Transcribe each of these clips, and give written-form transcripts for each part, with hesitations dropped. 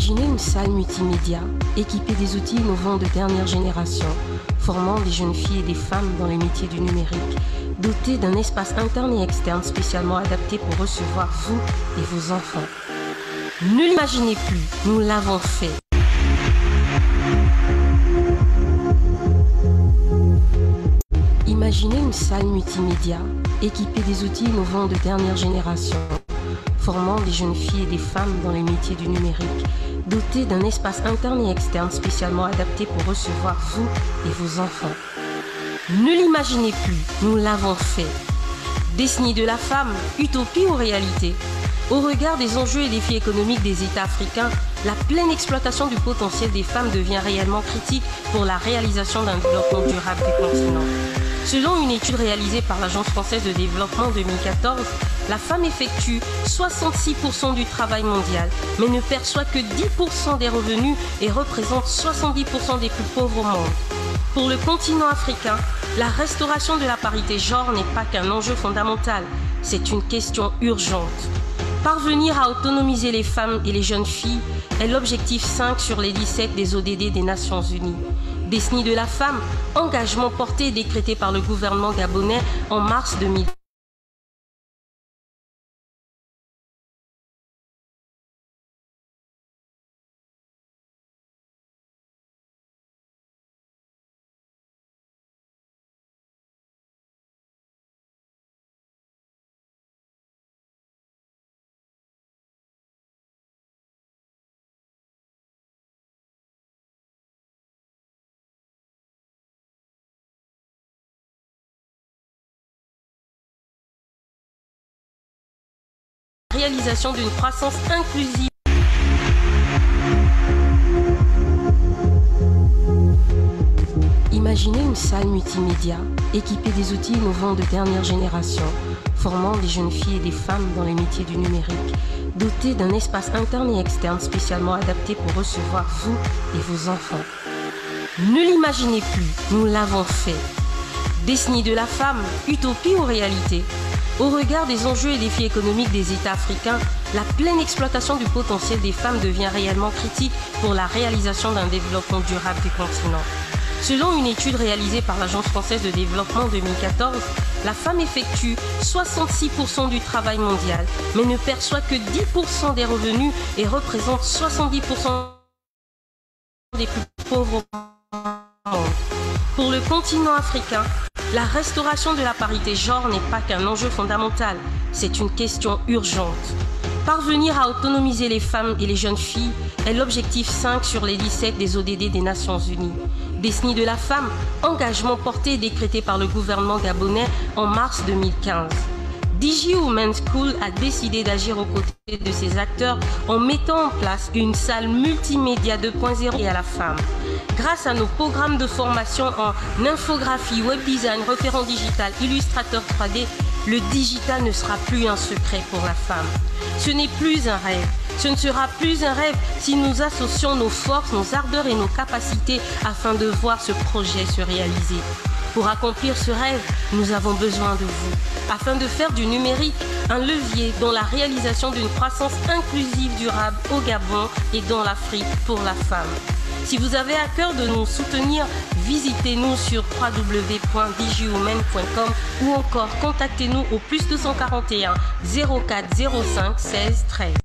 Imaginez une salle multimédia équipée des outils innovants de dernière génération, formant des jeunes filles et des femmes dans les métiers du numérique, dotée d'un espace interne et externe spécialement adapté pour recevoir vous et vos enfants. Ne l'imaginez plus, nous l'avons fait. Imaginez une salle multimédia équipée des outils innovants de dernière génération, formant des jeunes filles et des femmes dans les métiers du numérique, dotée d'un espace interne et externe spécialement adapté pour recevoir vous et vos enfants. Ne l'imaginez plus, nous l'avons fait. Décennie de la femme, utopie ou réalité? Au regard des enjeux et défis économiques des États africains, la pleine exploitation du potentiel des femmes devient réellement critique pour la réalisation d'un développement durable du continent. Selon une étude réalisée par l'Agence française de développement 2014, la femme effectue 66% du travail mondial, mais ne perçoit que 10% des revenus et représente 70% des plus pauvres au monde. Pour le continent africain, la restauration de la parité genre n'est pas qu'un enjeu fondamental, c'est une question urgente. Parvenir à autonomiser les femmes et les jeunes filles est l'objectif 5 sur les 17 des ODD des Nations Unies. Décennie de la femme, engagement porté et décrété par le gouvernement gabonais en mars 2000. Réalisation d'une croissance inclusive. Imaginez une salle multimédia équipée des outils innovants de dernière génération, formant des jeunes filles et des femmes dans les métiers du numérique, dotée d'un espace interne et externe spécialement adapté pour recevoir vous et vos enfants. Ne l'imaginez plus, nous l'avons fait. Décennie de la femme, utopie ou réalité? Au regard des enjeux et défis économiques des États africains, la pleine exploitation du potentiel des femmes devient réellement critique pour la réalisation d'un développement durable du continent. Selon une étude réalisée par l'Agence française de développement 2014, la femme effectue 66% du travail mondial, mais ne perçoit que 10% des revenus et représente 70% des plus pauvres au monde. Pour le continent africain, la restauration de la parité genre n'est pas qu'un enjeu fondamental, c'est une question urgente. Parvenir à autonomiser les femmes et les jeunes filles est l'objectif 5 sur les 17 des ODD des Nations Unies. Décennie de la femme, engagement porté et décrété par le gouvernement gabonais en mars 2015. DG Women's School a décidé d'agir aux côtés de ses acteurs en mettant en place une salle multimédia 2.0 et à la femme. Grâce à nos programmes de formation en infographie, web design, référent digital, illustrateur 3D, le digital ne sera plus un secret pour la femme. Ce n'est plus un rêve. Ce ne sera plus un rêve si nous associons nos forces, nos ardeurs et nos capacités afin de voir ce projet se réaliser. Pour accomplir ce rêve, nous avons besoin de vous, afin de faire du numérique un levier dans la réalisation d'une croissance inclusive durable au Gabon et dans l'Afrique pour la femme. Si vous avez à cœur de nous soutenir, visitez-nous sur www.djwomen.com ou encore contactez-nous au +241 04 05 16 13.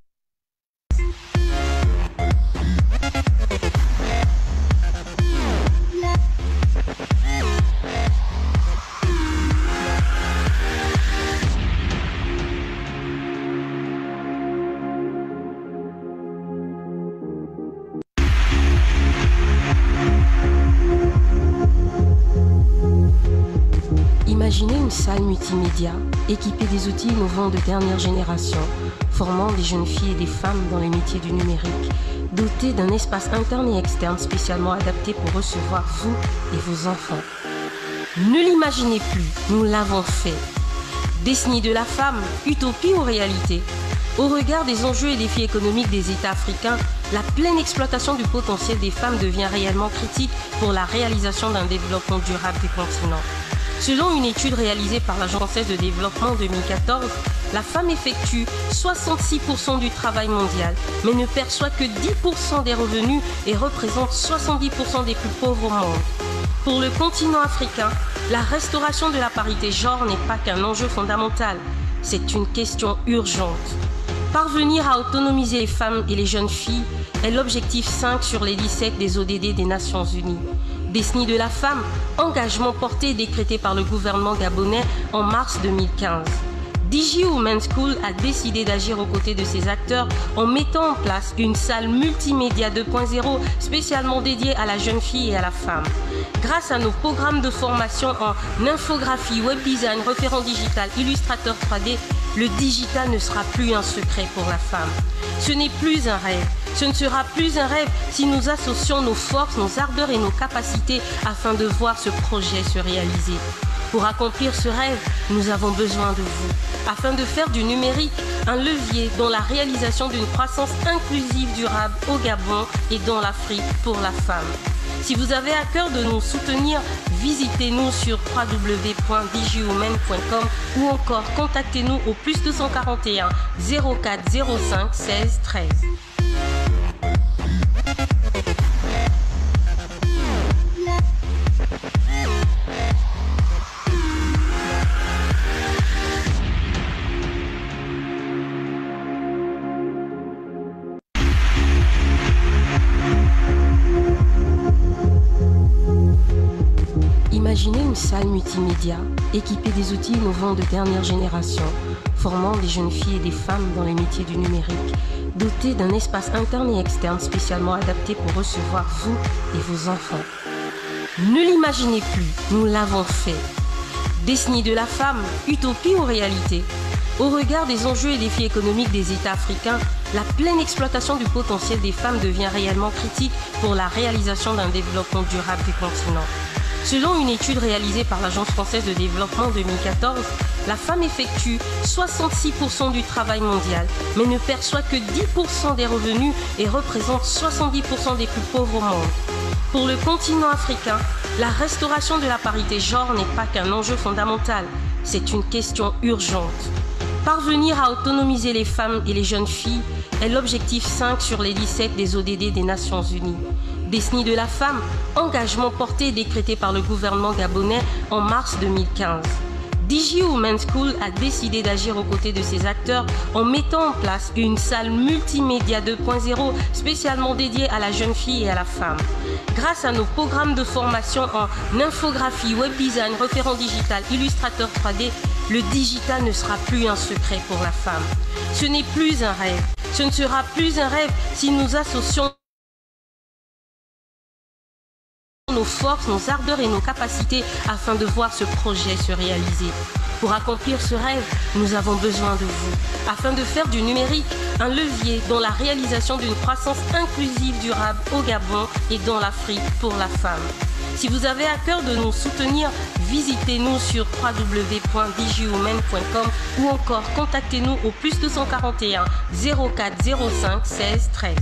Imaginez une salle multimédia équipée des outils innovants de dernière génération, formant des jeunes filles et des femmes dans les métiers du numérique, dotée d'un espace interne et externe spécialement adapté pour recevoir vous et vos enfants. Ne l'imaginez plus, nous l'avons fait. Décennie de la femme, utopie ou réalité? Au regard des enjeux et défis économiques des États africains, la pleine exploitation du potentiel des femmes devient réellement critique pour la réalisation d'un développement durable du continent. Selon une étude réalisée par l'Agence française de développement en 2014, la femme effectue 66% du travail mondial, mais ne perçoit que 10% des revenus et représente 70% des plus pauvres au monde. Pour le continent africain, la restauration de la parité genre n'est pas qu'un enjeu fondamental, c'est une question urgente. Parvenir à autonomiser les femmes et les jeunes filles est l'objectif 5 sur les 17 des ODD des Nations Unies. Décennie de la femme, engagement porté et décrété par le gouvernement gabonais en mars 2015. DG Women's School a décidé d'agir aux côtés de ses acteurs en mettant en place une salle multimédia 2.0 spécialement dédiée à la jeune fille et à la femme. Grâce à nos programmes de formation en infographie, web design, référent digital, illustrateur 3D, le digital ne sera plus un secret pour la femme. Ce n'est plus un rêve. Ce ne sera plus un rêve si nous associons nos forces, nos ardeurs et nos capacités afin de voir ce projet se réaliser. Pour accomplir ce rêve, nous avons besoin de vous, afin de faire du numérique un levier dans la réalisation d'une croissance inclusive durable au Gabon et dans l'Afrique pour la femme. Si vous avez à cœur de nous soutenir, visitez-nous sur www.djwomen.com ou encore contactez-nous au +241 04 05 16 13. Imaginez une salle multimédia équipée des outils innovants de dernière génération, formant des jeunes filles et des femmes dans les métiers du numérique, dotée d'un espace interne et externe spécialement adapté pour recevoir vous et vos enfants. Ne l'imaginez plus, nous l'avons fait. Décennie de la femme, utopie ou réalité? Au regard des enjeux et défis économiques des États africains, la pleine exploitation du potentiel des femmes devient réellement critique pour la réalisation d'un développement durable du continent. Selon une étude réalisée par l'Agence française de développement en 2014, la femme effectue 66% du travail mondial, mais ne perçoit que 10% des revenus et représente 70% des plus pauvres au monde. Pour le continent africain, la restauration de la parité genre n'est pas qu'un enjeu fondamental, c'est une question urgente. Parvenir à autonomiser les femmes et les jeunes filles est l'objectif 5 sur les 17 des ODD des Nations Unies. Décennie de la femme, engagement porté et décrété par le gouvernement gabonais en mars 2015. DG Women's School a décidé d'agir aux côtés de ses acteurs en mettant en place une salle multimédia 2.0 spécialement dédiée à la jeune fille et à la femme. Grâce à nos programmes de formation en infographie, web design, référent digital, illustrateur 3D, le digital ne sera plus un secret pour la femme. Ce n'est plus un rêve. Ce ne sera plus un rêve si nous associons nos forces, nos ardeurs et nos capacités afin de voir ce projet se réaliser. Pour accomplir ce rêve, nous avons besoin de vous, afin de faire du numérique un levier dans la réalisation d'une croissance inclusive durable au Gabon et dans l'Afrique pour la femme. Si vous avez à cœur de nous soutenir, visitez-nous sur www.djwomen.com ou encore contactez-nous au +241 04 05 16 13.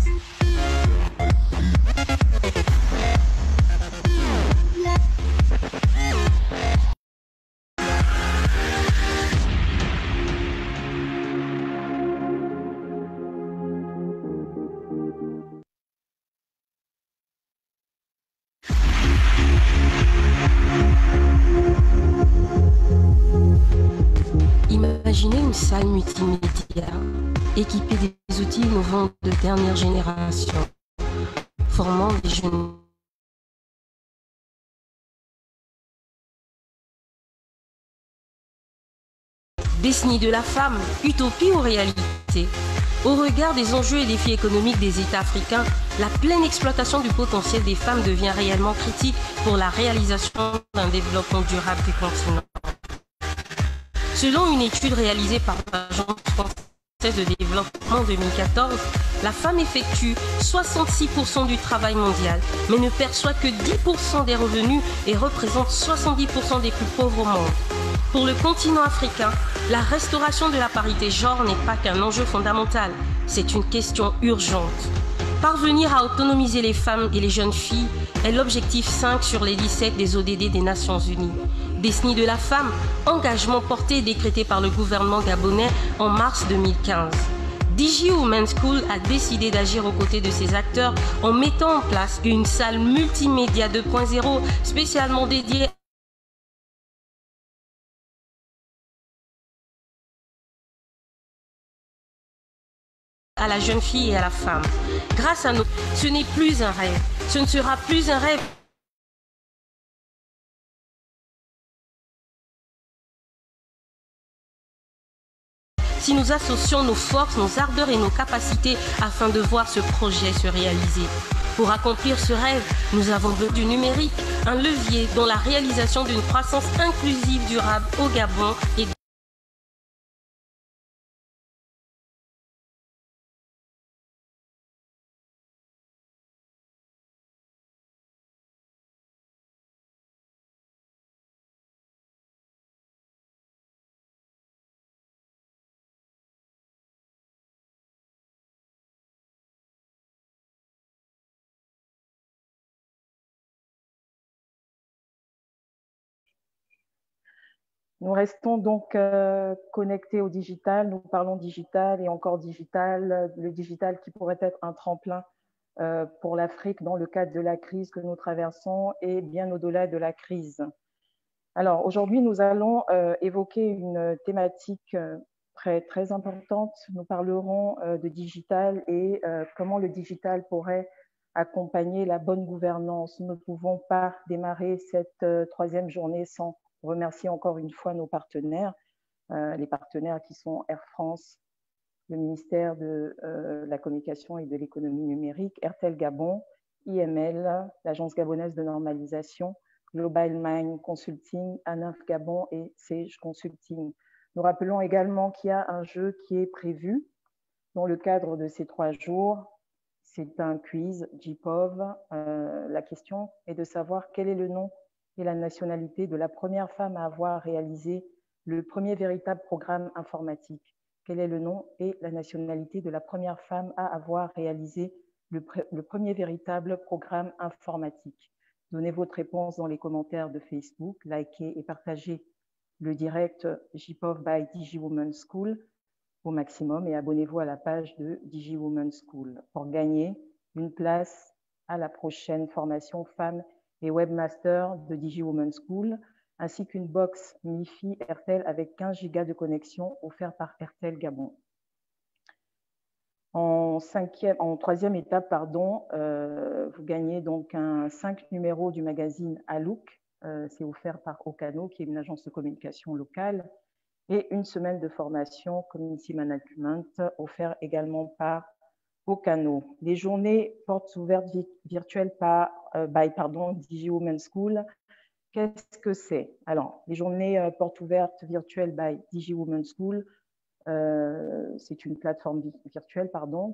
Imaginez une salle multimédia équipée des outils innovants de dernière génération, formant des jeunes Décennie de la femme, utopie ou réalité? Au regard des enjeux et défis économiques des États africains, la pleine exploitation du potentiel des femmes devient réellement critique pour la réalisation d'un développement durable du continent. Selon une étude réalisée par l'Agence française de développement en 2014, la femme effectue 66% du travail mondial, mais ne perçoit que 10% des revenus et représente 70% des plus pauvres au monde. Pour le continent africain, la restauration de la parité genre n'est pas qu'un enjeu fondamental, c'est une question urgente. Parvenir à autonomiser les femmes et les jeunes filles est l'objectif 5 sur les 17 des ODD des Nations Unies. Décennie de la femme, engagement porté et décrété par le gouvernement gabonais en mars 2015. Digi Women's School a décidé d'agir aux côtés de ses acteurs en mettant en place une salle multimédia 2.0 spécialement dédiée à la jeune fille et à la femme. Grâce à nous, ce n'est plus un rêve, ce ne sera plus un rêve. Si nous associons nos forces, nos ardeurs et nos capacités afin de voir ce projet se réaliser. Pour accomplir ce rêve, nous avons besoin du numérique, un levier dont la réalisation d'une croissance inclusive durable au Gabon est Nous restons donc connectés au digital, nous parlons digital et encore digital, le digital qui pourrait être un tremplin pour l'Afrique dans le cadre de la crise que nous traversons et bien au-delà de la crise. Alors aujourd'hui, nous allons évoquer une thématique très importante. Nous parlerons de digital et comment le digital pourrait accompagner la bonne gouvernance. Nous ne pouvons pas démarrer cette troisième journée sans remercier encore une fois nos partenaires, les partenaires qui sont Air France, le ministère de la Communication et de l'Économie numérique, Airtel Gabon, IML, l'Agence gabonaise de normalisation, Global Mind Consulting, ANINF Gabon et Sage Consulting. Nous rappelons également qu'il y a un jeu qui est prévu dans le cadre de ces 3 jours. C'est un quiz JPOV. La question est de savoir quel est le nom et la nationalité de la première femme à avoir réalisé le premier véritable programme informatique. Quel est le nom et la nationalité de la première femme à avoir réalisé le premier véritable programme informatique? Donnez votre réponse dans les commentaires de Facebook, likez et partagez le direct JPOV by Digi Women's School au maximum et abonnez-vous à la page de Digi Women's School pour gagner une place à la prochaine formation femmes et webmaster de Digi Women's School, ainsi qu'une box MiFi Airtel avec 15 Go de connexion offert par Airtel Gabon. En troisième étape, vous gagnez donc 5 numéros du magazine Alouk, c'est offert par Ocano, qui est une agence de communication locale, et une semaine de formation Community Management, offert également par Ocano. Les journées portes ouvertes virtuelles by Digi Women's School, qu'est-ce que c'est? Alors, les journées portes ouvertes virtuelles by Digi Women's School, c'est une plateforme virtuelle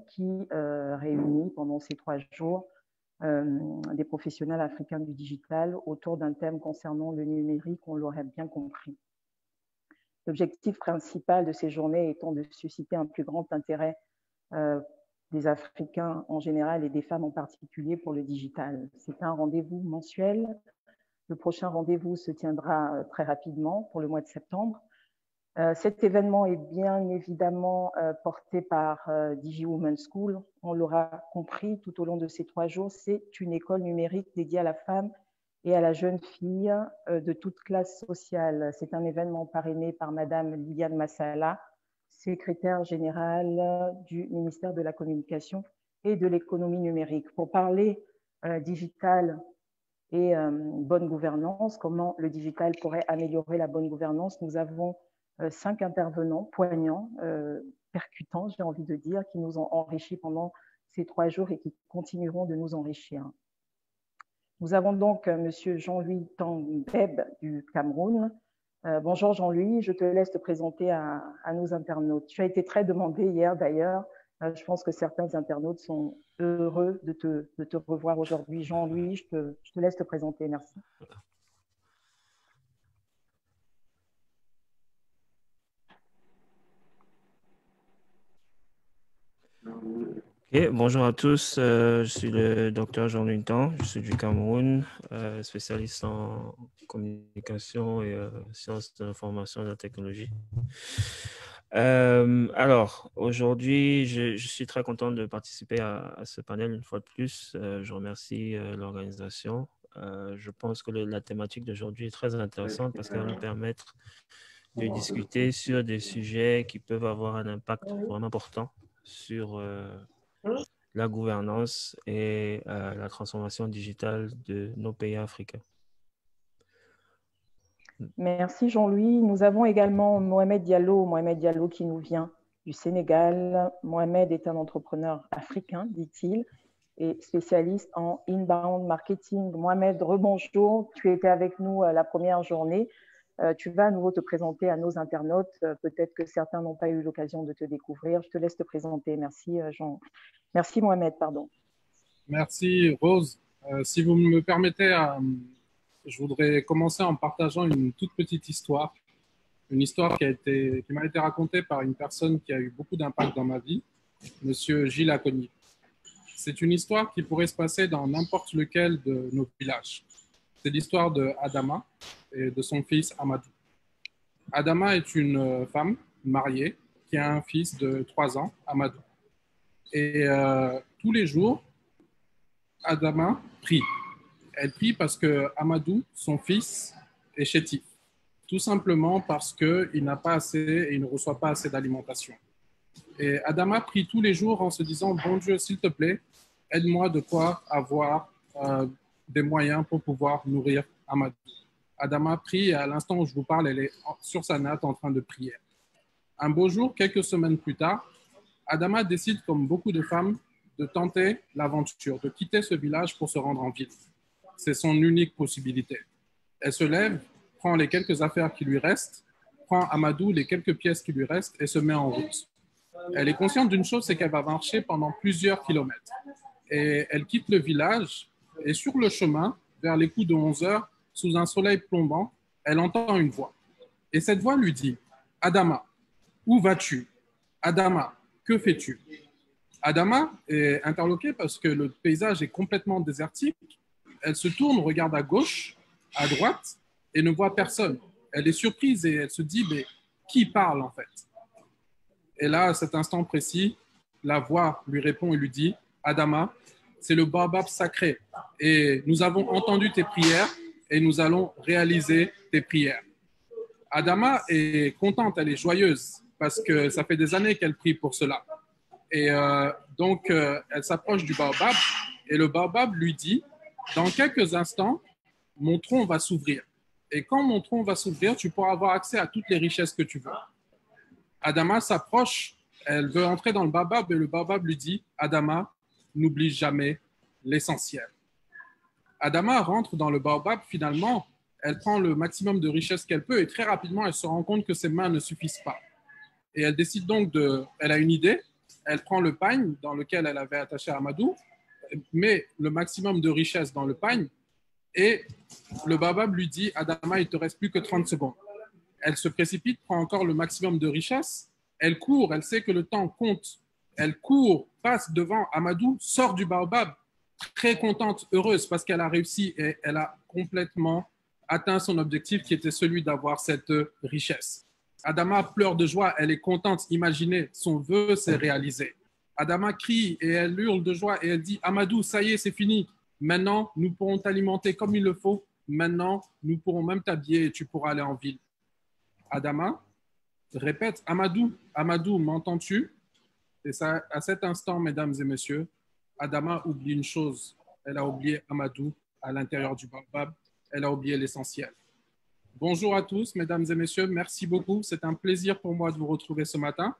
qui réunit pendant ces 3 jours des professionnels africains du digital autour d'un thème concernant le numérique, on l'aurait bien compris. L'objectif principal de ces journées étant de susciter un plus grand intérêt des Africains en général et des femmes en particulier pour le digital. C'est un rendez-vous mensuel. Le prochain rendez-vous se tiendra très rapidement pour le mois de septembre. Cet événement est bien évidemment porté par Digi Women's School. On l'aura compris tout au long de ces 3 jours, c'est une école numérique dédiée à la femme et à la jeune fille de toute classe sociale. C'est un événement parrainé par Madame Liliane Massala, secrétaire générale du ministère de la Communication et de l'Économie numérique. Pour parler digital et bonne gouvernance, comment le digital pourrait améliorer la bonne gouvernance, nous avons 5 intervenants poignants, percutants, j'ai envie de dire, qui nous ont enrichis pendant ces 3 jours et qui continueront de nous enrichir. Nous avons donc M. Jean-Louis Tangbeb du Cameroun. Bonjour Jean-Louis, je te laisse te présenter à nos internautes. Tu as été très demandé hier d'ailleurs. Je pense que certains internautes sont heureux de te revoir aujourd'hui. Jean-Louis, je te laisse te présenter. Merci. Okay, bonjour à tous, je suis le docteur Jean Luntan, je suis du Cameroun, spécialiste en communication et sciences de l'information et de la technologie. Alors, aujourd'hui, je suis très content de participer à ce panel une fois de plus. Je remercie l'organisation. Je pense que la thématique d'aujourd'hui est très intéressante parce qu'elle va nous permettre de discuter sur des sujets qui peuvent avoir un impact vraiment important sur la gouvernance et la transformation digitale de nos pays africains. Merci Jean-Louis. Nous avons également Mohamed Diallo qui nous vient du Sénégal. Mohamed est un entrepreneur africain, dit-il, et spécialiste en inbound marketing. Mohamed, rebonjour. Tu étais avec nous la première journée. Tu vas à nouveau te présenter à nos internautes. Peut-être que certains n'ont pas eu l'occasion de te découvrir. Je te laisse te présenter. Merci Jean. Merci Mohamed, pardon. Merci Rose. Si vous me permettez, je voudrais commencer en partageant une toute petite histoire. Une histoire qui m'a été racontée par une personne qui a eu beaucoup d'impact dans ma vie, Monsieur Gilles Acogny. C'est une histoire qui pourrait se passer dans n'importe lequel de nos villages. C'est l'histoire de Adama et de son fils Amadou. Adama est une femme mariée qui a un fils de 3 ans, Amadou. Et tous les jours, Adama prie. Elle prie parce que Amadou, son fils, est chétif. Tout simplement parce qu'il n'a pas assez et il ne reçoit pas assez d'alimentation. Et Adama prie tous les jours en se disant « Bon Dieu, s'il te plaît, aide-moi de quoi avoir des moyens pour pouvoir nourrir Amadou. » Adama prie et à l'instant où je vous parle, elle est sur sa natte en train de prier. Un beau jour, quelques semaines plus tard, Adama décide, comme beaucoup de femmes, de tenter l'aventure, de quitter ce village pour se rendre en ville. C'est son unique possibilité. Elle se lève, prend les quelques affaires qui lui restent, prend Amadou les quelques pièces qui lui restent et se met en route. Elle est consciente d'une chose, c'est qu'elle va marcher pendant plusieurs kilomètres. Et elle quitte le village et sur le chemin, vers les coups de 11 heures, sous un soleil plombant, elle entend une voix. Et cette voix lui dit « Adama, où vas-tu? Adama, que fais-tu » Adama est interloquée parce que le paysage est complètement désertique. Elle se tourne, regarde à gauche, à droite et ne voit personne. Elle est surprise et elle se dit « mais qui parle en fait ?» Et là, à cet instant précis, la voix lui répond et lui dit « Adama, c'est le baobab sacré et nous avons entendu tes prières et nous allons réaliser tes prières. » Adama est contente, elle est joyeuse parce que ça fait des années qu'elle prie pour cela. Et donc, elle s'approche du baobab et le baobab lui dit « Dans quelques instants, mon tronc va s'ouvrir. Et quand mon tronc va s'ouvrir, tu pourras avoir accès à toutes les richesses que tu veux. » Adama s'approche, elle veut entrer dans le baobab et le baobab lui dit « Adama, n'oublie jamais l'essentiel. » Adama rentre dans le baobab, finalement, elle prend le maximum de richesses qu'elle peut et très rapidement, elle se rend compte que ses mains ne suffisent pas. Et elle décide donc elle a une idée, elle prend le pagne dans lequel elle avait attaché Amadou, met le maximum de richesses dans le pagne et le baobab lui dit « Adama, il ne te reste plus que 30 secondes. » Elle se précipite, prend encore le maximum de richesses, elle court, elle sait que le temps compte, elle court, passe devant Amadou, sort du baobab, très contente, heureuse parce qu'elle a réussi et elle a complètement atteint son objectif qui était celui d'avoir cette richesse. Adama pleure de joie, elle est contente, imaginez, son vœu s'est réalisé. Adama crie et elle hurle de joie et elle dit « Amadou, ça y est, c'est fini. Maintenant, nous pourrons t'alimenter comme il le faut. Maintenant, nous pourrons même t'habiller et tu pourras aller en ville. » Adama répète « Amadou, Amadou, m'entends-tu » Et ça, à cet instant, mesdames et messieurs, Adama oublie une chose. Elle a oublié Amadou à l'intérieur du baobab. Elle a oublié l'essentiel. Bonjour à tous, mesdames et messieurs. Merci beaucoup. C'est un plaisir pour moi de vous retrouver ce matin.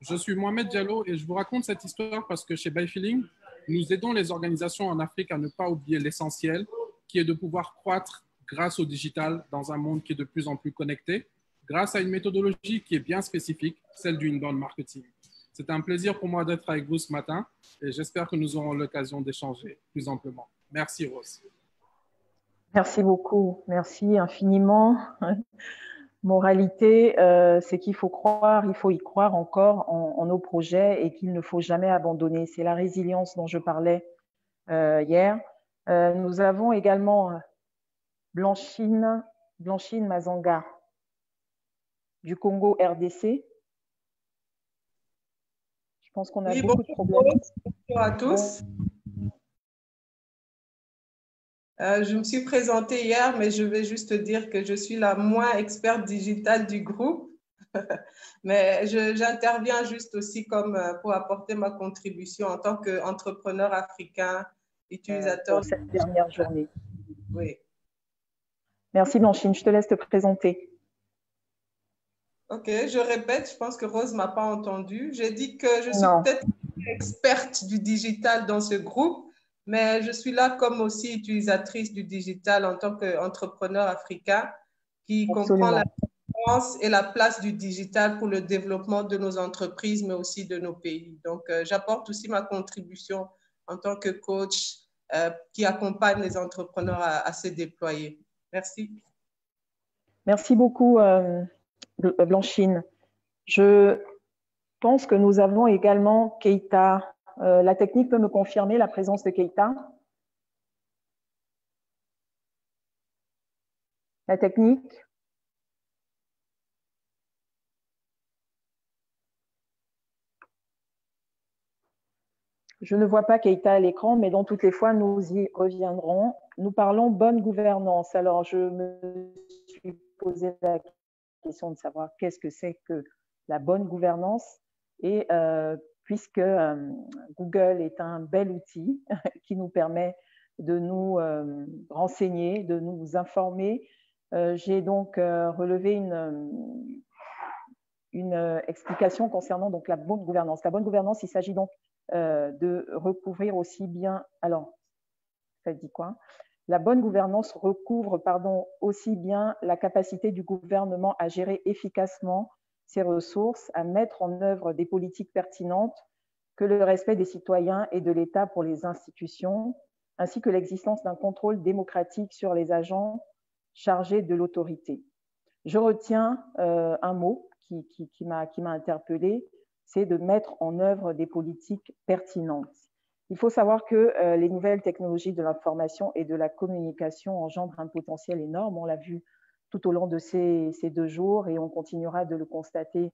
Je suis Mohamed Diallo et je vous raconte cette histoire parce que chez Byfeeling, nous aidons les organisations en Afrique à ne pas oublier l'essentiel, qui est de pouvoir croître grâce au digital dans un monde qui est de plus en plus connecté, grâce à une méthodologie qui est bien spécifique, celle du inbound marketing. C'est un plaisir pour moi d'être avec vous ce matin et j'espère que nous aurons l'occasion d'échanger plus amplement. Merci Rose. Merci beaucoup, merci infiniment. moralité, c'est qu'il faut croire, il faut y croire encore en nos projets et qu'il ne faut jamais abandonner. C'est la résilience dont je parlais hier. Nous avons également Blanchine Mazanga du Congo RDC. Je pense qu'on a beaucoup de problèmes. Bonjour à tous. Je me suis présentée hier, mais je vais juste dire que je suis la moins experte digitale du groupe. Mais j'interviens juste aussi comme pour apporter ma contribution en tant qu'entrepreneur africain, utilisateur. Pour cette dernière journée. Oui. Merci Blanchine, je te laisse te présenter. Ok, je répète, je pense que Rose ne m'a pas entendu. J'ai dit que je suis peut-être experte du digital dans ce groupe, mais je suis là comme aussi utilisatrice du digital en tant qu'entrepreneur africain qui comprend la différence et la place du digital pour le développement de nos entreprises, mais aussi de nos pays. Donc, j'apporte aussi ma contribution en tant que coach qui accompagne les entrepreneurs à se déployer. Merci. Merci beaucoup, Blanchine. Je pense que nous avons également Keita. La technique peut me confirmer la présence de Keita? La technique? Je ne vois pas Keita à l'écran, mais dans toutes les fois, nous y reviendrons. Nous parlons bonne gouvernance. Alors, je me suis posé la question de savoir qu'est-ce que c'est que la bonne gouvernance. Et puisque Google est un bel outil qui nous permet de nous renseigner, de nous informer, j'ai donc relevé une explication concernant donc la bonne gouvernance. La bonne gouvernance, il s'agit donc de recouvrir aussi bien… Alors, ça dit quoi? La bonne gouvernance recouvre aussi bien la capacité du gouvernement à gérer efficacement ses ressources, à mettre en œuvre des politiques pertinentes, que le respect des citoyens et de l'État pour les institutions, ainsi que l'existence d'un contrôle démocratique sur les agents chargés de l'autorité. Je retiens un mot qui m'a interpellée, c'est de mettre en œuvre des politiques pertinentes. Il faut savoir que les nouvelles technologies de l'information et de la communication engendrent un potentiel énorme. On l'a vu tout au long de ces 2 jours et on continuera de le constater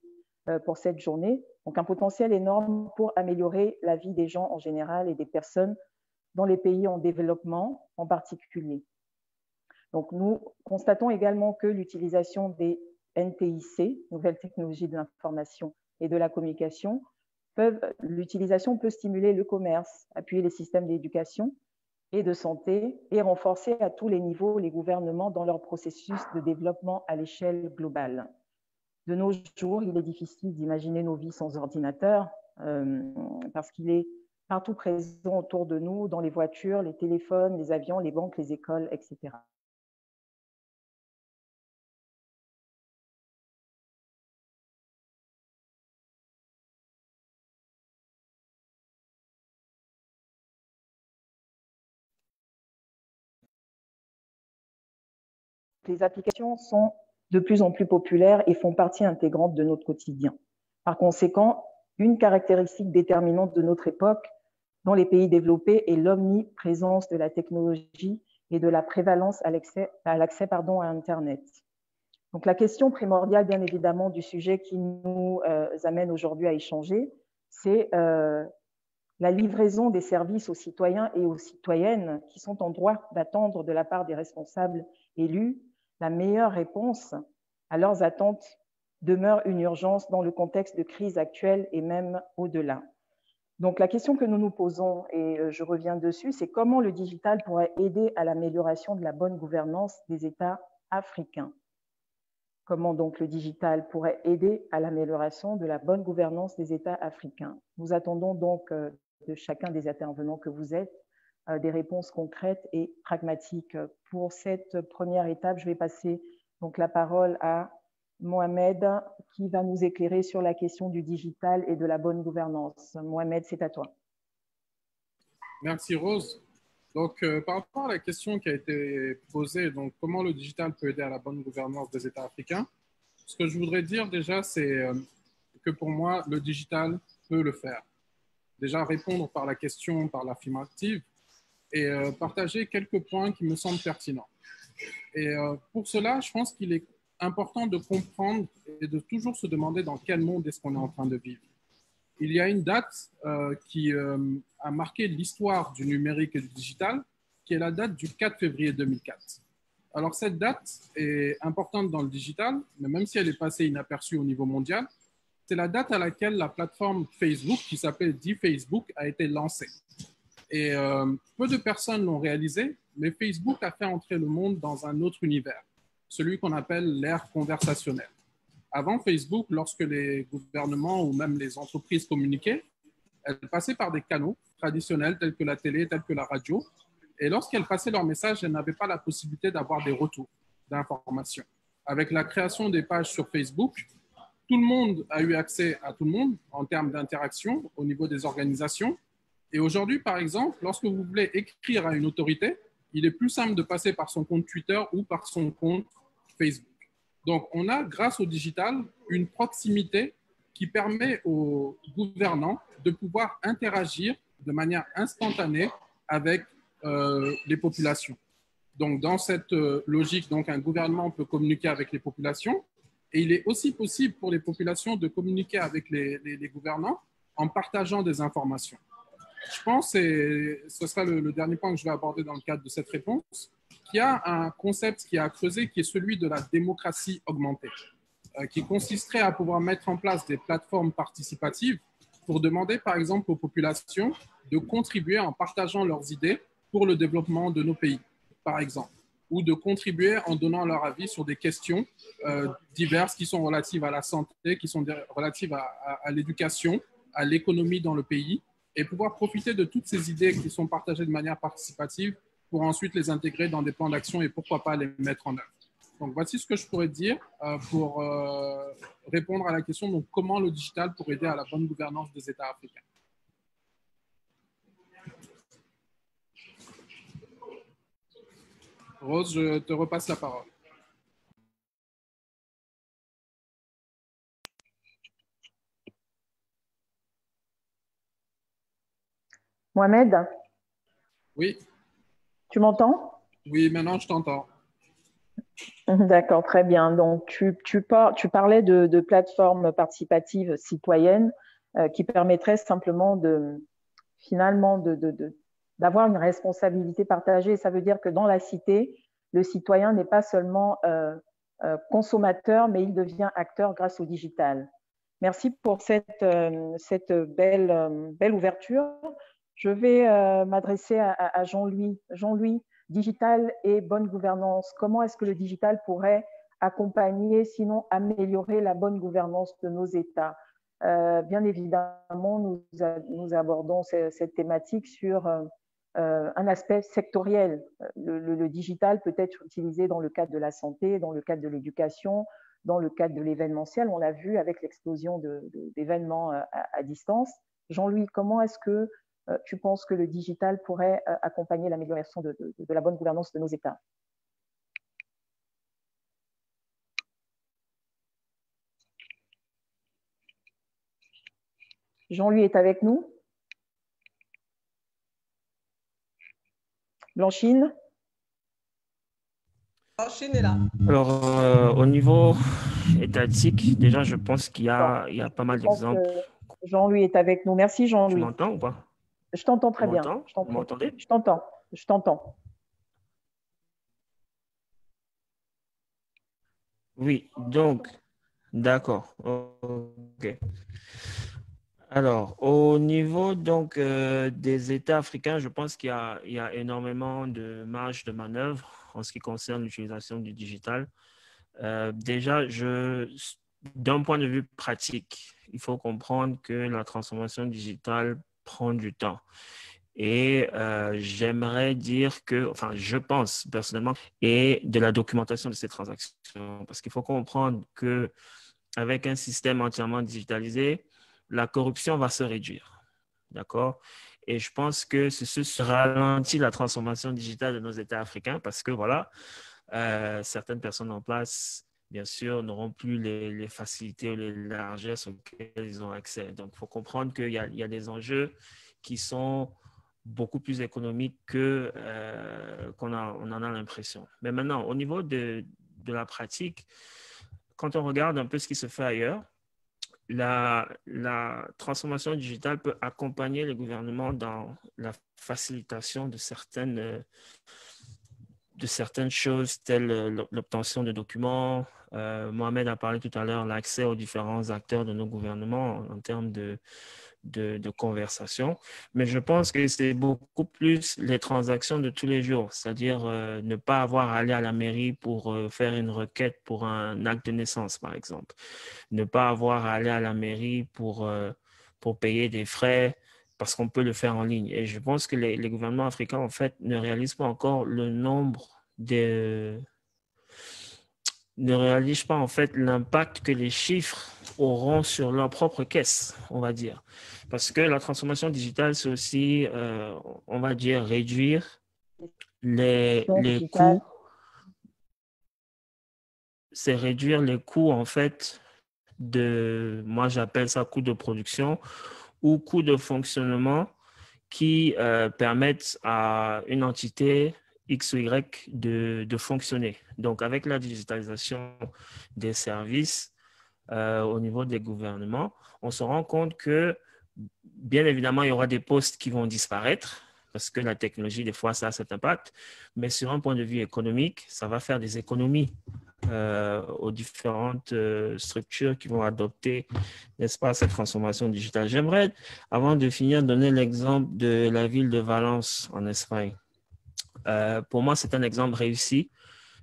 pour cette journée. Donc un potentiel énorme pour améliorer la vie des gens en général et des personnes dans les pays en développement en particulier. Donc nous constatons également que l'utilisation des NTIC, nouvelles technologies de l'information et de la communication, l'utilisation peut stimuler le commerce, appuyer les systèmes d'éducation et de santé et renforcer à tous les niveaux les gouvernements dans leur processus de développement à l'échelle globale. De nos jours, il est difficile d'imaginer nos vies sans ordinateur parce qu'il est partout présent autour de nous, dans les voitures, les téléphones, les avions, les banques, les écoles, etc. Les applications sont de plus en plus populaires et font partie intégrante de notre quotidien. Par conséquent, une caractéristique déterminante de notre époque dans les pays développés est l'omniprésence de la technologie et de la prévalence à l'accès à Internet. Donc la question primordiale, bien évidemment, du sujet qui nous amène aujourd'hui à échanger, c'est la livraison des services aux citoyens et aux citoyennes qui sont en droit d'attendre de la part des responsables élus la meilleure réponse à leurs attentes demeure une urgence dans le contexte de crise actuelle et même au-delà. Donc la question que nous nous posons, et je reviens dessus, c'est comment le digital pourrait aider à l'amélioration de la bonne gouvernance des États africains. Comment donc le digital pourrait aider à l'amélioration de la bonne gouvernance des États africains? Nous attendons donc de chacun des intervenants que vous êtes des réponses concrètes et pragmatiques. Pour cette première étape, je vais passer donc la parole à Mohamed qui va nous éclairer sur la question du digital et de la bonne gouvernance. Mohamed, c'est à toi. Merci Rose. Donc, par rapport à la question qui a été posée, donc comment le digital peut aider à la bonne gouvernance des États africains, Ce que je voudrais dire déjà, c'est que pour moi, le digital peut le faire. Déjà, répondre par la question, par l'affirmative, et partager quelques points qui me semblent pertinents. Et pour cela, je pense qu'il est important de comprendre et de toujours se demander dans quel monde est-ce qu'on est en train de vivre. Il y a une date qui a marqué l'histoire du numérique et du digital, qui est la date du 4 février 2004. Alors cette date est importante dans le digital, mais même si elle est passée inaperçue au niveau mondial, c'est la date à laquelle la plateforme Facebook, qui s'appelle Facebook, a été lancée. Et peu de personnes l'ont réalisé, mais Facebook a fait entrer le monde dans un autre univers, celui qu'on appelle l'ère conversationnelle. Avant Facebook, lorsque les gouvernements ou même les entreprises communiquaient, elles passaient par des canaux traditionnels tels que la télé, tels que la radio. Et lorsqu'elles passaient leur message, elles n'avaient pas la possibilité d'avoir des retours d'informations. Avec la création des pages sur Facebook, tout le monde a eu accès à tout le monde en termes d'interaction au niveau des organisations. Et aujourd'hui, par exemple, lorsque vous voulez écrire à une autorité, il est plus simple de passer par son compte Twitter ou par son compte Facebook. Donc, on a, grâce au digital, une proximité qui permet aux gouvernants de pouvoir interagir de manière instantanée avec les populations. Donc, dans cette logique, donc, un gouvernement peut communiquer avec les populations et il est aussi possible pour les populations de communiquer avec les gouvernants en partageant des informations. Je pense, et ce sera le dernier point que je vais aborder dans le cadre de cette réponse, qu'il y a un concept qui a creusé qui est celui de la démocratie augmentée, qui consisterait à pouvoir mettre en place des plateformes participatives pour demander, par exemple, aux populations de contribuer en partageant leurs idées pour le développement de nos pays, par exemple, ou de contribuer en donnant leur avis sur des questions diverses qui sont relatives à la santé, qui sont relatives à l'éducation, à l'économie dans le pays, et pouvoir profiter de toutes ces idées qui sont partagées de manière participative pour ensuite les intégrer dans des plans d'action et pourquoi pas les mettre en œuvre. Donc, voici ce que je pourrais dire pour répondre à la question donc, comment le digital pourrait aider à la bonne gouvernance des États africains. Rose, je te repasse la parole. Mohamed? Oui. Tu m'entends? Oui, maintenant je t'entends. D'accord, très bien. Donc, tu parlais de plateformes participatives citoyennes qui permettraient simplement finalement d'avoir une responsabilité partagée. Ça veut dire que dans la cité, le citoyen n'est pas seulement consommateur, mais il devient acteur grâce au digital. Merci pour cette belle ouverture. Je vais m'adresser à Jean-Louis. Jean-Louis, digital et bonne gouvernance. Comment est-ce que le digital pourrait accompagner, sinon améliorer la bonne gouvernance de nos États? Bien évidemment, nous abordons cette thématique sur un aspect sectoriel. Le digital peut être utilisé dans le cadre de la santé, dans le cadre de l'éducation, dans le cadre de l'événementiel. On l'a vu avec l'explosion d'événements à distance. Jean-Louis, comment est-ce que tu penses que le digital pourrait accompagner l'amélioration de la bonne gouvernance de nos États? Jean-Louis est avec nous? Blanchine? Blanchine est là. Alors, au niveau étatique, déjà, je pense qu'il y a pas mal d'exemples. Jean-Louis est avec nous. Merci, Jean-Louis. Tu m'entends ou pas? Je t'entends très bien. Vous m'entendez? Je t'entends. Je t'entends. Oui, donc, d'accord. OK. Alors, au niveau donc, des États africains, je pense qu'il y a énormément de marge de manœuvre en ce qui concerne l'utilisation du digital. Déjà, d'un point de vue pratique, il faut comprendre que la transformation digitale prend du temps. Et j'aimerais dire que, enfin, je pense personnellement, et de la documentation de ces transactions, parce qu'il faut comprendre qu'avec un système entièrement digitalisé, la corruption va se réduire. D'accord? Et je pense que ce ralentit la transformation digitale de nos États africains parce que, voilà, certaines personnes en place bien sûr, n'auront plus les facilités ou les largesses auxquelles ils ont accès. Donc, il faut comprendre qu'il y a des enjeux qui sont beaucoup plus économiques que on en a l'impression. Mais maintenant, au niveau de la pratique, quand on regarde un peu ce qui se fait ailleurs, la transformation digitale peut accompagner les gouvernements dans la facilitation de certaines choses telles l'obtention de documents. Mohamed a parlé tout à l'heure de l'accès aux différents acteurs de nos gouvernements en termes de conversation. Mais je pense que c'est beaucoup plus les transactions de tous les jours, c'est-à-dire ne pas avoir à aller à la mairie pour faire une requête pour un acte de naissance, par exemple. Ne pas avoir à aller à la mairie pour payer des frais parce qu'on peut le faire en ligne. Et je pense que les gouvernements africains, en fait, ne réalisent pas encore le nombre ne réalisent pas en fait l'impact que les chiffres auront sur leur propre caisse, on va dire. Parce que la transformation digitale, c'est aussi, on va dire, réduire les coûts. C'est réduire les coûts, en fait, moi j'appelle ça coût de production ou coût de fonctionnement qui permettent à une entité X ou Y de fonctionner. Donc, avec la digitalisation des services au niveau des gouvernements, on se rend compte que, bien évidemment, il y aura des postes qui vont disparaître parce que la technologie, des fois, ça a cet impact. Mais sur un point de vue économique, ça va faire des économies aux différentes structures qui vont adopter, n'est-ce pas, cette transformation digitale. J'aimerais, avant de finir, donner l'exemple de la ville de Valence en Espagne. Pour moi, c'est un exemple réussi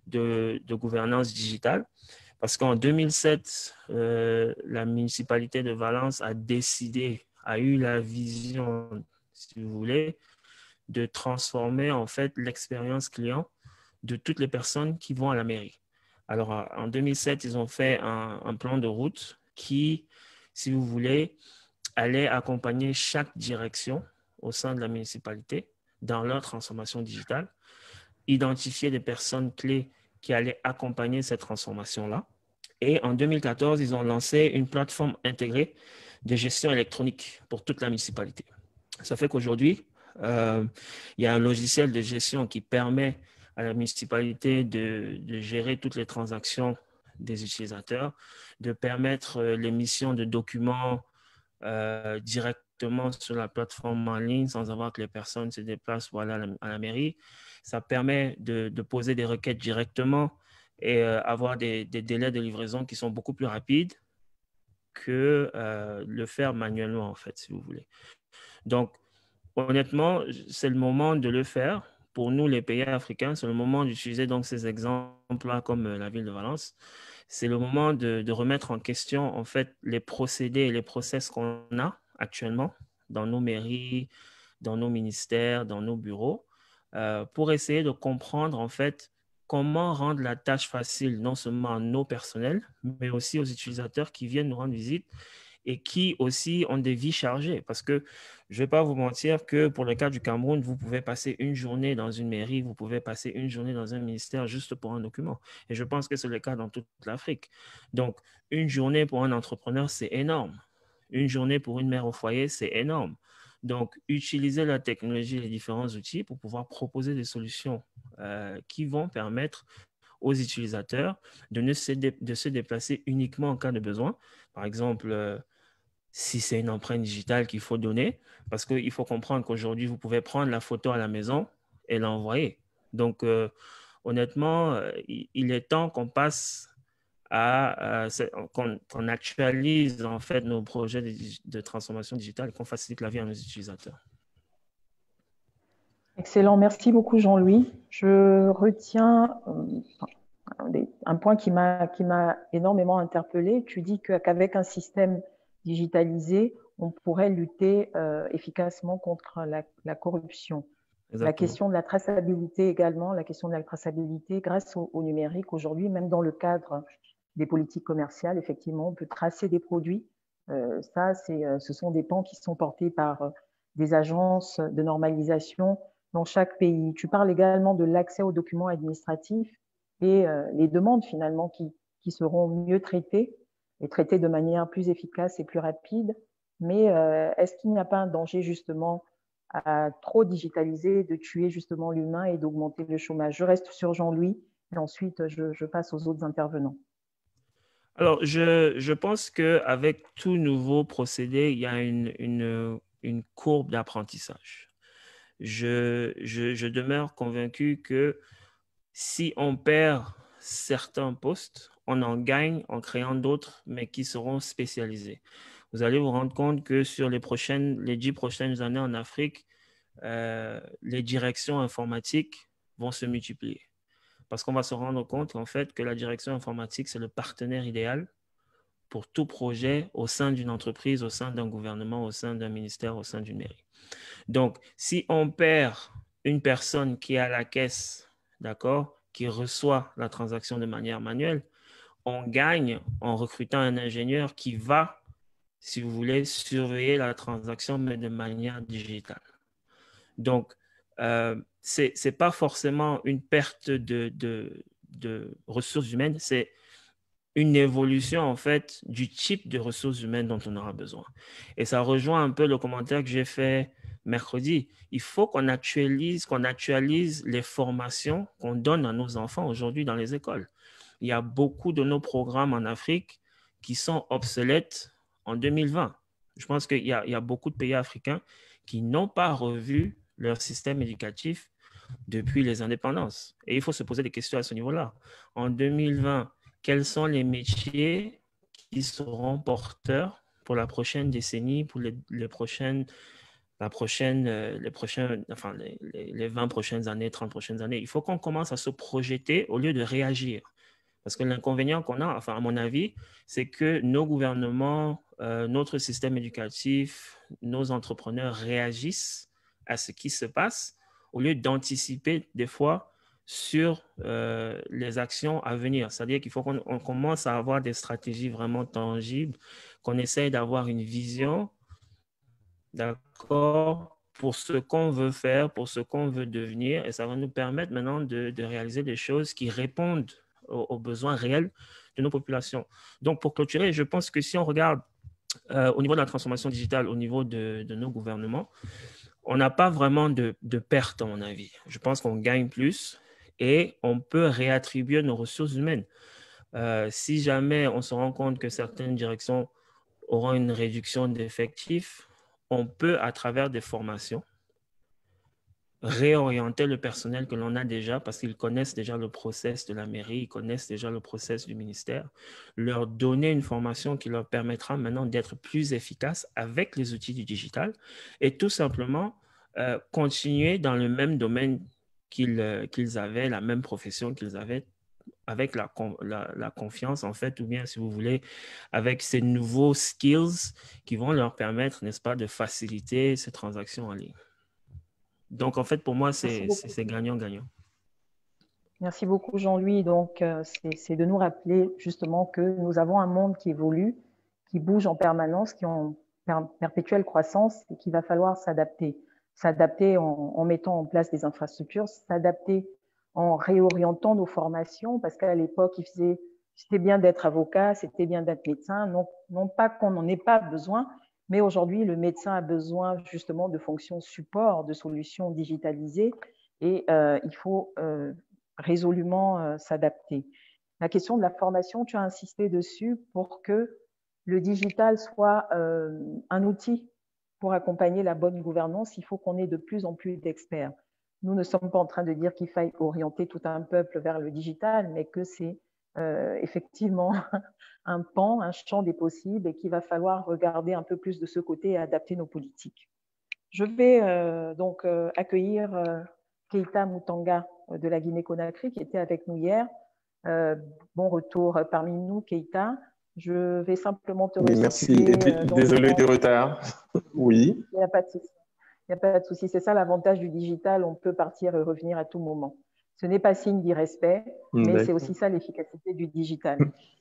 de gouvernance digitale parce qu'en 2007, la municipalité de Valence a eu la vision, si vous voulez, de transformer en fait l'expérience client de toutes les personnes qui vont à la mairie. Alors, en 2007, ils ont fait un plan de route qui, si vous voulez, allait accompagner chaque direction au sein de la municipalité dans leur transformation digitale, identifier des personnes clés qui allaient accompagner cette transformation-là. Et en 2014, ils ont lancé une plateforme intégrée de gestion électronique pour toute la municipalité. Ça fait qu'aujourd'hui, il y a un logiciel de gestion qui permet à la municipalité de gérer toutes les transactions des utilisateurs, de permettre l'émission de documents directement sur la plateforme en ligne sans avoir que les personnes se déplacent pour aller à la mairie. Ça permet de poser des requêtes directement et avoir des délais de livraison qui sont beaucoup plus rapides que le faire manuellement, en fait, si vous voulez. Donc, honnêtement, c'est le moment de le faire. Pour nous, les pays africains, c'est le moment d'utiliser donc ces exemples-là comme la ville de Valence. C'est le moment de remettre en question en fait les procédés et les process qu'on a actuellement dans nos mairies, dans nos ministères, dans nos bureaux, pour essayer de comprendre en fait comment rendre la tâche facile non seulement à nos personnels, mais aussi aux utilisateurs qui viennent nous rendre visite et qui aussi ont des vies chargées. Parce que je ne vais pas vous mentir que pour le cas du Cameroun, vous pouvez passer une journée dans une mairie, vous pouvez passer une journée dans un ministère juste pour un document. Et je pense que c'est le cas dans toute l'Afrique. Donc, une journée pour un entrepreneur, c'est énorme. Une journée pour une mère au foyer, c'est énorme. Donc, utiliser la technologie et les différents outils pour pouvoir proposer des solutions qui vont permettre aux utilisateurs de se déplacer uniquement en cas de besoin. Par exemple, si c'est une empreinte digitale qu'il faut donner, parce qu'il faut comprendre qu'aujourd'hui, vous pouvez prendre la photo à la maison et l'envoyer. Donc, honnêtement, il est temps qu'on passe qu'on actualise en fait nos projets de transformation digitale et qu'on facilite la vie à nos utilisateurs. Excellent, merci beaucoup Jean-Louis. Je retiens un point qui m'a énormément interpellée. Tu dis qu'avec un système digitalisé, on pourrait lutter efficacement contre la corruption. Exactement. La question de la traçabilité également, la question de la traçabilité grâce au numérique aujourd'hui, même dans le cadre des politiques commerciales, effectivement, on peut tracer des produits. Ce sont des pans qui sont portés par des agences de normalisation dans chaque pays. Tu parles également de l'accès aux documents administratifs et les demandes finalement qui qui seront mieux traités et traités de manière plus efficace et plus rapide. Mais est-ce qu'il n'y a pas un danger justement à trop digitaliser, de tuer justement l'humain et d'augmenter le chômage? Je reste sur Jean-Louis et ensuite je passe aux autres intervenants. Alors, je pense qu'avec tout nouveau procédé, il y a une courbe d'apprentissage. Je demeure convaincu que si on perd certains postes, on en gagne en créant d'autres, mais qui seront spécialisés. Vous allez vous rendre compte que sur les 10 prochaines années en Afrique, les directions informatiques vont se multiplier. Parce qu'on va se rendre compte en fait que la direction informatique, c'est le partenaire idéal pour tout projet au sein d'une entreprise, au sein d'un gouvernement, au sein d'un ministère, au sein d'une mairie. Donc, si on perd une personne qui est à la caisse, d'accord, qui reçoit la transaction de manière manuelle, on gagne en recrutant un ingénieur qui va, si vous voulez, surveiller la transaction, mais de manière digitale. Donc, ce n'est pas forcément une perte de ressources humaines, c'est une évolution en fait du type de ressources humaines dont on aura besoin. Et ça rejoint un peu le commentaire que j'ai fait mercredi. Il faut qu'on actualise les formations qu'on donne à nos enfants aujourd'hui dans les écoles. Il y a beaucoup de nos programmes en Afrique qui sont obsolètes en 2020. Je pense qu'il y a beaucoup de pays africains qui n'ont pas revu leur système éducatif depuis les indépendances. Et il faut se poser des questions à ce niveau-là. En 2020, quels sont les métiers qui seront porteurs pour la prochaine décennie, pour les 20 prochaines années, 30 prochaines années? Il faut qu'on commence à se projeter au lieu de réagir. Parce que l'inconvénient qu'on a, enfin, à mon avis, c'est que nos gouvernements, notre système éducatif, nos entrepreneurs réagissent à ce qui se passe au lieu d'anticiper des fois sur les actions à venir. C'est-à-dire qu'il faut qu'on commence à avoir des stratégies vraiment tangibles, qu'on essaye d'avoir une vision, d'accord, pour ce qu'on veut faire, pour ce qu'on veut devenir, et ça va nous permettre maintenant de réaliser des choses qui répondent aux besoins réels de nos populations. Donc, pour clôturer, je pense que si on regarde au niveau de la transformation digitale, au niveau de nos gouvernements, on n'a pas vraiment de perte, à mon avis. Je pense qu'on gagne plus et on peut réattribuer nos ressources humaines. Si jamais on se rend compte que certaines directions auront une réduction d'effectifs, on peut, à travers des formations, réorienter le personnel que l'on a déjà parce qu'ils connaissent déjà le process de la mairie, ils connaissent déjà le process du ministère, leur donner une formation qui leur permettra maintenant d'être plus efficaces avec les outils du digital et tout simplement continuer dans le même domaine qu'ils avaient, la même profession qu'ils avaient, avec la confiance en fait, ou bien si vous voulez, avec ces nouveaux skills qui vont leur permettre, n'est-ce pas, de faciliter ces transactions en ligne. Donc, en fait, pour moi, c'est gagnant-gagnant. Merci beaucoup, Jean-Louis. Donc, c'est de nous rappeler justement que nous avons un monde qui évolue, qui bouge en permanence, qui est en perpétuelle croissance et qu'il va falloir s'adapter. S'adapter en mettant en place des infrastructures, s'adapter en réorientant nos formations, parce qu'à l'époque, c'était bien d'être avocat, c'était bien d'être médecin. Non pas qu'on n'en ait pas besoin, mais aujourd'hui, le médecin a besoin justement de fonctions support, de solutions digitalisées, et il faut résolument s'adapter. La question de la formation, tu as insisté dessus pour que le digital soit un outil pour accompagner la bonne gouvernance. Il faut qu'on ait de plus en plus d'experts. Nous ne sommes pas en train de dire qu'il faille orienter tout un peuple vers le digital, mais que c'est effectivement un pan, un champ des possibles et qu'il va falloir regarder un peu plus de ce côté et adapter nos politiques. Je vais donc accueillir Keïta Moutanga de la Guinée-Conakry qui était avec nous hier. Bon retour parmi nous, Keïta. Je vais simplement te remercier. Merci, désolé du retard. Oui. Il n'y a pas de souci. Il n'y a pas de souci. C'est ça l'avantage du digital. On peut partir et revenir à tout moment. Ce n'est pas signe d'irrespect, mais c'est aussi ça l'efficacité du digital.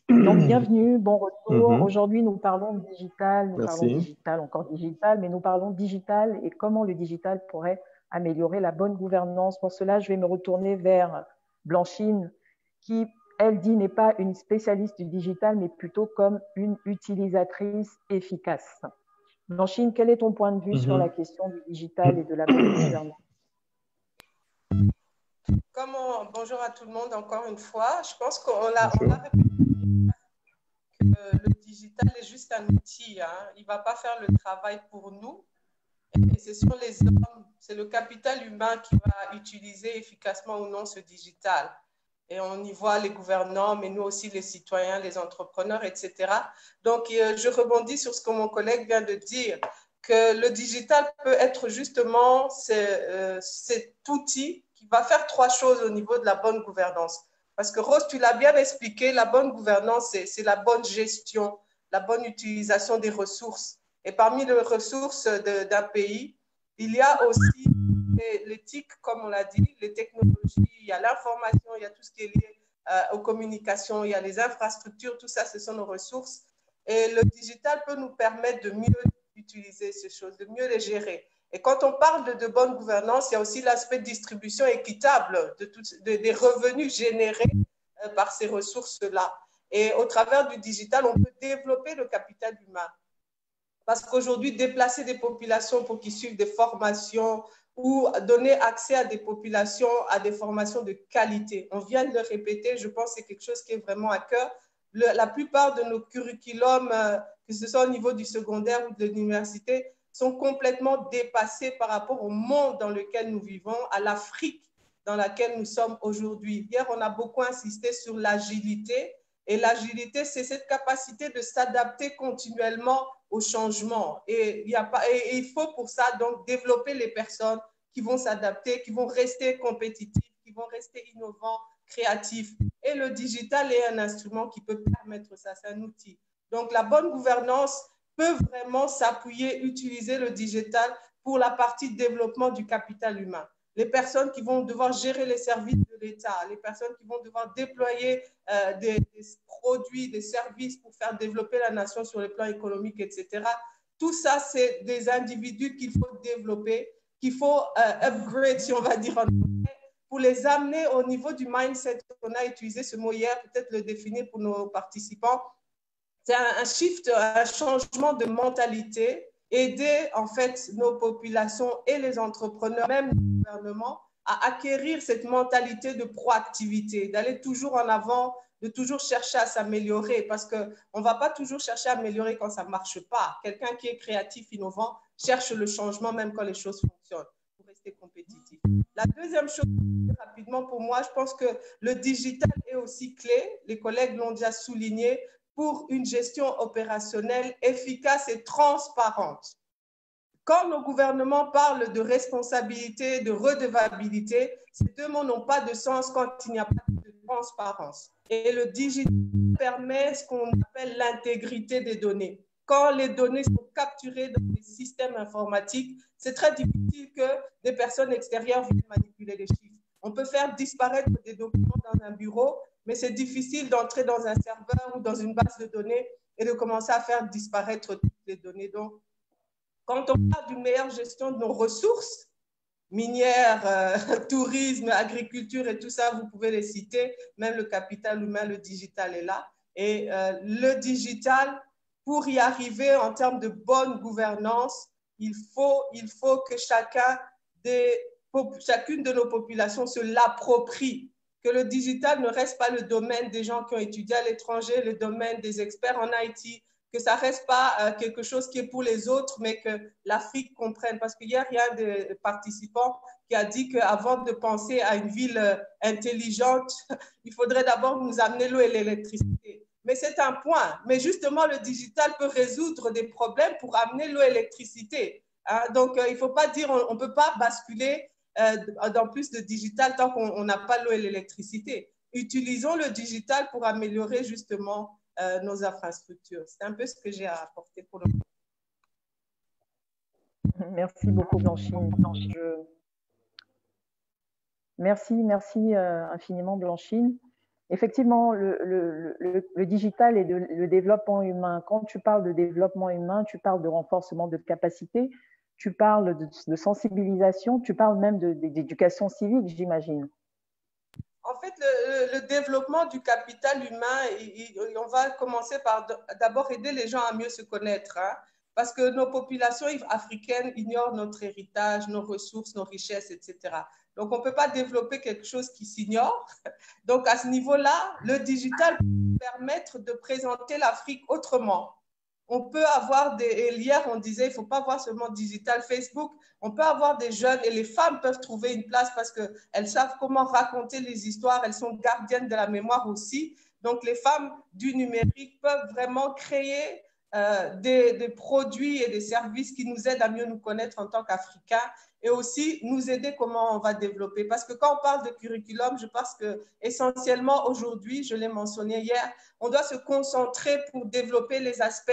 Donc, bienvenue, bon retour. Aujourd'hui, nous parlons de digital, parlons digital, encore digital, mais nous parlons digital et comment le digital pourrait améliorer la bonne gouvernance. Pour cela, je vais me retourner vers Blanchine, qui, elle dit, n'est pas une spécialiste du digital, mais plutôt comme une utilisatrice efficace. Blanchine, quel est ton point de vue sur la question du digital et de la bonne gouvernance? Bonjour à tout le monde encore une fois. Je pense qu'on a répété que le digital est juste un outil. Hein. Il ne va pas faire le travail pour nous. Et ce sont les hommes, c'est le capital humain qui va utiliser efficacement ou non ce digital. Et on y voit les gouvernants, mais nous aussi les citoyens, les entrepreneurs, etc. Donc, je rebondis sur ce que mon collègue vient de dire, que le digital peut être justement cet outil qui va faire trois choses au niveau de la bonne gouvernance. Parce que Rose, tu l'as bien expliqué, la bonne gouvernance, c'est la bonne gestion, la bonne utilisation des ressources. Et parmi les ressources d'un pays, il y a aussi l'éthique, comme on l'a dit, les technologies, il y a l'information, il y a tout ce qui est lié aux communications, il y a les infrastructures, tout ça, ce sont nos ressources. Et le digital peut nous permettre de mieux utiliser ces choses, de mieux les gérer. Et quand on parle de bonne gouvernance, il y a aussi l'aspect de distribution équitable des revenus générés par ces ressources-là. Et au travers du digital, on peut développer le capital humain. Parce qu'aujourd'hui, déplacer des populations pour qu'ils suivent des formations ou donner accès à des populations à des formations de qualité. On vient de le répéter, je pense que c'est quelque chose qui est vraiment à cœur. La plupart de nos curriculums, que ce soit au niveau du secondaire ou de l'université, sont complètement dépassés par rapport au monde dans lequel nous vivons, à l'Afrique dans laquelle nous sommes aujourd'hui. Hier, on a beaucoup insisté sur l'agilité. Et l'agilité, c'est cette capacité de s'adapter continuellement au changement. Et il faut pour ça donc développer les personnes qui vont s'adapter, qui vont rester compétitifs, qui vont rester innovants, créatifs. Et le digital est un instrument qui peut permettre ça, c'est un outil. Donc la bonne gouvernance peut vraiment s'appuyer, utiliser le digital pour la partie développement du capital humain. Les personnes qui vont devoir gérer les services de l'État, les personnes qui vont devoir déployer des produits, des services pour faire développer la nation sur le plan économique, etc. Tout ça, c'est des individus qu'il faut développer, qu'il faut upgrade, si on va dire en anglais, pour les amener au niveau du mindset. On a utilisé ce mot hier, peut-être le définir pour nos participants. C'est un shift, un changement de mentalité, aider en fait nos populations et les entrepreneurs, même le gouvernement, à acquérir cette mentalité de proactivité, d'aller toujours en avant, de toujours chercher à s'améliorer, parce qu'on ne va pas toujours chercher à améliorer quand ça ne marche pas. Quelqu'un qui est créatif, innovant, cherche le changement même quand les choses fonctionnent, pour rester compétitif. La deuxième chose, rapidement pour moi, je pense que le digital est aussi clé, les collègues l'ont déjà souligné, pour une gestion opérationnelle efficace et transparente. Quand nos gouvernements parlent de responsabilité, de redevabilité, ces deux mots n'ont pas de sens quand il n'y a pas de transparence. Et le digital permet ce qu'on appelle l'intégrité des données. Quand les données sont capturées dans des systèmes informatiques, c'est très difficile que des personnes extérieures viennent manipuler les chiffres. On peut faire disparaître des documents dans un bureau, mais c'est difficile d'entrer dans un serveur ou dans une base de données et de commencer à faire disparaître toutes les données. Donc, quand on parle d'une meilleure gestion de nos ressources, minières, tourisme, agriculture et tout ça, vous pouvez les citer, même le capital humain, le digital est là. Et le digital, pour y arriver en termes de bonne gouvernance, il faut que chacune de nos populations se l'approprie, que le digital ne reste pas le domaine des gens qui ont étudié à l'étranger, le domaine des experts en IT, que ça ne reste pas quelque chose qui est pour les autres, mais que l'Afrique comprenne. Parce qu'hier, il y a un des participants qui a dit qu'avant de penser à une ville intelligente, il faudrait d'abord nous amener l'eau et l'électricité. Mais c'est un point. Mais justement, le digital peut résoudre des problèmes pour amener l'eau et l'électricité. Hein? Donc, il ne faut pas dire on ne peut pas basculer dans plus de digital tant qu'on n'a pas l'eau et l'électricité. Utilisons le digital pour améliorer justement nos infrastructures. C'est un peu ce que j'ai à apporter pour le moment. Merci beaucoup, Blanchine. Merci infiniment, Blanchine. Effectivement, le digital et le développement humain. Quand tu parles de développement humain, tu parles de renforcement de capacité, tu parles de sensibilisation, tu parles même d'éducation civique, j'imagine. En fait, le développement du capital humain, on va commencer par d'abord aider les gens à mieux se connaître, hein, parce que nos populations africaines ignorent notre héritage, nos ressources, nos richesses, etc. Donc, on ne peut pas développer quelque chose qui s'ignore. Donc, à ce niveau-là, le digital peut permettre de présenter l'Afrique autrement. On peut avoir hier, on disait, il ne faut pas voir seulement digital Facebook. On peut avoir des jeunes et les femmes peuvent trouver une place parce qu'elles savent comment raconter les histoires. Elles sont gardiennes de la mémoire aussi. Donc, les femmes du numérique peuvent vraiment créer des produits et des services qui nous aident à mieux nous connaître en tant qu'Africains et aussi nous aider comment on va développer. Parce que quand on parle de curriculum, je pense qu'essentiellement aujourd'hui, je l'ai mentionné hier, on doit se concentrer pour développer les aspects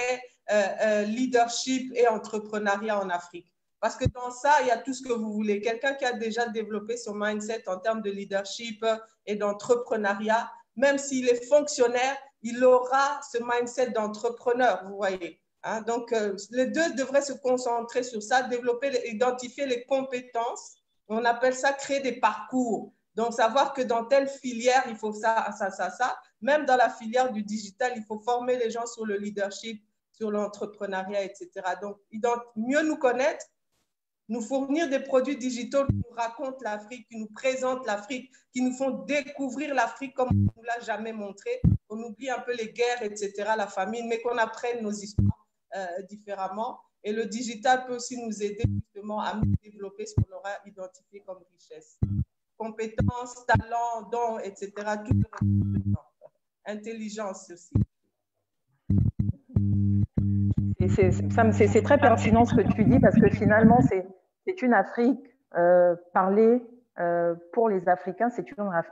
leadership et entrepreneuriat en Afrique. Parce que dans ça, il y a tout ce que vous voulez. Quelqu'un qui a déjà développé son mindset en termes de leadership et d'entrepreneuriat, même s'il est fonctionnaire, il aura ce mindset d'entrepreneur, vous voyez. Hein? Donc, les deux devraient se concentrer sur ça, développer, identifier les compétences. On appelle ça créer des parcours. Donc, savoir que dans telle filière, il faut ça, ça, ça, ça. Même dans la filière du digital, il faut former les gens sur le leadership, sur l'entrepreneuriat, etc. Donc, mieux nous connaître, nous fournir des produits digitaux qui nous racontent l'Afrique, qui nous présentent l'Afrique, qui nous font découvrir l'Afrique comme on ne nous l'a jamais montré. On oublie un peu les guerres, etc., la famine, mais qu'on apprenne nos histoires différemment. Et le digital peut aussi nous aider justement à mieux développer ce qu'on aura identifié comme richesse. Compétences, talents, dons, etc., tout le reste. Intelligence aussi. C'est très pertinent ce que tu dis parce que finalement, c'est une Afrique parlée pour les Africains. C'est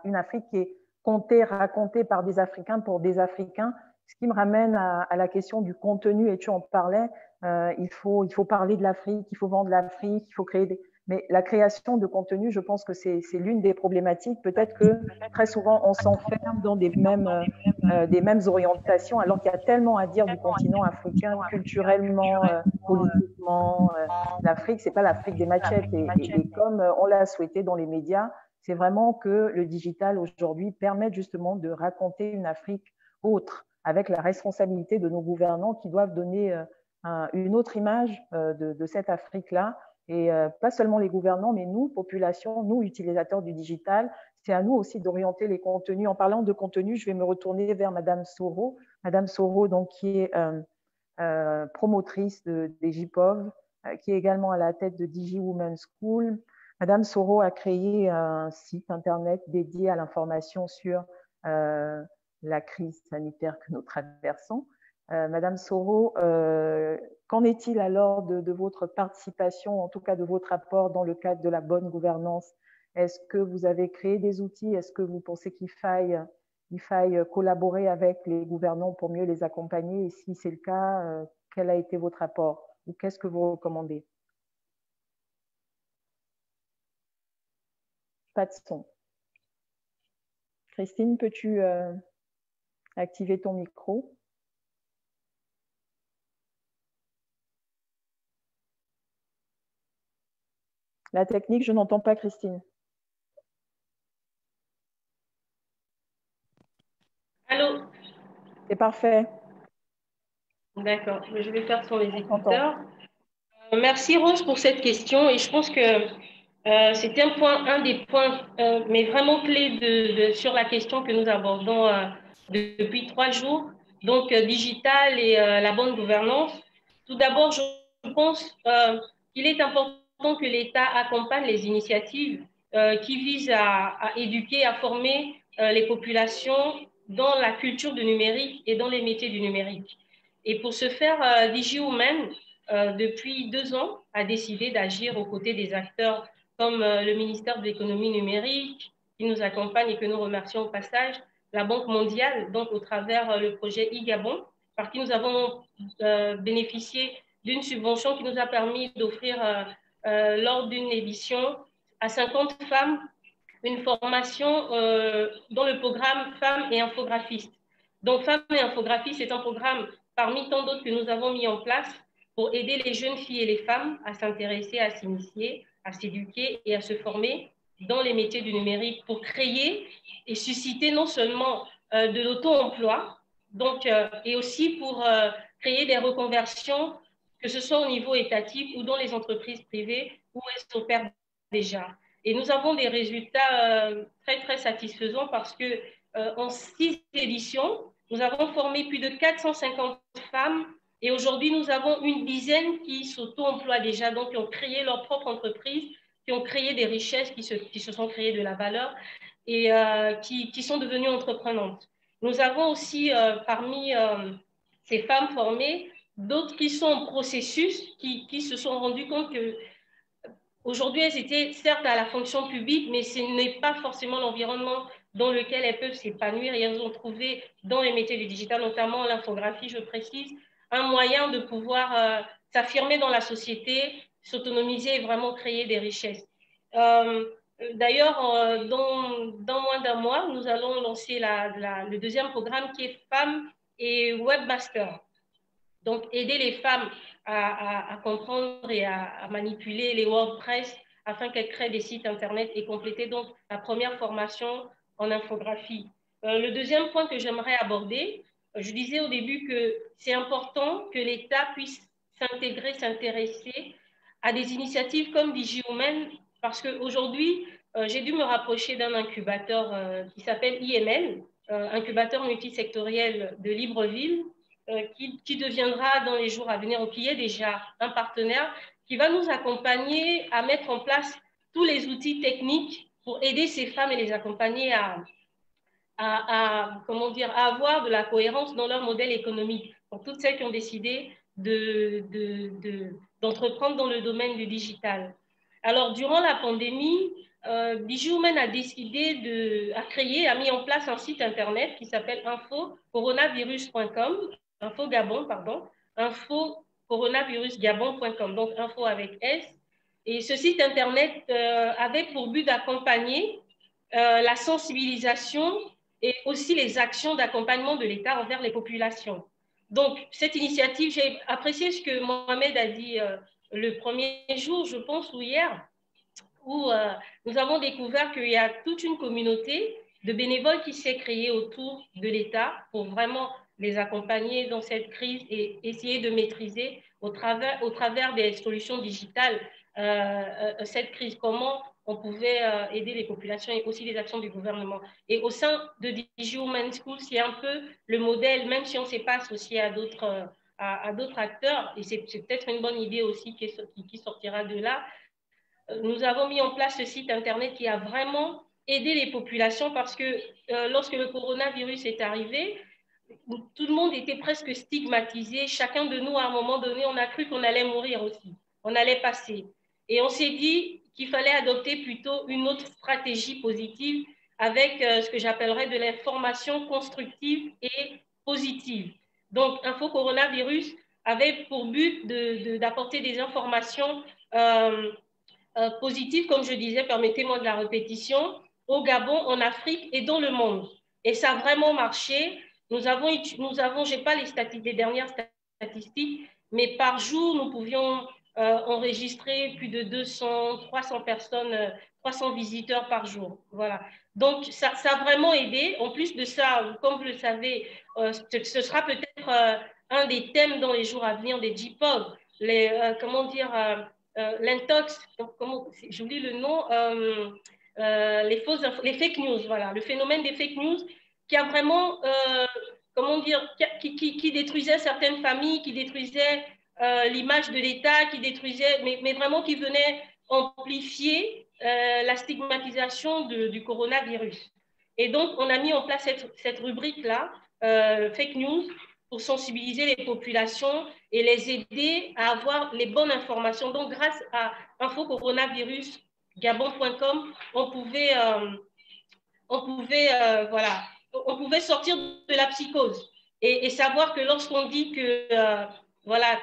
une Afrique qui est contée, racontée par des Africains pour des Africains. Ce qui me ramène à la question du contenu, et tu en parlais, il faut parler de l'Afrique, il faut vendre l'Afrique, il faut créer des... Mais la création de contenu, je pense que c'est l'une des problématiques. Peut-être que très souvent, on s'enferme dans des mêmes orientations, alors qu'il y a tellement à dire du continent africain, culturellement, politiquement. L'Afrique, c'est pas l'Afrique des machettes. Et comme on l'a souhaité dans les médias, c'est vraiment que le digital aujourd'hui permet justement de raconter une Afrique autre, avec la responsabilité de nos gouvernants qui doivent donner une autre image de cette Afrique-là. Et pas seulement les gouvernants, mais nous, population, nous, utilisateurs du digital, c'est à nous aussi d'orienter les contenus. En parlant de contenu, je vais me retourner vers Madame Soro. Madame Soro, donc, qui est promotrice des JPOV, qui est également à la tête de Digi Women's School. Madame Soro a créé un site internet dédié à l'information sur la crise sanitaire que nous traversons. Madame Soro, qu'en est-il alors de votre participation, en tout cas de votre apport dans le cadre de la bonne gouvernance? Est-ce que vous avez créé des outils? Est-ce que vous pensez qu'il faille collaborer avec les gouvernants pour mieux les accompagner? Et si c'est le cas, quel a été votre apport? Ou qu'est-ce que vous recommandez? Pas de son. Christine, peux-tu activer ton micro? La technique, je n'entends pas Christine. Allô? C'est parfait. D'accord, je vais faire sur les écouteurs. Merci Rose pour cette question et je pense que c'était un des points, mais vraiment clés sur la question que nous abordons depuis 3 jours, donc digital et la bonne gouvernance. Tout d'abord, je pense qu'il est important que l'État accompagne les initiatives qui visent à éduquer, à former les populations dans la culture du numérique et dans les métiers du numérique. Et pour ce faire, DigiWomen, depuis 2 ans, a décidé d'agir aux côtés des acteurs comme le ministère de l'économie numérique, qui nous accompagne et que nous remercions au passage, la Banque mondiale, donc au travers le projet e-Gabon, par qui nous avons bénéficié d'une subvention qui nous a permis d'offrir lors d'une édition à 50 femmes une formation dans le programme Femmes et infographistes. Donc, Femmes et infographistes, c'est un programme parmi tant d'autres que nous avons mis en place pour aider les jeunes filles et les femmes à s'intéresser, à s'initier, à s'éduquer et à se former dans les métiers du numérique pour créer et susciter non seulement de l'auto-emploi, donc, et aussi pour créer des reconversions, que ce soit au niveau étatique ou dans les entreprises privées où elles s'opèrent déjà. Et nous avons des résultats très, très satisfaisants parce que en 6 éditions, nous avons formé plus de 450 femmes et aujourd'hui, nous avons une dizaine qui s'auto-emploient déjà, donc qui ont créé leur propre entreprise, qui ont créé des richesses, qui se sont créées de la valeur et qui sont devenues entreprenantes. Nous avons aussi parmi ces femmes formées, d'autres qui sont en processus, qui se sont rendues compte que aujourd'hui, elles étaient certes à la fonction publique, mais ce n'est pas forcément l'environnement dans lequel elles peuvent s'épanouir et elles ont trouvé dans les métiers du digital, notamment l'infographie, je précise, un moyen de pouvoir s'affirmer dans la société, s'autonomiser et vraiment créer des richesses. D'ailleurs, dans moins d'un mois, nous allons lancer le deuxième programme qui est Femmes et Webmaster. Donc, aider les femmes à comprendre et à manipuler les WordPress afin qu'elles créent des sites Internet et compléter donc la première formation en infographie. Le deuxième point que j'aimerais aborder, je disais au début que c'est important que l'État puisse s'intégrer, s'intéresser à des initiatives comme DigiWomen parce qu'aujourd'hui, j'ai dû me rapprocher d'un incubateur qui s'appelle IML, incubateur multisectoriel de Libreville, qui deviendra dans les jours à venir, ou qui est déjà un partenaire qui va nous accompagner à mettre en place tous les outils techniques pour aider ces femmes et les accompagner comment dire, à avoir de la cohérence dans leur modèle économique. Pour toutes celles qui ont décidé d'entreprendre dans le domaine du digital. Alors, durant la pandémie, DigiWomen a décidé a mis en place un site internet qui s'appelle infocoronavirus.com, infocoronavirusgabon.com, donc info avec S. Et ce site internet avait pour but d'accompagner la sensibilisation et aussi les actions d'accompagnement de l'État envers les populations. Donc, cette initiative, j'ai apprécié ce que Mohamed a dit le premier jour, je pense, ou hier, où nous avons découvert qu'il y a toute une communauté de bénévoles qui s'est créée autour de l'État pour vraiment les accompagner dans cette crise et essayer de maîtriser au travers des solutions digitales cette crise, comment on pouvait aider les populations et aussi les actions du gouvernement. Et au sein de DigiWomen School, c'est un peu le modèle, même si on ne s'est pas associé à d'autres acteurs, et c'est peut-être une bonne idée aussi qui sortira de là. Nous avons mis en place ce site internet qui a vraiment aidé les populations parce que lorsque le coronavirus est arrivé, tout le monde était presque stigmatisé. Chacun de nous, à un moment donné, on a cru qu'on allait mourir aussi. On allait passer. Et on s'est dit qu'il fallait adopter plutôt une autre stratégie positive avec ce que j'appellerais de l'information constructive et positive. Donc, Info Coronavirus avait pour but d'apporter des informations positives, comme je disais, permettez-moi de la répétition, au Gabon, en Afrique et dans le monde. Et ça a vraiment marché. Nous avons j'ai pas les dernières statistiques, mais par jour, nous pouvions enregistrer plus de 200, 300 personnes, 300 visiteurs par jour. Voilà. Donc, ça a vraiment aidé. En plus de ça, comme vous le savez, ce sera peut-être un des thèmes dans les jours à venir des JPOG, l'intox, j'oublie le nom, les fake news, voilà, le phénomène des fake news qui a vraiment, qui détruisait certaines familles, qui détruisait l'image de l'État, qui détruisait, mais vraiment qui venait amplifier la stigmatisation du coronavirus. Et donc, on a mis en place cette rubrique-là, fake news, pour sensibiliser les populations et les aider à avoir les bonnes informations. Donc, grâce à infocoronavirusgabon.com, on pouvait sortir de la psychose et savoir que lorsqu'on dit que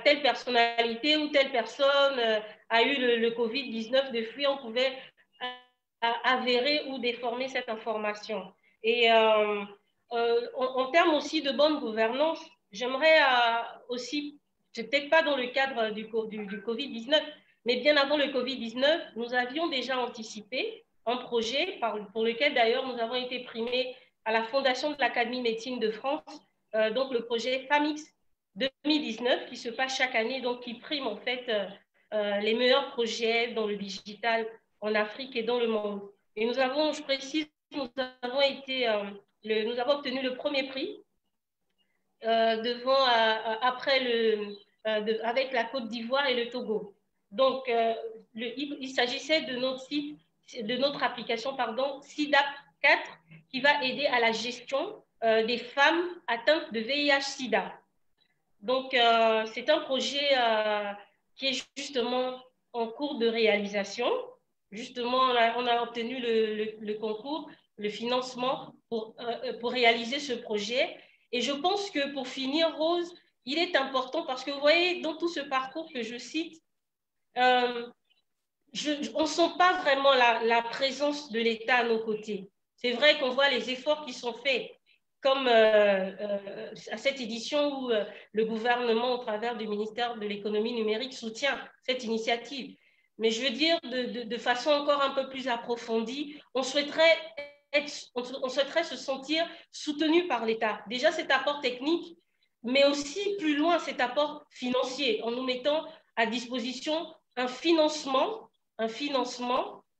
telle personnalité ou telle personne a eu le Covid-19 depuis, on pouvait avérer ou déformer cette information. Et en termes aussi de bonne gouvernance, j'aimerais aussi, peut-être pas dans le cadre du Covid-19, mais bien avant le Covid-19, nous avions déjà anticipé un projet pour lequel d'ailleurs nous avons été primés à la Fondation de l'Académie médecine de France, donc le projet FAMIX 2019 qui se passe chaque année, donc qui prime en fait les meilleurs projets dans le digital en Afrique et dans le monde. Et nous avons, je précise, nous avons obtenu le premier prix avec la Côte d'Ivoire et le Togo. Donc, il s'agissait de notre application, SIDAP 4, qui va aider à la gestion des femmes atteintes de VIH-Sida. Donc, c'est un projet qui est justement en cours de réalisation. Justement, on a obtenu le concours, le financement pour réaliser ce projet. Et je pense que pour finir, Rose, il est important parce que vous voyez, dans tout ce parcours que je cite, on ne sent pas vraiment la présence de l'État à nos côtés. C'est vrai qu'on voit les efforts qui sont faits, comme à cette édition où le gouvernement, au travers du ministère de l'économie numérique, soutient cette initiative. Mais je veux dire, de façon encore un peu plus approfondie, on souhaiterait se sentir soutenu par l'État. Déjà, cet apport technique, mais aussi plus loin, cet apport financier, en nous mettant à disposition un financement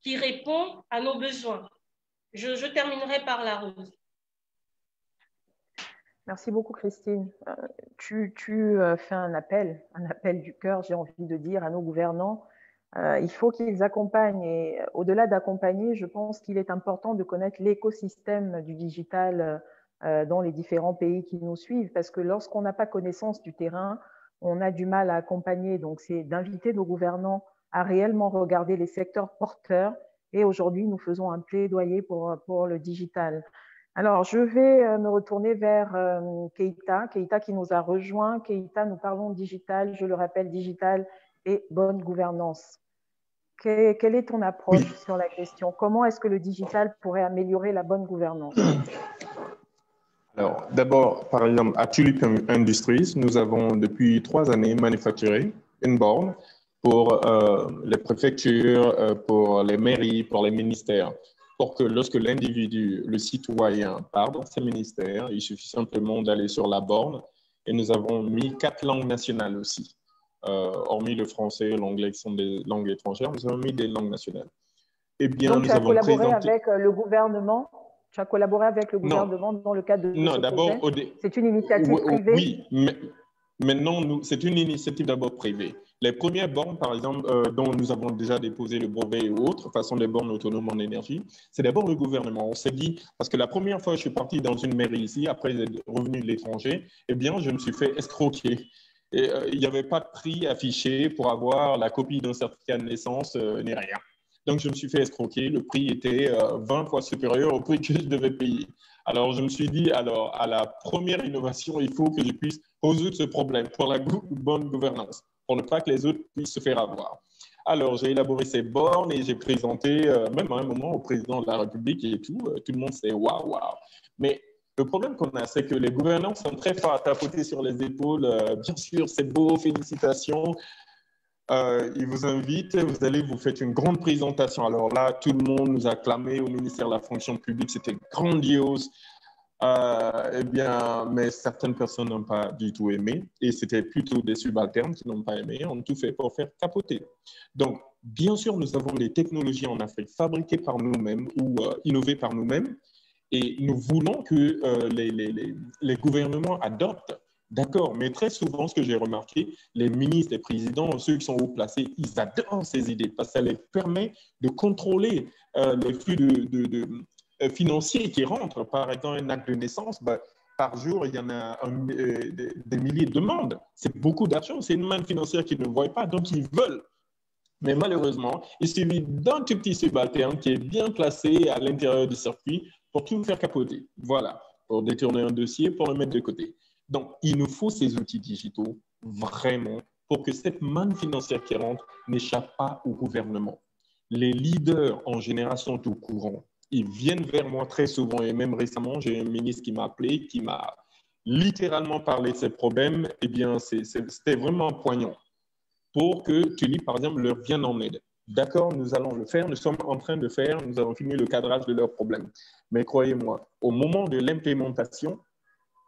qui répond à nos besoins. Je terminerai par la Rose. Merci beaucoup, Christine. Tu fais un appel du cœur, j'ai envie de dire, à nos gouvernants. Il faut qu'ils accompagnent et au-delà d'accompagner, je pense qu'il est important de connaître l'écosystème du digital dans les différents pays qui nous suivent parce que lorsqu'on n'a pas connaissance du terrain, on a du mal à accompagner. Donc, c'est d'inviter nos gouvernants à réellement regarder les secteurs porteurs et aujourd'hui, nous faisons un plaidoyer pour le digital. Alors, je vais me retourner vers Keïta qui nous a rejoint. Keïta, nous parlons digital, je le rappelle, digital et bonne gouvernance. Quelle est ton approche sur la question? Comment est-ce que le digital pourrait améliorer la bonne gouvernance? Alors, d'abord, par exemple, à Tulip Industries, nous avons depuis 3 années manufacturé une borne pour les préfectures, pour les mairies, pour les ministères, pour que lorsque l'individu, le citoyen, part dans ces ministères, il suffit simplement d'aller sur la borne et nous avons mis 4 langues nationales aussi. Hormis le français et l'anglais qui sont des langues étrangères, nous avons mis des langues nationales. Eh bien, donc, tu as collaboré avec le gouvernement? Tu as collaboré avec le gouvernement dans le cadre de ce projet? C'est une initiative privée? Oui, mais non, c'est une initiative d'abord privée. Les premières bornes, par exemple, dont nous avons déjà déposé le brevet et autres, façon des bornes autonomes en énergie, c'est d'abord le gouvernement. On s'est dit, parce que la première fois que je suis parti dans une mairie ici, après être revenu de l'étranger, eh bien, je me suis fait escroquer. Et il n'y avait pas de prix affiché pour avoir la copie d'un certificat de naissance ni rien. Donc, je me suis fait escroquer. Le prix était 20 fois supérieur au prix que je devais payer. Alors, je me suis dit, alors, à la première innovation, il faut que je puisse résoudre ce problème pour la bonne gouvernance, pour ne pas que les autres puissent se faire avoir. Alors, j'ai élaboré ces bornes et j'ai présenté, même à un moment, au président de la République et tout. Tout le monde s'est waouh, waouh. Mais le problème qu'on a, c'est que les gouvernants sont très forts à tapoter sur les épaules. Bien sûr, c'est beau, félicitations. Ils vous invitent, vous allez, vous faites une grande présentation. Alors là, tout le monde nous a acclamé au ministère de la fonction publique, c'était grandiose. Eh bien, mais certaines personnes n'ont pas du tout aimé et c'était plutôt des subalternes qui n'ont pas aimé. On a tout fait pour faire capoter. Donc, bien sûr, nous avons des technologies en Afrique fabriquées par nous-mêmes ou innovées par nous-mêmes et nous voulons que les gouvernements adoptent. D'accord, mais très souvent, ce que j'ai remarqué, les ministres, les présidents, ceux qui sont haut placés, ils adorent ces idées parce que ça les permet de contrôler les flux financiers qui rentrent. Par exemple, un acte de naissance, par jour, il y en a des milliers de demandes. C'est beaucoup d'argent, c'est une manne financière qu'ils ne voient pas, donc ils veulent. Mais malheureusement, il suffit d'un tout petit subalterne qui est bien placé à l'intérieur du circuit pour tout faire capoter. Voilà, pour détourner un dossier, pour le mettre de côté. Donc, il nous faut ces outils digitaux, vraiment, pour que cette manne financière qui rentre n'échappe pas au gouvernement. Les leaders, en général, sont au courant. Ils viennent vers moi très souvent, et même récemment, j'ai un ministre qui m'a appelé, qui m'a littéralement parlé de ces problèmes. Eh bien, c'était vraiment poignant pour que Tulip, par exemple, leur vienne en aide. D'accord, nous allons le faire, nous sommes en train de faire, nous allons filmer le cadrage de leurs problèmes. Mais croyez-moi, au moment de l'implémentation,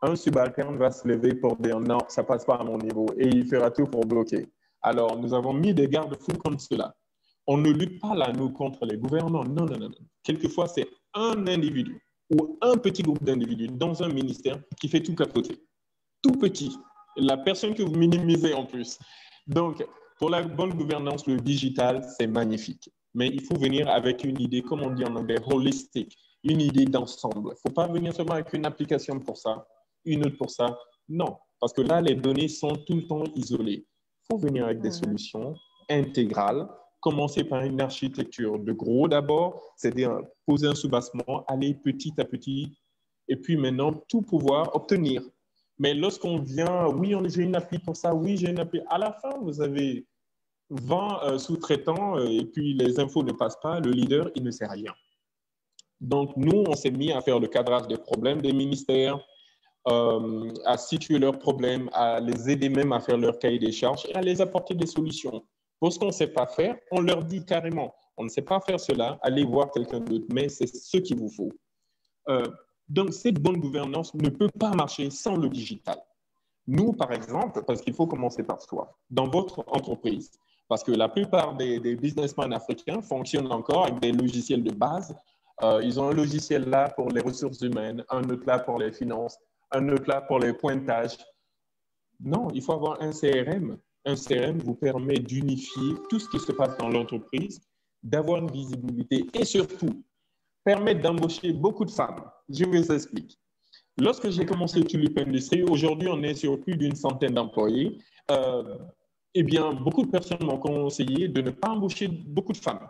un subalterne va se lever pour dire non, ça ne passe pas à mon niveau et il fera tout pour bloquer. Alors, nous avons mis des garde-fous contre cela. On ne lutte pas là, nous, contre les gouvernants. Non, non, non, non. Quelquefois, c'est un individu ou un petit groupe d'individus dans un ministère qui fait tout capoter. Tout petit. La personne que vous minimisez en plus. Donc, pour la bonne gouvernance, le digital, c'est magnifique. Mais il faut venir avec une idée, comme on dit en anglais, holistique, une idée d'ensemble. Il ne faut pas venir seulement avec une application pour ça, une autre pour ça. Non, parce que là, les données sont tout le temps isolées. Il faut venir avec des solutions intégrales, commencer par une architecture de gros d'abord, c'est-à-dire poser un soubassement, aller petit à petit, et puis maintenant, tout pouvoir obtenir. Mais lorsqu'on vient, oui, j'ai une appli pour ça, oui, j'ai une appli. À la fin, vous avez 20 sous-traitants et puis les infos ne passent pas. Le leader, il ne sait rien. Donc, nous, on s'est mis à faire le cadrage des problèmes des ministères, à situer leurs problèmes, à les aider même à faire leur cahier des charges et à les apporter des solutions. Pour ce qu'on ne sait pas faire, on leur dit carrément, on ne sait pas faire cela, allez voir quelqu'un d'autre, mais c'est ce qu'il vous faut. Donc, cette bonne gouvernance ne peut pas marcher sans le digital. Nous, par exemple, parce qu'il faut commencer par soi, dans votre entreprise, parce que la plupart des businessmen africains fonctionnent encore avec des logiciels de base. Ils ont un logiciel là pour les ressources humaines, un autre là pour les finances, un autre là pour les pointages. Non, il faut avoir un CRM. Un CRM vous permet d'unifier tout ce qui se passe dans l'entreprise, d'avoir une visibilité et surtout, permettre d'embaucher beaucoup de femmes. Je vous explique. Lorsque j'ai commencé Tulip Industries, aujourd'hui, on est sur plus d'une centaine d'employés. Eh bien, beaucoup de personnes m'ont conseillé de ne pas embaucher beaucoup de femmes.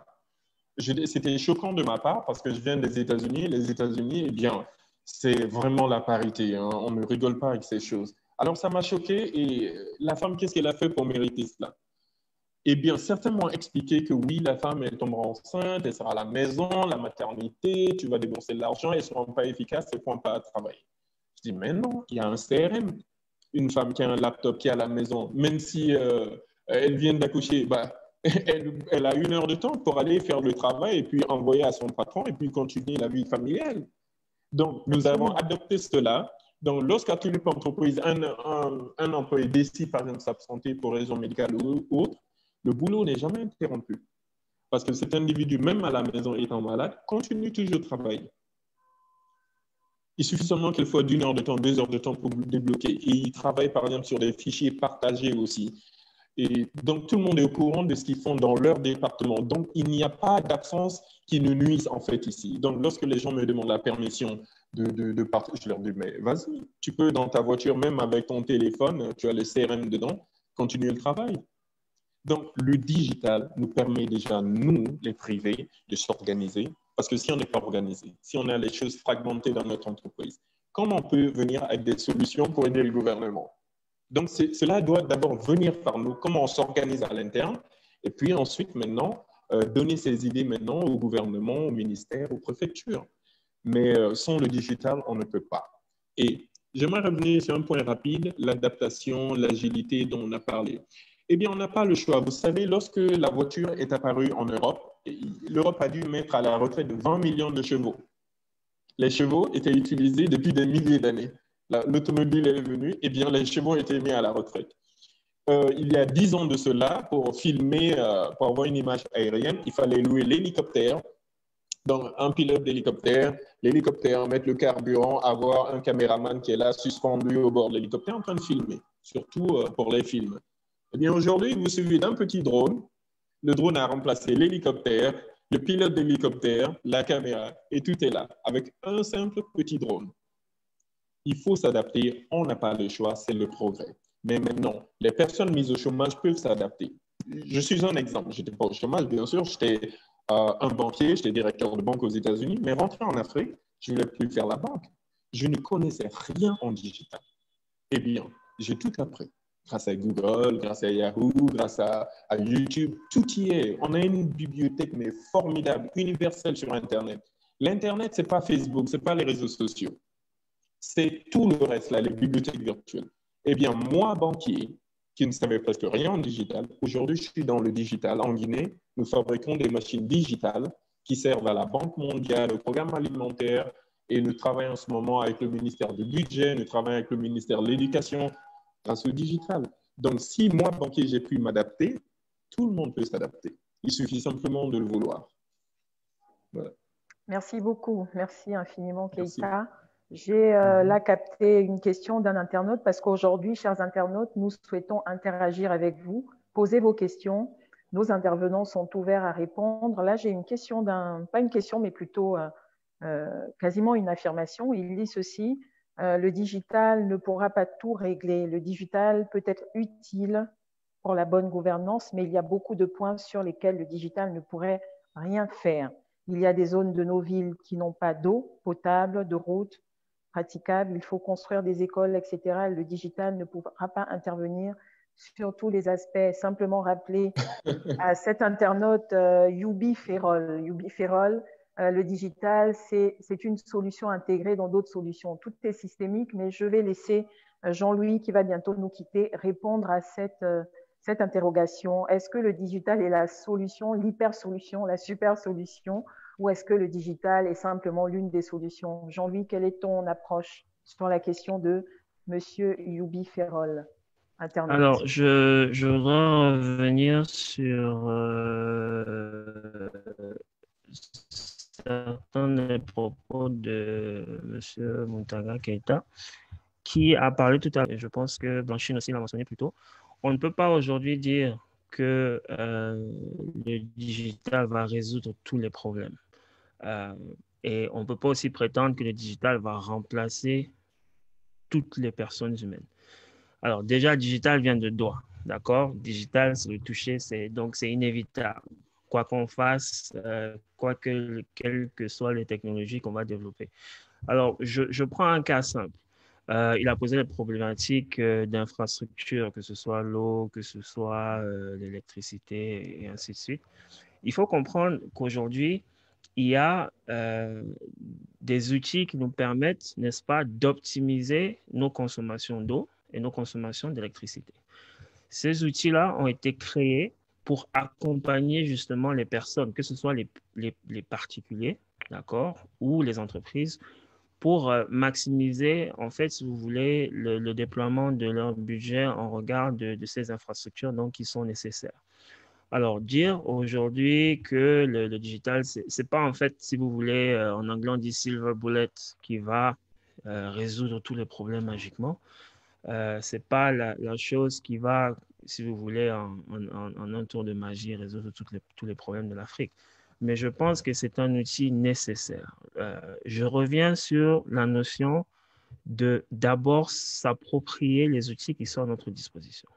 C'était choquant de ma part parce que je viens des États-Unis. Les États-Unis, eh bien, c'est vraiment la parité. Hein. On ne rigole pas avec ces choses. Alors, ça m'a choqué. Et la femme, qu'est-ce qu'elle a fait pour mériter cela? Eh bien, certains m'ont expliqué que oui, la femme, elle tombera enceinte, elle sera à la maison, la maternité, tu vas débourser de l'argent, elles ne seront pas efficaces, elles ne pourront pas travailler. Je dis, mais non, il y a un CRM. Une femme qui a un laptop, qui est à la maison, même si elle vient d'accoucher, bah, elle a 1 heure de temps pour aller faire le travail et puis envoyer à son patron et puis continuer la vie familiale. Donc, nous avons adopté cela. Donc, lorsqu'à Tulip Entreprise, un employé décide, par exemple, s'absenter pour raison médicale ou autre, le boulot n'est jamais interrompu. Parce que cet individu, même à la maison étant malade, continue toujours de travailler. Il suffit seulement qu'il faut 1 heure de temps, 2 heures de temps pour débloquer. Et il travaille, par exemple, sur des fichiers partagés aussi. Et donc, tout le monde est au courant de ce qu'ils font dans leur département. Donc, il n'y a pas d'absence qui nous nuise, en fait, ici. Donc, lorsque les gens me demandent la permission de partir, je leur dis, mais vas-y, tu peux dans ta voiture, même avec ton téléphone, tu as le CRM dedans, continuer le travail. Donc, le digital nous permet déjà, nous, les privés, de s'organiser. Parce que si on n'est pas organisé, si on a les choses fragmentées dans notre entreprise, comment on peut venir avec des solutions pour aider le gouvernement? Donc, cela doit d'abord venir par nous, comment on s'organise à l'interne, et puis ensuite, maintenant, donner ces idées maintenant au gouvernement, au ministère, aux préfectures. Mais sans le digital, on ne peut pas. Et j'aimerais revenir sur un point rapide, l'adaptation, l'agilité dont on a parlé. Eh bien, on n'a pas le choix. Vous savez, lorsque la voiture est apparue en Europe, l'Europe a dû mettre à la retraite 20 millions de chevaux. Les chevaux étaient utilisés depuis des milliers d'années. L'automobile est venue, eh bien, les chevaux étaient mis à la retraite. Il y a 10 ans de cela, pour filmer, pour avoir une image aérienne, il fallait louer l'hélicoptère. Donc, un pilote d'hélicoptère, l'hélicoptère, mettre le carburant, avoir un caméraman qui est là, suspendu au bord de l'hélicoptère, en train de filmer, surtout pour les films. Eh bien, aujourd'hui, il vous suffit d'un petit drone. Le drone a remplacé l'hélicoptère, le pilote d'hélicoptère, la caméra, et tout est là, avec un simple petit drone. Il faut s'adapter, on n'a pas le choix, c'est le progrès. Mais maintenant, les personnes mises au chômage peuvent s'adapter. Je suis un exemple, je n'étais pas au chômage, bien sûr, j'étais un banquier, j'étais directeur de banque aux États-Unis, mais rentré en Afrique, je ne voulais plus faire la banque. Je ne connaissais rien en digital. Eh bien, j'ai tout appris. Grâce à Google, grâce à Yahoo, grâce à YouTube, tout y est. On a une bibliothèque mais formidable, universelle sur Internet. L'Internet, ce n'est pas Facebook, ce n'est pas les réseaux sociaux. C'est tout le reste, là, les bibliothèques virtuelles. Eh bien, moi, banquier, qui ne savais presque rien en digital, aujourd'hui, je suis dans le digital en Guinée Nous fabriquons des machines digitales qui servent à la Banque mondiale, au programme alimentaire, et nous travaillons en ce moment avec le ministère du Budget, nous travaillons avec le ministère de l'Éducation grâce au digital. Donc, si moi, banquier, j'ai pu m'adapter, tout le monde peut s'adapter. Il suffit simplement de le vouloir. Voilà. Merci beaucoup. Merci infiniment, Keïta. Merci. J'ai là capté une question d'un internaute parce qu'aujourd'hui, chers internautes, nous souhaitons interagir avec vous, poser vos questions. Nos intervenants sont ouverts à répondre. Là, j'ai une question pas une question, mais plutôt quasiment une affirmation. Il dit ceci, le digital ne pourra pas tout régler. Le digital peut être utile pour la bonne gouvernance, mais il y a beaucoup de points sur lesquels le digital ne pourrait rien faire. Il y a des zones de nos villes qui n'ont pas d'eau potable, de routes praticables. Il faut construire des écoles, etc. Le digital ne pourra pas intervenir sur tous les aspects. Simplement rappeler à cet internaute Youbi Ferrol, le digital, c'est une solution intégrée dans d'autres solutions. Tout est systémique, mais je vais laisser Jean-Louis, qui va bientôt nous quitter, répondre à cette interrogation. Est-ce que le digital est la solution, l'hyper-solution, la super-solution, ou est-ce que le digital est simplement l'une des solutions? Jean-Louis, quelle est ton approche sur la question de Monsieur Youbi Ferrol, internaute? Alors, je voudrais revenir sur certains des propos de Monsieur Muntaga Keïta, qui a parlé tout à l'heure, et je pense que Blanchine aussi l'a mentionné plus tôt. On ne peut pas aujourd'hui dire que le digital va résoudre tous les problèmes. Et on ne peut pas aussi prétendre que le digital va remplacer toutes les personnes humaines. Alors, déjà, digital vient de doigt, d'accord? Digital, c'est le toucher, donc c'est inévitable. Quoi qu'on fasse, quelles que soient les technologies qu'on va développer. Alors, je prends un cas simple. Il a posé les problématiques d'infrastructure, que ce soit l'eau, que ce soit l'électricité et ainsi de suite. Il faut comprendre qu'aujourd'hui, il y a des outils qui nous permettent, n'est-ce pas, d'optimiser nos consommations d'eau et nos consommations d'électricité. Ces outils-là ont été créés pour accompagner justement les personnes, que ce soit les particuliers, d'accord, ou les entreprises, pour maximiser, en fait, si vous voulez, le déploiement de leur budget en regard de ces infrastructures donc, qui sont nécessaires. Alors, dire aujourd'hui que le digital, c'est pas en fait, si vous voulez, en anglais on dit silver bullet, qui va résoudre tous les problèmes magiquement. C'est pas la chose qui va, si vous voulez, en un tour de magie, résoudre tous les problèmes de l'Afrique. Mais je pense que c'est un outil nécessaire. Je reviens sur la notion de d'abord s'approprier les outils qui sont à notre disposition.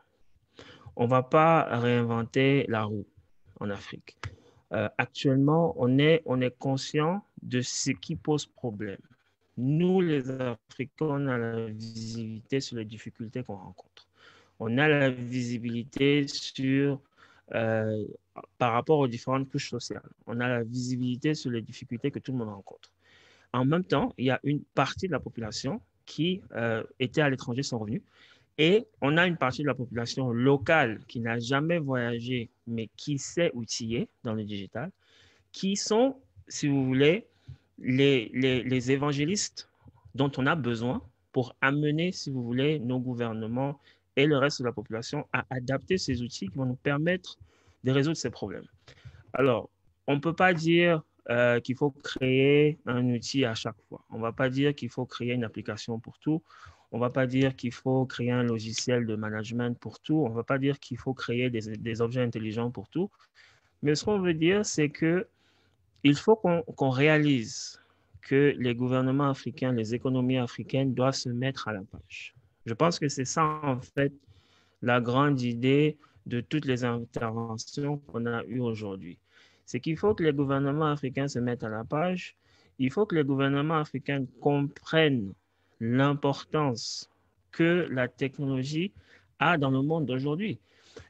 On ne va pas réinventer la roue en Afrique. Actuellement, on est conscient de ce qui pose problème. Nous, les Africains, on a la visibilité sur les difficultés qu'on rencontre. On a la visibilité par rapport aux différentes couches sociales. On a la visibilité sur les difficultés que tout le monde rencontre. En même temps, il y a une partie de la population qui était à l'étranger sans revenu. Et on a une partie de la population locale qui n'a jamais voyagé, mais qui s'est outillée dans le digital, qui sont, si vous voulez, les évangélistes dont on a besoin pour amener, si vous voulez, nos gouvernements et le reste de la population à adapter ces outils qui vont nous permettre de résoudre ces problèmes. Alors, on ne peut pas dire qu'il faut créer un outil à chaque fois. On ne va pas dire qu'il faut créer une application pour tout. On ne va pas dire qu'il faut créer un logiciel de management pour tout. On ne va pas dire qu'il faut créer des objets intelligents pour tout. Mais ce qu'on veut dire, c'est qu'il faut qu'on réalise que les gouvernements africains, les économies africaines doivent se mettre à la page. Je pense que c'est ça, en fait, la grande idée de toutes les interventions qu'on a eues aujourd'hui. C'est qu'il faut que les gouvernements africains se mettent à la page. Il faut que les gouvernements africains comprennent l'importance que la technologie a dans le monde d'aujourd'hui.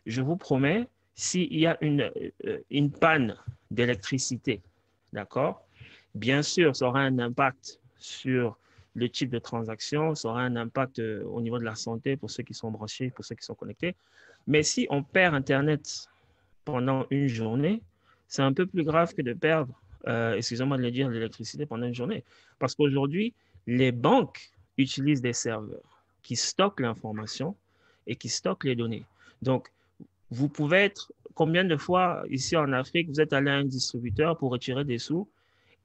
Je vous promets, s'il y a une panne d'électricité, d'accord, bien sûr, ça aura un impact sur le type de transaction, ça aura un impact au niveau de la santé pour ceux qui sont branchés, pour ceux qui sont connectés. Mais si on perd Internet pendant une journée, c'est un peu plus grave que de perdre, excusez-moi de le dire, l'électricité pendant une journée. Parce qu'aujourd'hui, les banques utilisent des serveurs qui stockent l'information et qui stockent les données. Donc, vous pouvez être, combien de fois ici en Afrique, vous êtes allé à un distributeur pour retirer des sous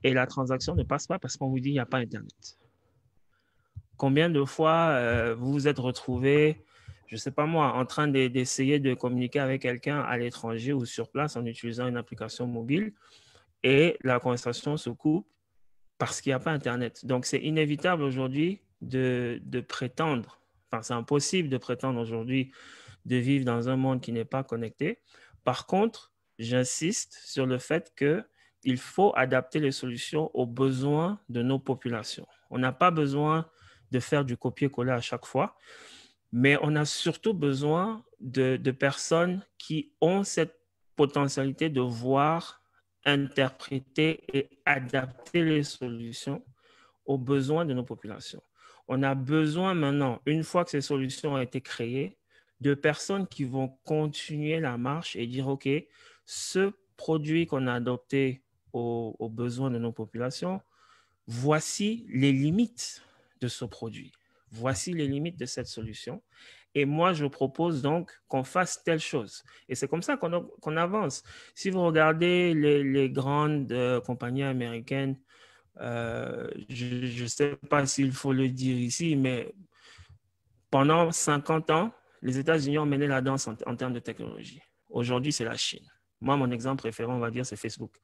et la transaction ne passe pas parce qu'on vous dit qu'il n'y a pas Internet? Combien de fois vous vous êtes retrouvé, je ne sais pas moi, en train d'essayer de communiquer avec quelqu'un à l'étranger ou sur place en utilisant une application mobile et la conversation se coupe parce qu'il n'y a pas Internet. Donc, c'est inévitable aujourd'hui de prétendre, enfin, c'est impossible de prétendre aujourd'hui de vivre dans un monde qui n'est pas connecté. Par contre, j'insiste sur le fait qu'il faut adapter les solutions aux besoins de nos populations. On n'a pas besoin de faire du copier-coller à chaque fois, mais on a surtout besoin de personnes qui ont cette potentialité de voir, interpréter et adapter les solutions aux besoins de nos populations. On a besoin maintenant, une fois que ces solutions ont été créées, de personnes qui vont continuer la marche et dire, OK, ce produit qu'on a adopté aux besoins de nos populations, voici les limites de ce produit. Voici les limites de cette solution. Et moi, je propose donc qu'on fasse telle chose. Et c'est comme ça qu'on avance. Si vous regardez les grandes compagnies américaines, je ne sais pas s'il faut le dire ici, mais pendant 50 ans, les États-Unis ont mené la danse en termes de technologie. Aujourd'hui, c'est la Chine. Moi, mon exemple préféré, on va dire, c'est Facebook.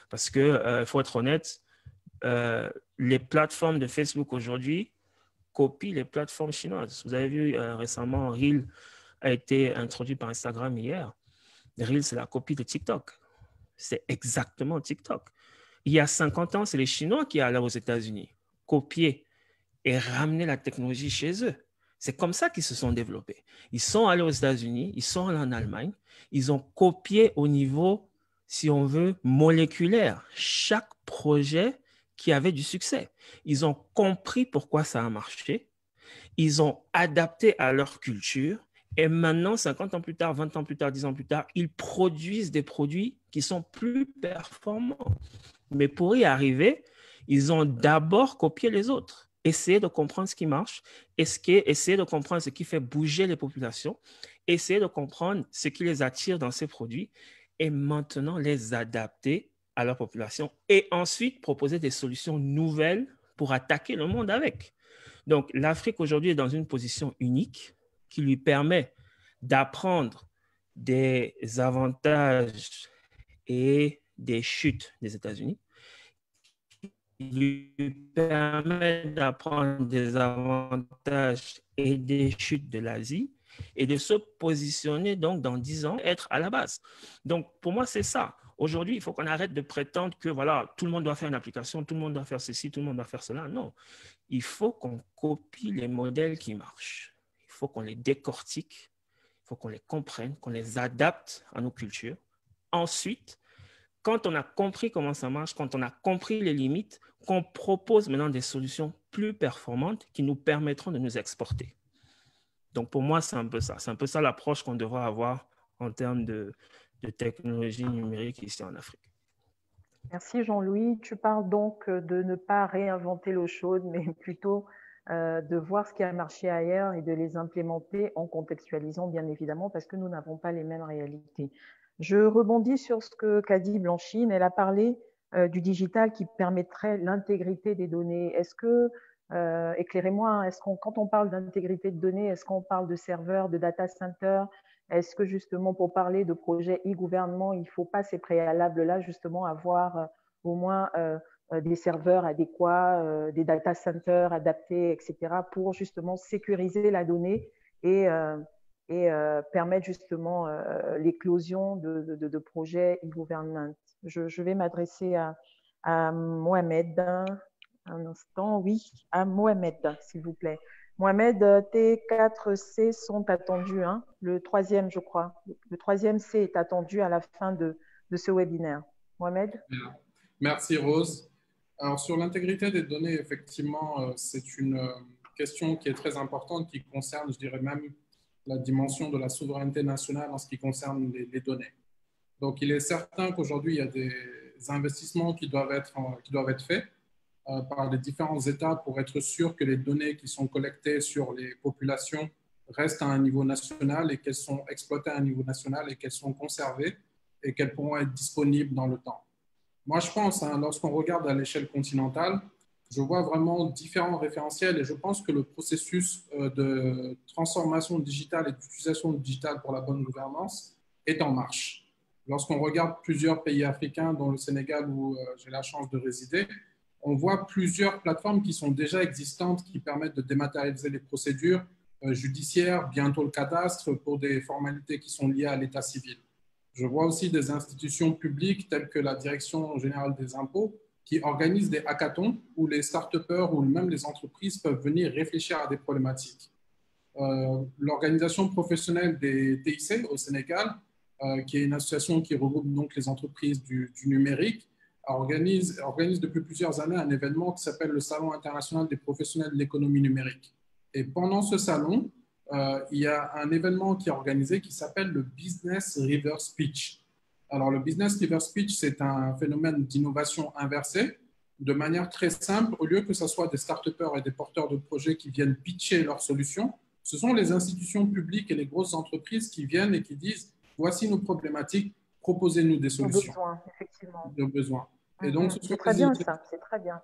Parce qu'il faut être honnête, les plateformes de Facebook aujourd'hui copient les plateformes chinoises. Vous avez vu récemment, Reel a été introduit par Instagram hier. Reel, c'est la copie de TikTok. C'est exactement TikTok. Il y a 50 ans, c'est les Chinois qui allaient aux États-Unis, copier et ramener la technologie chez eux. C'est comme ça qu'ils se sont développés. Ils sont allés aux États-Unis, ils sont allés en Allemagne, ils ont copié au niveau, si on veut, moléculaire, chaque projet qui avait du succès. Ils ont compris pourquoi ça a marché, ils ont adapté à leur culture et maintenant, 50 ans plus tard, 20 ans plus tard, 10 ans plus tard, ils produisent des produits qui sont plus performants. Mais pour y arriver, ils ont d'abord copié les autres. Essayer de comprendre ce qui marche, essayer de comprendre ce qui fait bouger les populations, essayer de comprendre ce qui les attire dans ces produits et maintenant les adapter à leur population et ensuite proposer des solutions nouvelles pour attaquer le monde avec. Donc, l'Afrique aujourd'hui est dans une position unique qui lui permet d'apprendre des avantages et des chutes des États-Unis. Il lui permet d'apprendre des avantages et des chutes de l'Asie et de se positionner donc dans 10 ans, être à la base. Donc, pour moi, c'est ça. Aujourd'hui, il faut qu'on arrête de prétendre que voilà, tout le monde doit faire une application, tout le monde doit faire ceci, tout le monde doit faire cela. Non, il faut qu'on copie les modèles qui marchent. Il faut qu'on les décortique, il faut qu'on les comprenne, qu'on les adapte à nos cultures. Ensuite, quand on a compris comment ça marche, quand on a compris les limites, qu'on propose maintenant des solutions plus performantes qui nous permettront de nous exporter. Donc, pour moi, c'est un peu ça. C'est un peu ça l'approche qu'on devrait avoir en termes de technologie numérique ici en Afrique. Merci Jean-Louis. Tu parles donc de ne pas réinventer l'eau chaude, mais plutôt de voir ce qui a marché ailleurs et de les implémenter en contextualisant, bien évidemment, parce que nous n'avons pas les mêmes réalités. Je rebondis sur ce qu'a dit Blanchine. Elle a parlé du digital qui permettrait l'intégrité des données. Est-ce que, éclairez-moi, quand on parle d'intégrité de données, est-ce qu'on parle de serveurs, de data centers? Est-ce que justement, pour parler de projet e-gouvernement, il ne faut pas ces préalables-là, justement, avoir au moins des serveurs adéquats, des data centers adaptés, etc., pour justement sécuriser la donnée et permettre justement l'éclosion de projets e-government. Je vais m'adresser à Mohamed un instant. Oui, à Mohamed, s'il vous plaît. Mohamed, tes 4 C sont attendus, hein, le 3e, je crois. Le 3e C est attendu à la fin de ce webinaire. Mohamed? Merci Rose. Alors sur l'intégrité des données, effectivement, c'est une question qui est très importante, qui concerne, je dirais même, la dimension de la souveraineté nationale en ce qui concerne les données. Donc, il est certain qu'aujourd'hui, il y a des investissements qui doivent être faits par les différents États pour être sûr que les données qui sont collectées sur les populations restent à un niveau national et qu'elles sont exploitées à un niveau national et qu'elles sont conservées et qu'elles pourront être disponibles dans le temps. Moi, je pense, lorsqu'on regarde à l'échelle continentale, je vois vraiment différents référentiels et je pense que le processus de transformation digitale et d'utilisation digitale pour la bonne gouvernance est en marche. Lorsqu'on regarde plusieurs pays africains, dont le Sénégal où j'ai la chance de résider, on voit plusieurs plateformes qui sont déjà existantes qui permettent de dématérialiser les procédures judiciaires, bientôt le cadastre pour des formalités qui sont liées à l'état civil. Je vois aussi des institutions publiques telles que la Direction générale des impôts qui organisent des hackathons où les start-upers ou même les entreprises peuvent venir réfléchir à des problématiques. L'organisation professionnelle des TIC au Sénégal, qui est une association qui regroupe donc les entreprises du numérique, organise depuis plusieurs années un événement qui s'appelle le Salon international des professionnels de l'économie numérique. Et pendant ce salon, il y a un événement qui est organisé qui s'appelle le Business Reverse Pitch. Alors, le Business Reverse Pitch, c'est un phénomène d'innovation inversée. De manière très simple, au lieu que ce soit des start-upers et des porteurs de projets qui viennent pitcher leurs solutions, ce sont les institutions publiques et les grosses entreprises qui viennent et qui disent « Voici nos problématiques, proposez-nous des solutions. » De besoin, effectivement. De besoin. Et donc, c'est très bien ça, c'est très bien.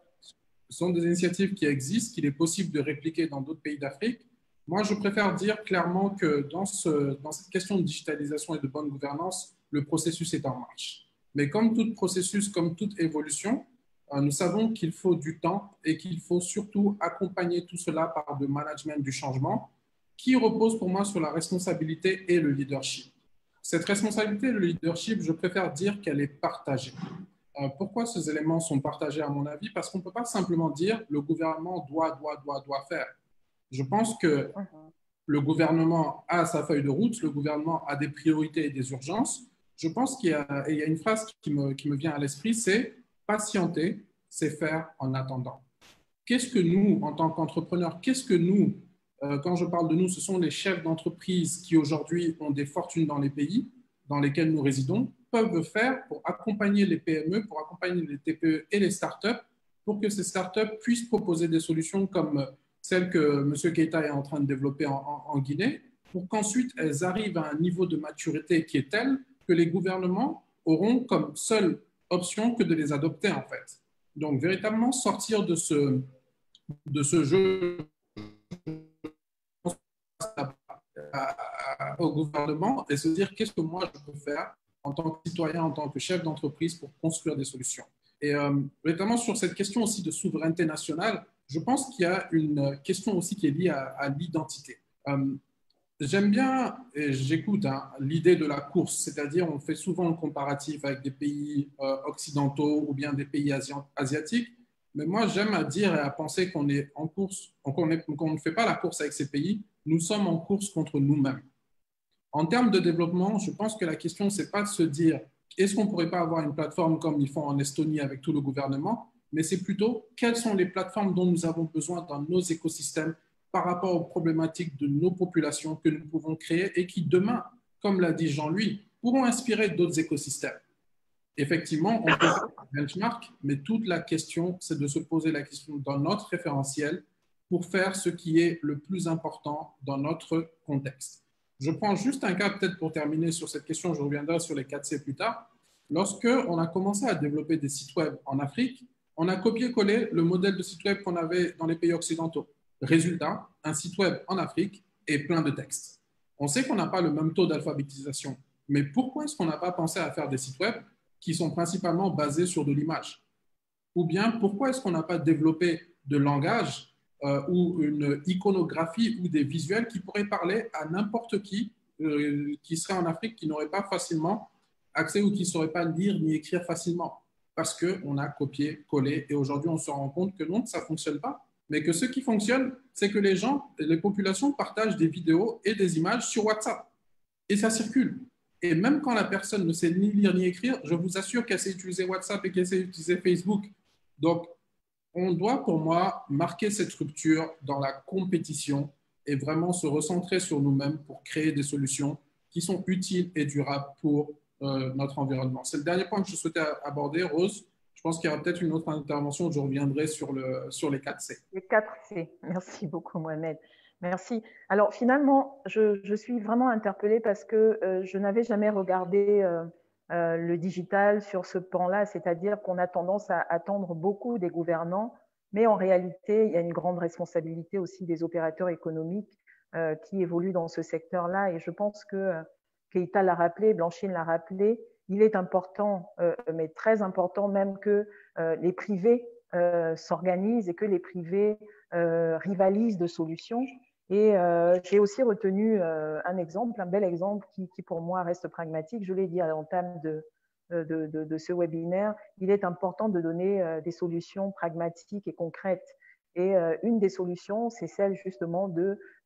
Ce sont des initiatives qui existent, qu'il est possible de répliquer dans d'autres pays d'Afrique. Moi, je préfère dire clairement que dans cette question de digitalisation et de bonne gouvernance, le processus est en marche. Mais comme tout processus, comme toute évolution, nous savons qu'il faut du temps et qu'il faut surtout accompagner tout cela par le management du changement qui repose pour moi sur la responsabilité et le leadership. Cette responsabilité et le leadership, je préfère dire qu'elle est partagée. Pourquoi ces éléments sont partagés à mon avis? Parce qu'on ne peut pas simplement dire le gouvernement doit faire. Je pense que le gouvernement a sa feuille de route, le gouvernement a des priorités et des urgences. Je pense qu'il y a une phrase qui me vient à l'esprit, c'est « patienter, c'est faire en attendant ». Qu'est-ce que nous, en tant qu'entrepreneurs, quand je parle de nous, ce sont les chefs d'entreprise qui aujourd'hui ont des fortunes dans les pays dans lesquels nous résidons, peuvent faire pour accompagner les PME, pour accompagner les TPE et les startups, pour que ces startups puissent proposer des solutions comme celles que M. Keita est en train de développer en Guinée, pour qu'ensuite elles arrivent à un niveau de maturité qui est tel que les gouvernements auront comme seule option que de les adopter en fait. Donc véritablement sortir de ce jeu au gouvernement et se dire qu'est-ce que moi je peux faire en tant que citoyen, en tant que chef d'entreprise pour construire des solutions. Et notamment sur cette question aussi de souveraineté nationale, je pense qu'il y a une question aussi qui est liée à l'identité. J'aime bien, et j'écoute l'idée de la course, c'est-à-dire on fait souvent le comparatif avec des pays occidentaux ou bien des pays asiatiques, mais moi j'aime à dire et à penser qu'on est en course, qu'on ne fait pas la course avec ces pays, nous sommes en course contre nous-mêmes. En termes de développement, je pense que la question, ce n'est pas de se dire est-ce qu'on ne pourrait pas avoir une plateforme comme ils font en Estonie avec tout le gouvernement, mais c'est plutôt quelles sont les plateformes dont nous avons besoin dans nos écosystèmes par rapport aux problématiques de nos populations que nous pouvons créer et qui demain, comme l'a dit Jean-Louis, pourront inspirer d'autres écosystèmes. Effectivement, on peut faire un benchmark, mais toute la question, c'est de se poser la question dans notre référentiel pour faire ce qui est le plus important dans notre contexte. Je prends juste un cas peut-être pour terminer sur cette question, je reviendrai sur les 4C plus tard. Lorsqu'on a commencé à développer des sites web en Afrique, on a copié-collé le modèle de site web qu'on avait dans les pays occidentaux. Résultat, un site web en Afrique est plein de textes. On sait qu'on n'a pas le même taux d'alphabétisation, mais pourquoi est-ce qu'on n'a pas pensé à faire des sites web qui sont principalement basés sur de l'image? Ou bien pourquoi est-ce qu'on n'a pas développé de langage ou une iconographie ou des visuels qui pourraient parler à n'importe qui serait en Afrique, qui n'aurait pas facilement accès ou qui ne saurait pas lire ni écrire facilement parce qu'on a copié-collé et aujourd'hui on se rend compte que non, ça ne fonctionne pas, mais que ce qui fonctionne, c'est que les populations partagent des vidéos et des images sur WhatsApp et ça circule. Et même quand la personne ne sait ni lire ni écrire, je vous assure qu'elle sait utiliser WhatsApp et qu'elle sait utiliser Facebook. Donc, on doit, pour moi, marquer cette rupture dans la compétition et vraiment se recentrer sur nous-mêmes pour créer des solutions qui sont utiles et durables pour notre environnement. C'est le dernier point que je souhaitais aborder, Rose. Je pense qu'il y aura peut-être une autre intervention où je reviendrai sur les 4C. Les 4C. Merci beaucoup, Mohamed. Merci. Alors, finalement, je suis vraiment interpellée parce que je n'avais jamais regardé le digital sur ce pan-là, c'est-à-dire qu'on a tendance à attendre beaucoup des gouvernants, mais en réalité, il y a une grande responsabilité aussi des opérateurs économiques qui évoluent dans ce secteur-là. Et je pense que Keïta l'a rappelé, Blanchine l'a rappelé, il est important, mais très important même que les privés s'organisent et que les privés rivalisent de solutions. Et j'ai aussi retenu un exemple, un bel exemple qui pour moi reste pragmatique. Je l'ai dit à l'entame de ce webinaire, il est important de donner des solutions pragmatiques et concrètes. Et une des solutions, c'est celle justement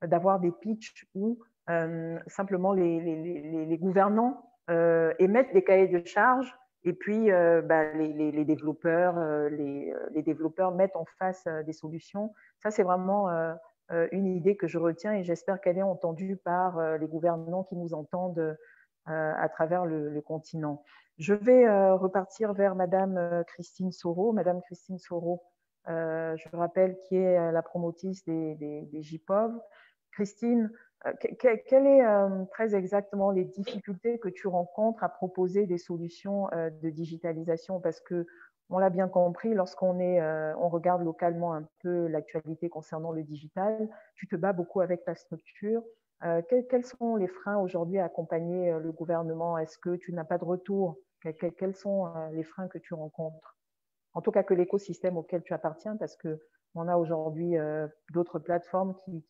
d'avoir des pitchs où simplement les gouvernants émettent des cahiers de charges et puis les développeurs mettent en face des solutions. Ça, c'est vraiment une idée que je retiens et j'espère qu'elle est entendue par les gouvernants qui nous entendent à travers le continent. Je vais repartir vers Madame Christine Soro. Madame Christine Soro, je rappelle, qui est la promotrice des JPOV. Christine, quelles sont très exactement les difficultés que tu rencontres à proposer des solutions de digitalisation? Parce que on l'a bien compris, lorsqu'on on regarde localement un peu l'actualité concernant le digital, tu te bats beaucoup avec ta structure. Quels sont les freins aujourd'hui à accompagner le gouvernement? Est-ce que tu n'as pas de retour? Quels sont les freins que tu rencontres? En tout cas, que l'écosystème auquel tu appartiens, parce qu'on a aujourd'hui d'autres plateformes qui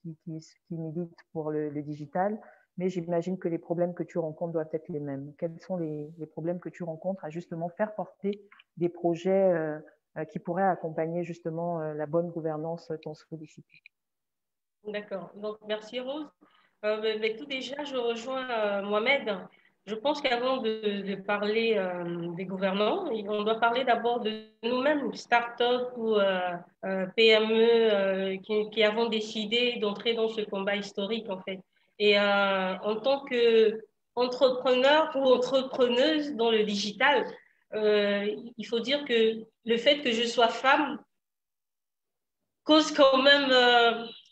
militent pour le digital, mais j'imagine que les problèmes que tu rencontres doivent être les mêmes. Quels sont les problèmes que tu rencontres à justement faire porter des projets qui pourraient accompagner justement la bonne gouvernance dont se félicite? D'accord. Donc, merci Rose. Mais tout déjà, je rejoins Mohamed. Je pense qu'avant de parler des gouvernants, on doit parler d'abord de nous-mêmes, start-up ou PME, qui avons décidé d'entrer dans ce combat historique, en fait. Et en tant qu'entrepreneur ou entrepreneuse dans le digital, il faut dire que le fait que je sois femme cause quand même,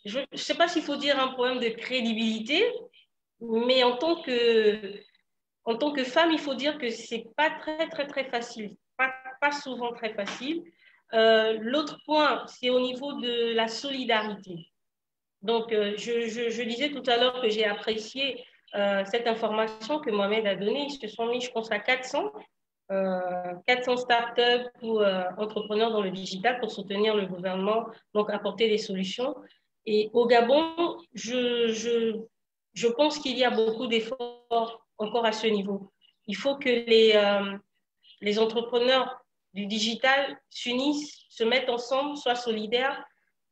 je ne sais pas s'il faut dire un problème de crédibilité, mais en tant que femme, il faut dire que ce n'est pas très facile, pas souvent très facile. L'autre point, c'est au niveau de la solidarité. Donc, je disais tout à l'heure que j'ai apprécié cette information que Mohamed a donnée. Ils se sont mis, je pense, à 400 startups ou entrepreneurs dans le digital pour soutenir le gouvernement, donc apporter des solutions. Et au Gabon, je pense qu'il y a beaucoup d'efforts encore à ce niveau. Il faut que les entrepreneurs du digital s'unissent, se mettent ensemble, soient solidaires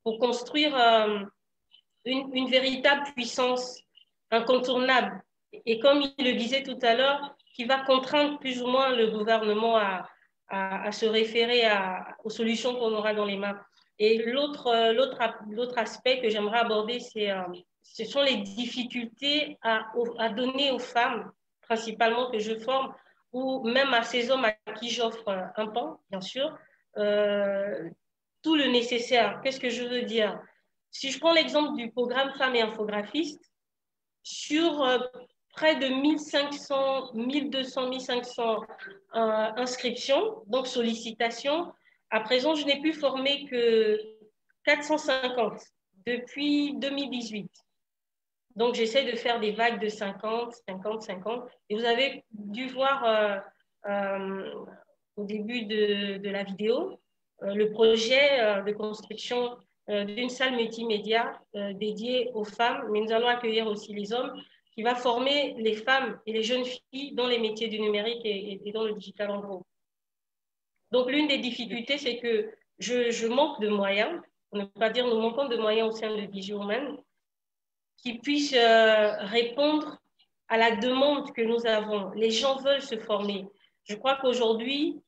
pour construire une véritable puissance incontournable. Et comme il le disait tout à l'heure, qui va contraindre plus ou moins le gouvernement à se référer aux solutions qu'on aura dans les mains. Et l'autre aspect que j'aimerais aborder, ce sont les difficultés à donner aux femmes, principalement que je forme, ou même à ces hommes à qui j'offre un pan, bien sûr, tout le nécessaire. Qu'est-ce que je veux dire? Si je prends l'exemple du programme Femmes et infographistes, sur près de 1500, 1200, 1500 inscriptions, donc sollicitations, à présent, je n'ai pu former que 450 depuis 2018. Donc, j'essaie de faire des vagues de 50, 50, 50. Et vous avez dû voir au début de la vidéo le projet de construction d'une salle multimédia dédiée aux femmes, mais nous allons accueillir aussi les hommes, qui va former les femmes et les jeunes filles dans les métiers du numérique et dans le digital en gros. Donc, l'une des difficultés, c'est que je manque de moyens, pour ne pas dire nous manquons de moyens au sein de DigiWomen, qui puissent répondre à la demande que nous avons. Les gens veulent se former. Je crois qu'aujourd'hui,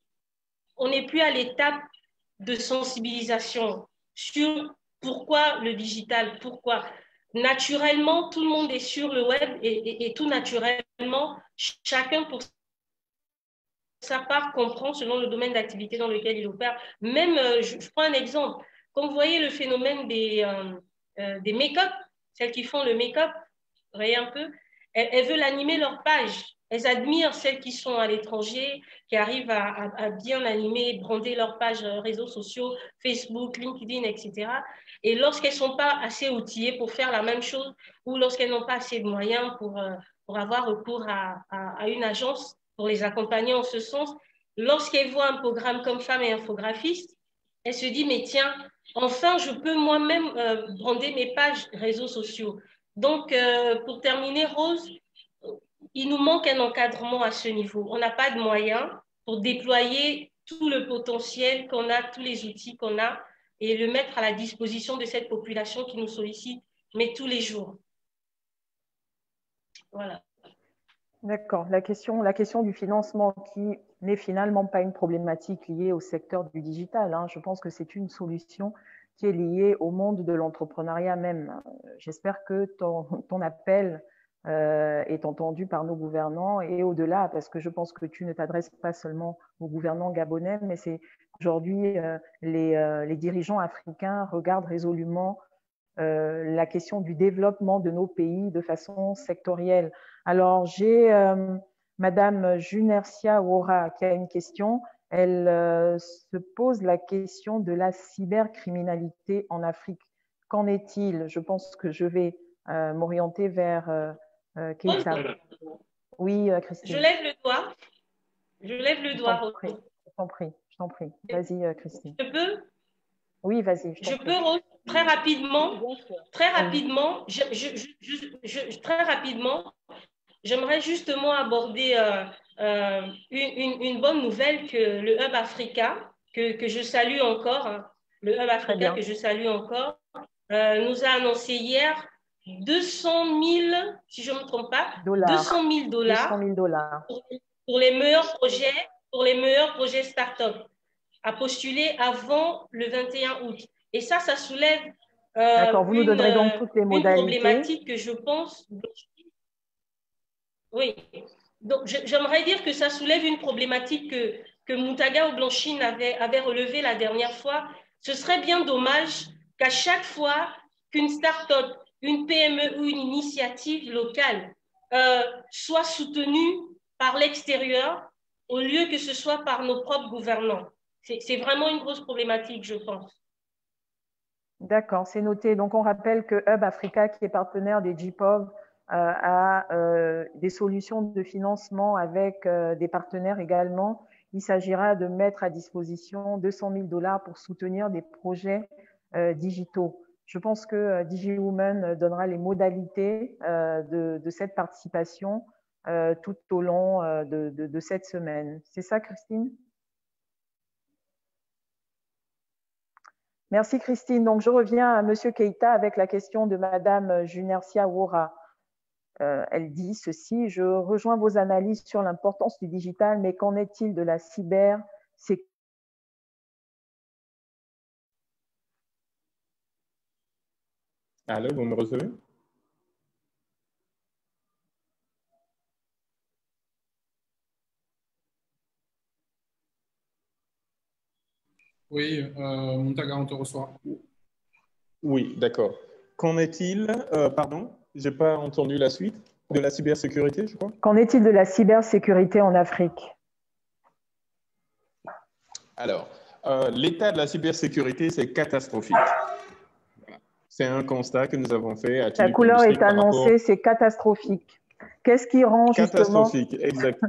on n'est plus à l'étape de sensibilisation sur pourquoi le digital, pourquoi. Naturellement, tout le monde est sur le web et tout naturellement, chacun pour sa part comprend selon le domaine d'activité dans lequel il opère. Même, je prends un exemple. Quand vous voyez le phénomène des make-up, celles qui font le make-up, vous voyez un peu, elles veulent animer leur page. Elles admirent celles qui sont à l'étranger, qui arrivent à bien animer, brander leur page réseaux sociaux, Facebook, LinkedIn, etc. Et lorsqu'elles ne sont pas assez outillées pour faire la même chose, ou lorsqu'elles n'ont pas assez de moyens pour avoir recours à une agence pour les accompagner en ce sens, lorsqu'elles voient un programme comme Femmes et Infographistes, elles se disent, mais tiens, enfin, je peux moi-même brander mes pages réseaux sociaux. Donc, pour terminer, Rose, il nous manque un encadrement à ce niveau. On n'a pas de moyens pour déployer tout le potentiel qu'on a, tous les outils qu'on a, et le mettre à la disposition de cette population qui nous sollicite, mais tous les jours. Voilà. D'accord. La question du financement qui n'est finalement pas une problématique liée au secteur du digital. Je pense que c'est une solution qui est liée au monde de l'entrepreneuriat même. J'espère que ton appel est entendu par nos gouvernants et au-delà, parce que je pense que tu ne t'adresses pas seulement aux gouvernants gabonais, mais c'est aujourd'hui les dirigeants africains regardent résolument la question du développement de nos pays de façon sectorielle. Alors, j'ai Madame Junersia Wora qui a une question. Elle se pose la question de la cybercriminalité en Afrique. Qu'en est-il? Je pense que je vais m'orienter vers Keita. Oui, Christine. Je lève le doigt. Je lève le doigt. Je t'en prie. Vas-y, Christine. Je peux? Oui, vas-y. Je peux très rapidement. J'aimerais justement aborder une bonne nouvelle que le Hub Africa, que je salue encore, le Hub Africa que je salue encore, nous a annoncé hier 200 000, si je ne me trompe pas, $200 000 pour les meilleurs projets start-up à postuler avant le 21 août. Et ça soulève vous nous donnerez donc toutes les modalités. Une problématique que je pense... Oui, donc j'aimerais dire que ça soulève une problématique que Moutaga Oblanchine avait relevée la dernière fois. Ce serait bien dommage qu'à chaque fois qu'une start-up, une PME ou une initiative locale soit soutenue par l'extérieur au lieu que ce soit par nos propres gouvernants. C'est vraiment une grosse problématique, je pense. D'accord, c'est noté. Donc, on rappelle que Hub Africa, qui est partenaire des GPOV, a des solutions de financement avec des partenaires également. Il s'agira de mettre à disposition $200 000 pour soutenir des projets digitaux. Je pense que DigiWoman donnera les modalités de cette participation tout au long de cette semaine. C'est ça, Christine? Merci, Christine. Donc, je reviens à Monsieur Keita avec la question de Madame Junersia Wora. Elle dit ceci: je rejoins vos analyses sur l'importance du digital, mais qu'en est-il de la cybersécurité? Allô, vous me recevez? Oui, Moutaga, on te reçoit. Oui, d'accord. Qu'en est-il, pardon, je n'ai pas entendu la suite, de la cybersécurité, je crois? Qu'en est-il de la cybersécurité en Afrique? Alors, l'état de la cybersécurité, c'est catastrophique. C'est un constat que nous avons fait. La couleur est annoncée, c'est catastrophique. Qu'est-ce qui rend justement… Catastrophique, exact.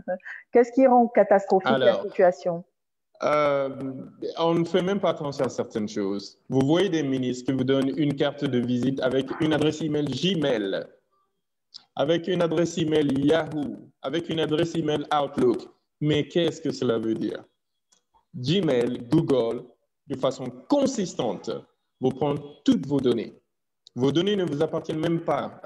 Qu'est-ce qui rend catastrophique la situation? On ne fait même pas attention à certaines choses. Vous voyez des ministres qui vous donnent une carte de visite avec une adresse email Gmail, avec une adresse email Yahoo, avec une adresse email Outlook. Mais qu'est-ce que cela veut dire? Gmail, Google, de façon consistante, vous prend toutes vos données. Vos données ne vous appartiennent même pas.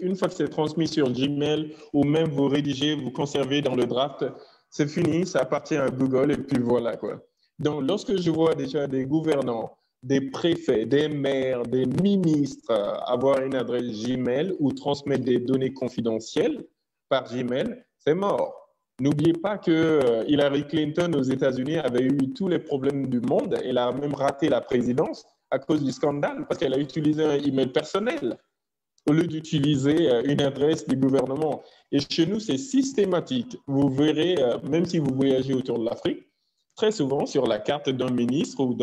Une fois que c'est transmis sur Gmail ou même vous rédigez, vous conservez dans le draft, c'est fini, ça appartient à Google et puis voilà quoi. Donc, lorsque je vois déjà des gouvernants, des préfets, des maires, des ministres avoir une adresse Gmail ou transmettre des données confidentielles par Gmail, c'est mort. N'oubliez pas que Hillary Clinton aux États-Unis avait eu tous les problèmes du monde. Elle a même raté la présidence à cause du scandale parce qu'elle a utilisé un email personnel au lieu d'utiliser une adresse du gouvernement. Et chez nous, c'est systématique. Vous verrez, même si vous voyagez autour de l'Afrique, très souvent sur la carte d'un ministre ou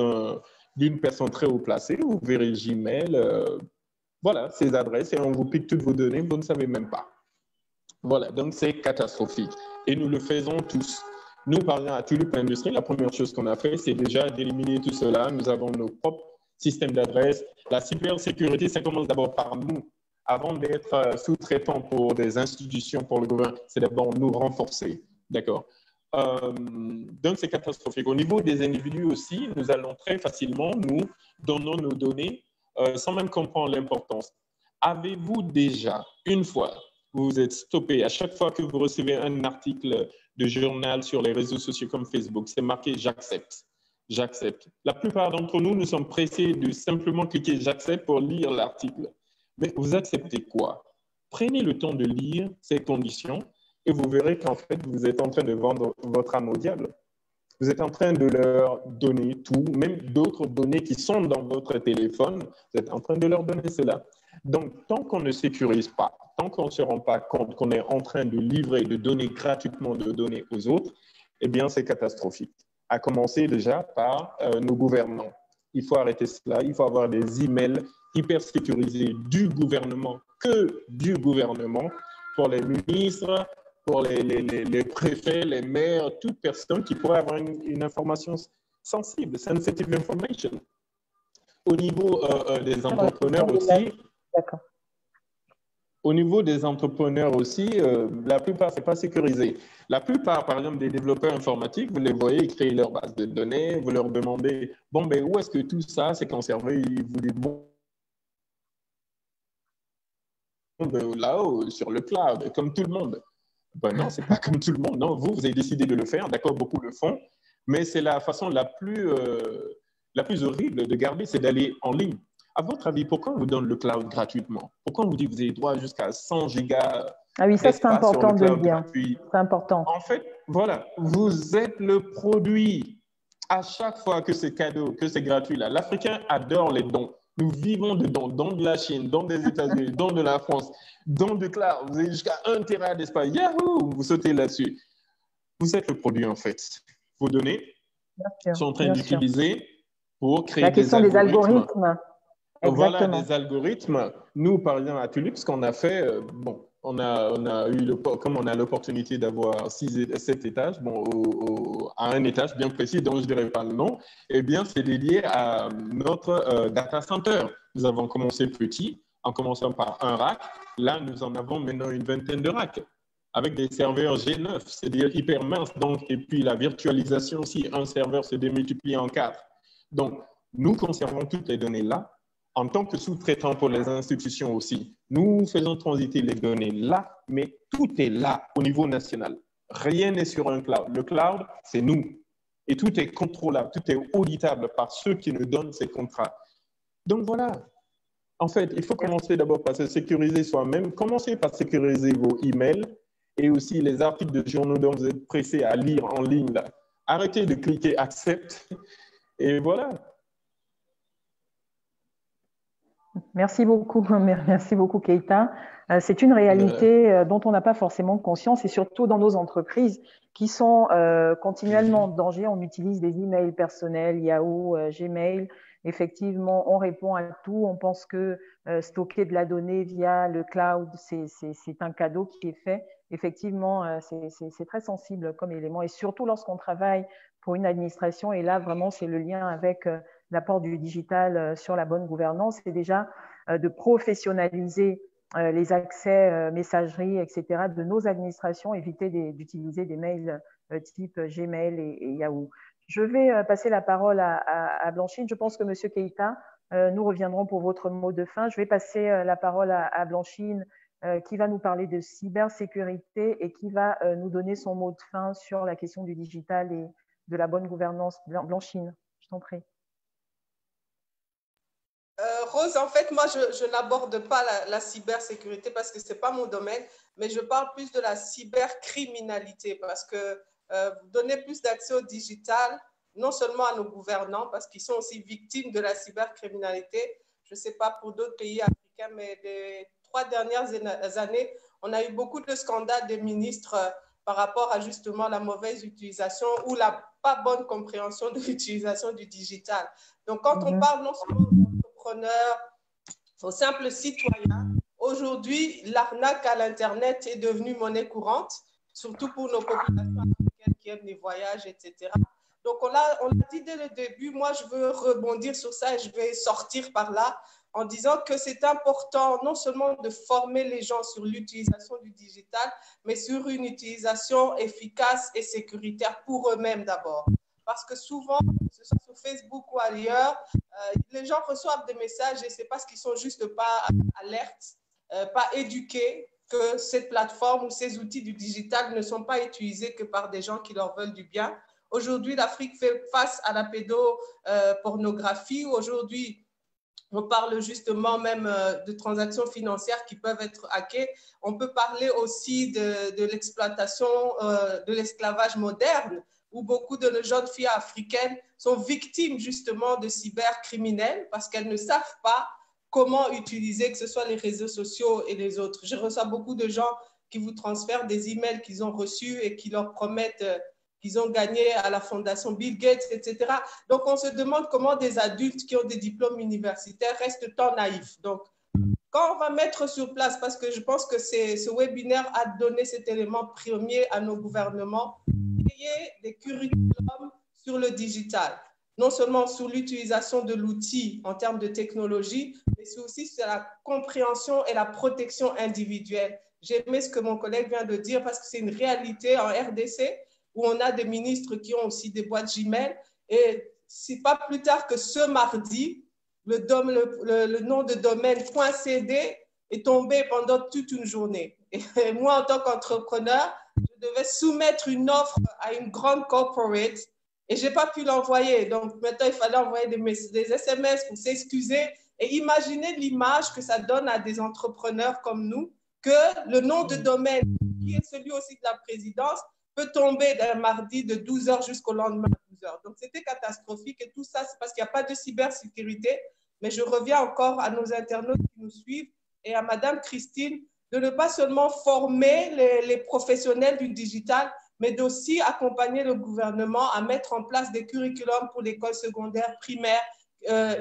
d'une personne très haut placée, vous verrez Gmail, voilà, ces adresses, et on vous pique toutes vos données, vous ne savez même pas. Voilà, donc c'est catastrophique. Et nous le faisons tous. Nous, par exemple, à Tulipe Industries, la première chose qu'on a fait, c'est déjà d'éliminer tout cela. Nous avons nos propres systèmes d'adresse. La cybersécurité, ça commence d'abord par nous. Avant d'être sous-traitant pour des institutions, pour le gouvernement, c'est d'abord nous renforcer. D'accord. Donc, c'est catastrophique. Au niveau des individus aussi, nous allons très facilement, nous donnons nos données sans même comprendre l'importance. Avez-vous déjà, une fois, vous vous êtes stoppé à chaque fois que vous recevez un article de journal sur les réseaux sociaux comme Facebook, c'est marqué « J'accepte ». J'accepte. La plupart d'entre nous, nous sommes pressés de simplement cliquer « J'accepte » pour lire l'article. Mais vous acceptez quoi? Prenez le temps de lire ces conditions et vous verrez qu'en fait, vous êtes en train de vendre votre âme au diable. Vous êtes en train de leur donner tout, même d'autres données qui sont dans votre téléphone, vous êtes en train de leur donner cela. Donc, tant qu'on ne sécurise pas, tant qu'on ne se rend pas compte qu'on est en train de livrer, de donner gratuitement de données aux autres, eh bien, c'est catastrophique. À commencer déjà par nos gouvernants. Il faut arrêter cela, il faut avoir des emails hyper sécurisés du gouvernement, que du gouvernement, pour les ministres, pour les préfets, les maires, toute personne qui pourrait avoir une information sensible, sensitive information. Au niveau des entrepreneurs aussi, au niveau des entrepreneurs aussi, la plupart, ce n'est pas sécurisé. La plupart, par exemple, des développeurs informatiques, vous les voyez, ils créent leur base de données, vous leur demandez, bon, ben, où est-ce que tout ça c'est conservé? Ils vous disent, bon, là-haut, sur le cloud, comme tout le monde. Ben non, ce n'est pas comme tout le monde. Non, vous avez décidé de le faire, d'accord, beaucoup le font, mais c'est la façon la plus horrible de garder, c'est d'aller en ligne. À votre avis, pourquoi on vous donne le cloud gratuitement? Pourquoi on vous dit que vous avez droit jusqu'à 100 gigas? Ah oui, ça c'est important de le dire. C'est important. En fait, voilà, vous êtes le produit. À chaque fois que c'est cadeau, que c'est gratuit, là, l'Africain adore les dons. Nous vivons de dons, dons de la Chine, dons des États-Unis, dons de la France, dons de cloud. Vous avez jusqu'à 1 Tera d'espace. Yahoo! Vous sautez là-dessus. Vous êtes le produit, en fait. Vos données sont en train d'utiliser pour créer des algorithmes. Voilà, des algorithmes. Nous, par exemple, à Tulipe, ce qu'on a fait, bon, on a eu comme on a l'opportunité d'avoir 7 étages, bon, à un étage bien précis dont je ne dirai pas le nom, eh bien, c'est dédié à notre data center. Nous avons commencé petit, en commençant par un rack. Là, nous en avons maintenant une vingtaine de racks avec des serveurs G9, c'est-à-dire hyper minces. Donc, et puis la virtualisation aussi, un serveur se démultiplie en 4. Donc, nous conservons toutes les données là. En tant que sous-traitant pour les institutions aussi, nous faisons transiter les données là, mais tout est là au niveau national. Rien n'est sur un cloud. Le cloud, c'est nous. Et tout est contrôlable, tout est auditable par ceux qui nous donnent ces contrats. Donc voilà. En fait, il faut commencer d'abord par se sécuriser soi-même. Commencez par sécuriser vos emails et aussi les articles de journaux dont vous êtes pressés à lire en ligne. Là. Arrêtez de cliquer « Accept » et voilà. Merci beaucoup Keïta. C'est une réalité dont on n'a pas forcément conscience et surtout dans nos entreprises qui sont continuellement en danger. On utilise des emails personnels, Yahoo, Gmail. Effectivement, on répond à tout. On pense que stocker de la donnée via le cloud, c'est un cadeau qui est fait. Effectivement, c'est très sensible comme élément et surtout lorsqu'on travaille pour une administration. Et là, vraiment, c'est le lien avec l'apport du digital sur la bonne gouvernance, c'est déjà de professionnaliser les accès, messagerie, etc. de nos administrations, éviter d'utiliser des mails type Gmail et Yahoo. Je vais passer la parole à Blanchine. Je pense que M. Keïta, nous reviendrons pour votre mot de fin. Je vais passer la parole à Blanchine qui va nous parler de cybersécurité et qui va nous donner son mot de fin sur la question du digital et de la bonne gouvernance. Blanchine, je t'en prie. Rose, en fait, moi, je n'aborde pas la cybersécurité parce que ce n'est pas mon domaine, mais je parle plus de la cybercriminalité parce que donner plus d'accès au digital, non seulement à nos gouvernants, parce qu'ils sont aussi victimes de la cybercriminalité. Je ne sais pas pour d'autres pays africains, mais les 3 dernières années, on a eu beaucoup de scandales des ministres par rapport à justement la mauvaise utilisation ou la pas bonne compréhension de l'utilisation du digital. Donc, quand on parle non seulement d'entrepreneurs, aux simples citoyens, aujourd'hui, l'arnaque à l'Internet est devenue monnaie courante, surtout pour nos populations africaines qui aiment les voyages, etc. Donc, on l'a dit dès le début, moi, je veux rebondir sur ça et je vais sortir par là en disant que c'est important non seulement de former les gens sur l'utilisation du digital, mais sur une utilisation efficace et sécuritaire pour eux-mêmes d'abord. Parce que souvent, que ce soit sur Facebook ou ailleurs, les gens reçoivent des messages et c'est parce qu'ils ne sont juste pas alertes, pas éduqués, que cette plateforme ou ces outils du digital ne sont pas utilisés que par des gens qui leur veulent du bien. Aujourd'hui, l'Afrique fait face à la pédopornographie. Aujourd'hui, on parle justement même de transactions financières qui peuvent être hackées. On peut parler aussi de l'exploitation, de l'esclavage moderne, où beaucoup de jeunes filles africaines sont victimes justement de cybercriminels parce qu'elles ne savent pas comment utiliser, que ce soit les réseaux sociaux et les autres. Je reçois beaucoup de gens qui vous transfèrent des emails qu'ils ont reçus et qui leur promettent qu'ils ont gagné à la fondation Bill Gates, etc. Donc, on se demande comment des adultes qui ont des diplômes universitaires restent tant naïfs. Donc, quand on va mettre sur place, parce que je pense que ce webinaire a donné cet élément premier à nos gouvernements, créer des curriculums sur le digital, non seulement sur l'utilisation de l'outil en termes de technologie, mais aussi sur la compréhension et la protection individuelle. J'ai aimé ce que mon collègue vient de dire parce que c'est une réalité en RDC où on a des ministres qui ont aussi des boîtes Gmail. Et c'est pas plus tard que ce mardi, le nom de domaine .cd est tombé pendant toute une journée. Et moi, en tant qu'entrepreneur, je devais soumettre une offre à une grande corporate et je n'ai pas pu l'envoyer. Donc, maintenant, il fallait envoyer des SMS pour s'excuser et imaginer l'image que ça donne à des entrepreneurs comme nous, que le nom de domaine, qui est celui aussi de la présidence, peut tomber d'un mardi de 12h jusqu'au lendemain de 12h. Donc, c'était catastrophique et tout ça, c'est parce qu'il n'y a pas de cybersécurité. Mais je reviens encore à nos internautes qui nous suivent et à Madame Christine de ne pas seulement former les professionnels du digital, mais d'aussi accompagner le gouvernement à mettre en place des curriculums pour l'école secondaire, primaire,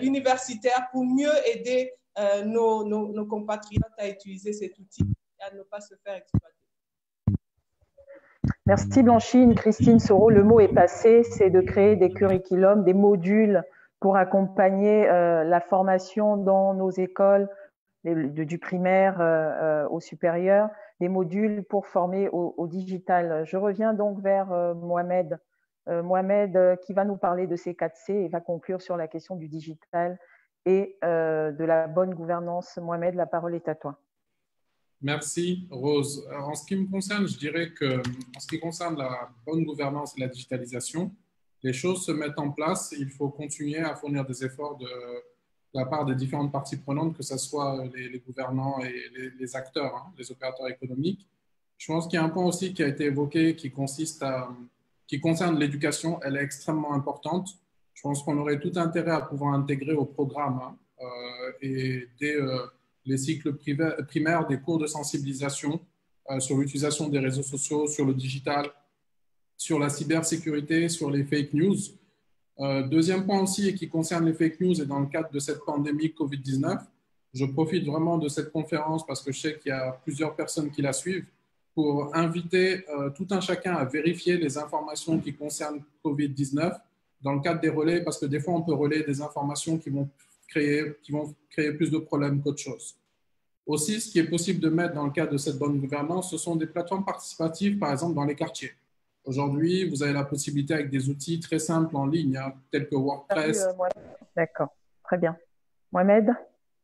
universitaire, pour mieux aider nos compatriotes à utiliser cet outil et à ne pas se faire exploiter. Merci Blanchine. Christine Soro, le mot est passé, c'est de créer des curriculums, des modules pour accompagner la formation dans nos écoles, du primaire au supérieur, des modules pour former au digital. Je reviens donc vers Mohamed. Mohamed qui va nous parler de ces 4C et va conclure sur la question du digital et de la bonne gouvernance. Mohamed, la parole est à toi. Merci Rose. En ce qui me concerne, je dirais que en ce qui concerne la bonne gouvernance et la digitalisation, les choses se mettent en place. Il faut continuer à fournir des efforts de la part des différentes parties prenantes, que ce soit les gouvernants et les acteurs, hein, les opérateurs économiques. Je pense qu'il y a un point aussi qui a été évoqué qui concerne l'éducation. Elle est extrêmement importante. Je pense qu'on aurait tout intérêt à pouvoir intégrer au programme et dès les cycles primaires des cours de sensibilisation sur l'utilisation des réseaux sociaux, sur le digital, sur la cybersécurité, sur les fake news. Deuxième point aussi, et qui concerne les fake news, et dans le cadre de cette pandémie Covid-19, je profite vraiment de cette conférence parce que je sais qu'il y a plusieurs personnes qui la suivent pour inviter tout un chacun à vérifier les informations qui concernent Covid-19 dans le cadre des relais, parce que des fois, on peut relayer des informations qui vont créer plus de problèmes qu'autre chose. Aussi, ce qui est possible de mettre dans le cadre de cette bonne gouvernance, ce sont des plateformes participatives, par exemple dans les quartiers. Aujourd'hui, vous avez la possibilité avec des outils très simples en ligne, hein, tels que WordPress. D'accord, très bien. Mohamed,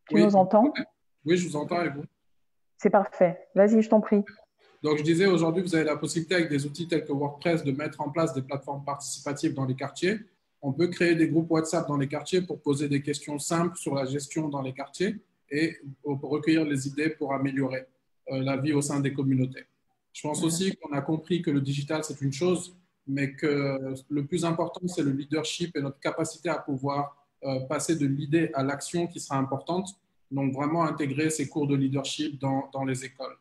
tu nous entends? Oui, je vous entends et vous? C'est parfait. Vas-y, je t'en prie. Donc, je disais, aujourd'hui, vous avez la possibilité avec des outils tels que WordPress de mettre en place des plateformes participatives dans les quartiers. On peut créer des groupes WhatsApp dans les quartiers pour poser des questions simples sur la gestion dans les quartiers et pour recueillir les idées pour améliorer la vie au sein des communautés. Je pense aussi qu'on a compris que le digital, c'est une chose, mais que le plus important, c'est le leadership et notre capacité à pouvoir passer de l'idée à l'action qui sera importante. Donc, vraiment intégrer ces cours de leadership dans les écoles.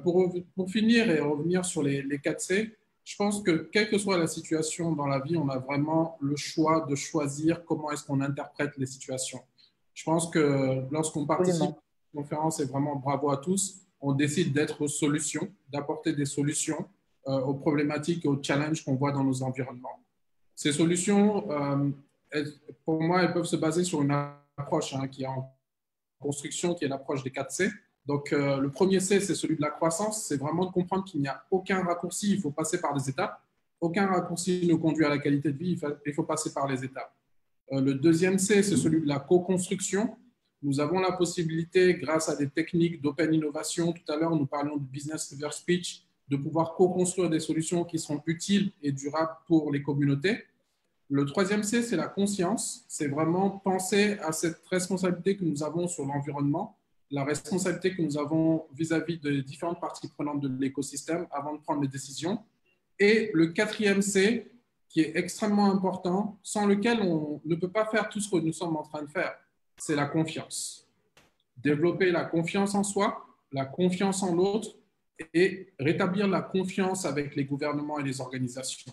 Pour finir et revenir sur les 4C, je pense que quelle que soit la situation dans la vie, on a vraiment le choix de choisir comment est-ce qu'on interprète les situations. Je pense que lorsqu'on participe à une conférence, et vraiment bravo à tous, on décide d'être solution, d'apporter des solutions aux problématiques et aux challenges qu'on voit dans nos environnements. Ces solutions, pour moi, elles peuvent se baser sur une approche qui est en construction, qui est l'approche des 4C. Donc, le premier C, c'est celui de la croissance. C'est vraiment de comprendre qu'il n'y a aucun raccourci, il faut passer par des étapes. Aucun raccourci ne conduit à la qualité de vie, il faut passer par les étapes. Le deuxième C, c'est celui de la co-construction. Nous avons la possibilité, grâce à des techniques d'open innovation, tout à l'heure nous parlions de business reverse pitch, de pouvoir co-construire des solutions qui sont utiles et durables pour les communautés. Le troisième C, c'est la conscience. C'est vraiment penser à cette responsabilité que nous avons sur l'environnement, la responsabilité que nous avons vis-à-vis des différentes parties prenantes de l'écosystème avant de prendre les décisions. Et le quatrième C, qui est extrêmement important, sans lequel on ne peut pas faire tout ce que nous sommes en train de faire, c'est la confiance. Développer la confiance en soi, la confiance en l'autre et rétablir la confiance avec les gouvernements et les organisations.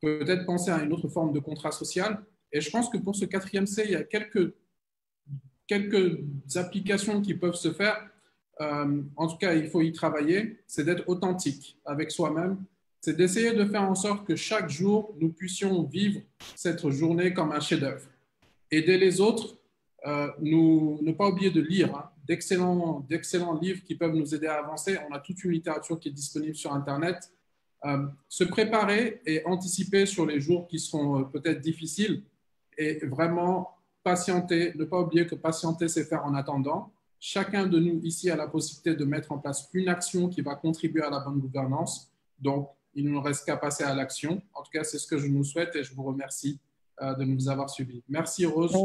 Peut-être penser à une autre forme de contrat social. Et je pense que pour ce quatrième C, il y a quelques applications qui peuvent se faire. En tout cas, il faut y travailler. C'est d'être authentique avec soi-même. C'est d'essayer de faire en sorte que chaque jour, nous puissions vivre cette journée comme un chef-d'œuvre. Aider les autres, ne pas oublier de lire d'excellents livres qui peuvent nous aider à avancer. On a toute une littérature qui est disponible sur Internet. Se préparer et anticiper sur les jours qui seront peut-être difficiles et vraiment patienter. Ne pas oublier que patienter, c'est faire en attendant. Chacun de nous ici a la possibilité de mettre en place une action qui va contribuer à la bonne gouvernance. Donc, il ne nous reste qu'à passer à l'action. En tout cas, c'est ce que je nous souhaite et je vous remercie de nous avoir suivis. Merci Rose.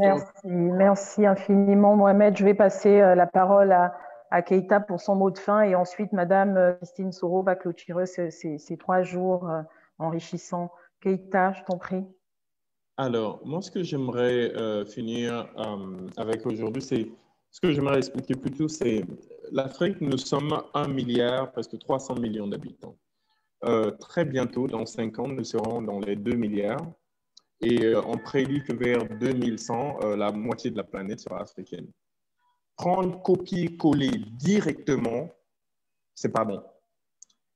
Merci infiniment Mohamed. Je vais passer la parole à Keïta pour son mot de fin et ensuite Madame Christine Soro va clôturer ces 3 jours enrichissants. Keïta, je t'en prie. Alors, moi, ce que j'aimerais finir avec aujourd'hui, c'est ce que j'aimerais expliquer plutôt, c'est l'Afrique, nous sommes 1 milliard, presque 300 millions d'habitants. Très bientôt, dans 5 ans, nous serons dans les 2 milliards. Et on prédit que vers 2100, la moitié de la planète sera africaine. Prendre, copier, coller directement, c'est pas bon.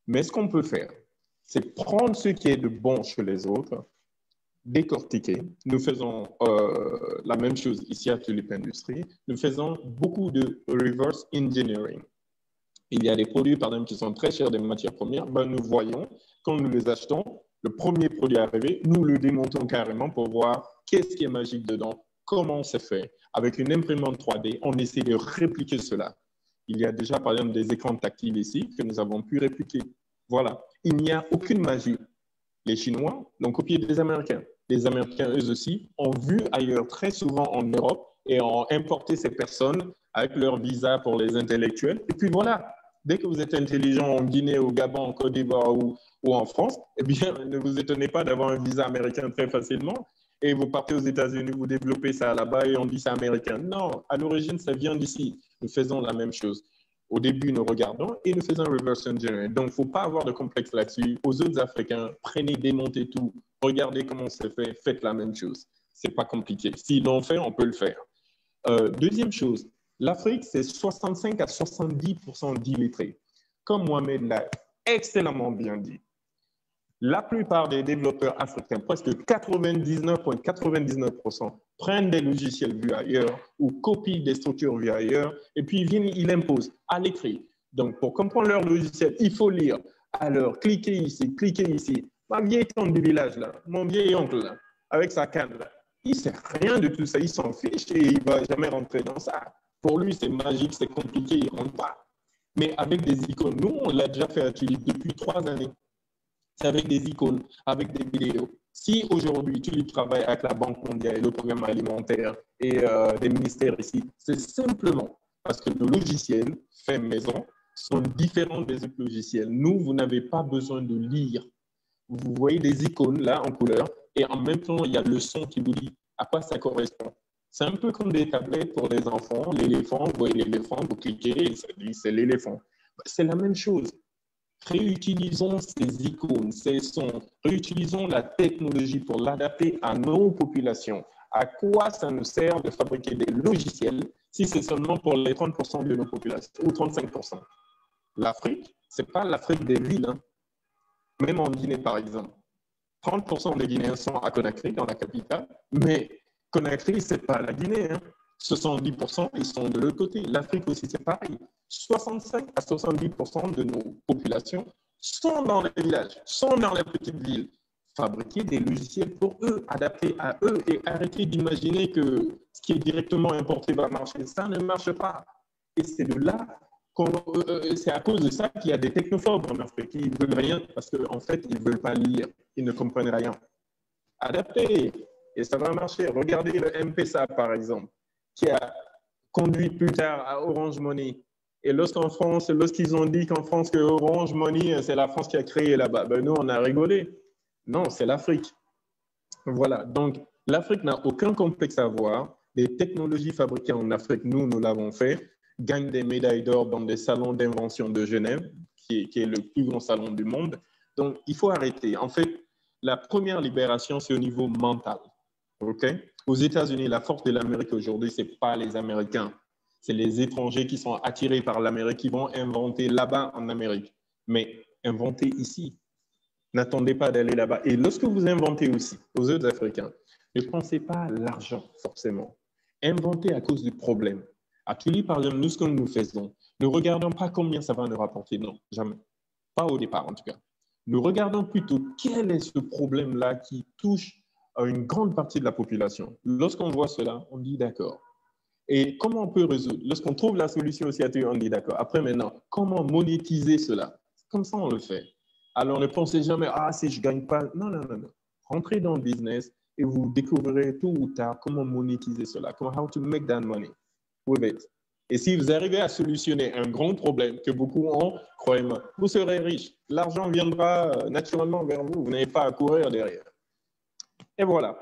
Mais ce qu'on peut faire, c'est prendre ce qui est de bon chez les autres, décortiquer. Nous faisons la même chose ici à Tulip Industries. Nous faisons beaucoup de reverse engineering. Il y a des produits, par exemple, qui sont très chers des matières premières. Ben, nous voyons, quand nous les achetons, le premier produit arrivé, nous le démontons carrément pour voir qu'est-ce qui est magique dedans, comment c'est fait. Avec une imprimante 3D, on essaie de répliquer cela. Il y a déjà, par exemple, des écrans tactiles ici que nous avons pu répliquer. Voilà, il n'y a aucune magie. Les Chinois l'ont copié des Américains. Les Américains, eux aussi, ont vu ailleurs, très souvent en Europe, et ont importé ces personnes avec leur visa pour les intellectuels. Et puis voilà, dès que vous êtes intelligent en Guinée, au Gabon, en Côte d'Ivoire ou en France, eh bien, ne vous étonnez pas d'avoir un visa américain très facilement et vous partez aux États-Unis, vous développez ça là-bas et on dit c'est américain. Non, à l'origine, ça vient d'ici. Nous faisons la même chose. Au début, nous regardons et nous faisons reverse engineering. Donc, il ne faut pas avoir de complexe là-dessus. Aux autres Africains, prenez, démontez tout, regardez comment c'est fait, faites la même chose. Ce n'est pas compliqué. S'ils l'ont fait, on peut le faire. Deuxième chose, l'Afrique, c'est 65 à 70% d'illettrés. Comme Mohamed l'a excellemment bien dit, la plupart des développeurs africains, presque 99,99%, prennent des logiciels vus ailleurs ou copient des structures vues ailleurs et puis ils imposent à l'écrit. Donc, pour comprendre leur logiciel, il faut lire. Alors, cliquez ici, cliquez ici. Ma vieille tante du village, là, mon vieil oncle, là, avec sa canne, là, il ne sait rien de tout ça, il s'en fiche et il ne va jamais rentrer dans ça. Pour lui, c'est magique, c'est compliqué, il ne rentre pas. Mais avec des icônes, nous, on l'a déjà fait à Tulip depuis 3 années. c'est avec des icônes, avec des vidéos. Si aujourd'hui, tu travailles avec la Banque mondiale, le programme alimentaire et des ministères ici, c'est simplement parce que nos logiciels faits maison sont différents des autres logiciels. Nous, vous n'avez pas besoin de lire. Vous voyez des icônes là en couleur et en même temps, il y a le son qui vous dit à quoi ça correspond. C'est un peu comme des tablettes pour les enfants. L'éléphant, vous voyez l'éléphant, vous cliquez et ça dit c'est l'éléphant. C'est la même chose. Réutilisons ces icônes, ces sons, réutilisons la technologie pour l'adapter à nos populations. À quoi ça nous sert de fabriquer des logiciels si c'est seulement pour les 30% de nos populations ou 35%? L'Afrique, ce n'est pas l'Afrique des villes. Hein. Même en Guinée, par exemple. 30% des Guinéens sont à Conakry, dans la capitale, mais Conakry, ce n'est pas la Guinée. Hein. 70%, ils sont de l'autre côté. L'Afrique aussi, c'est pareil. 65 à 70% de nos populations sont dans les villages, sont dans les petites villes. Fabriquer des logiciels pour eux, adaptés à eux et arrêter d'imaginer que ce qui est directement importé va marcher. Ça ne marche pas. Et c'est de là c'est à cause de ça qu'il y a des technophobes en Afrique. Ils ne veulent rien parce qu'en fait, ils ne veulent pas lire. Ils ne comprennent rien. Adaptez et ça va marcher. Regardez le M-Pesa, par exemple, qui a conduit plus tard à Orange Money. Et lorsqu'ils ont dit qu'en France, que Orange Money, c'est la France qui a créé là-bas, ben nous, on a rigolé. Non, c'est l'Afrique. Voilà. Donc, l'Afrique n'a aucun complexe à avoir. Les technologies fabriquées en Afrique, nous l'avons fait, gagnent des médailles d'or dans des salons d'invention de Genève, qui est le plus grand salon du monde. Donc, il faut arrêter. En fait, la première libération, c'est au niveau mental. Okay? Aux États-Unis, la force de l'Amérique aujourd'hui, ce n'est pas les Américains. C'est les étrangers qui sont attirés par l'Amérique, qui vont inventer là-bas en Amérique. Mais inventer ici. N'attendez pas d'aller là-bas. Et lorsque vous inventez aussi aux autres Africains, ne pensez pas à l'argent forcément. Inventez à cause du problème. À Tuli, par exemple, nous, ce que nous faisons, ne regardons pas combien ça va nous rapporter. Non, jamais. Pas au départ, en tout cas. Nous regardons plutôt quel est ce problème-là qui touche à une grande partie de la population. Lorsqu'on voit cela, on dit d'accord. Et comment on peut résoudre? Lorsqu'on trouve la solution aussi à tout, on dit d'accord. Après, maintenant, comment monétiser cela? Comme ça, on le fait. Alors, ne pensez jamais, ah, si je ne gagne pas. Non, non, non, non. Rentrez dans le business et vous découvrirez tôt ou tard comment monétiser cela, comment how to make that money with it. Et si vous arrivez à solutionner un grand problème que beaucoup ont, croyez-moi, vous serez riche. L'argent viendra naturellement vers vous. Vous n'avez pas à courir derrière. Et voilà.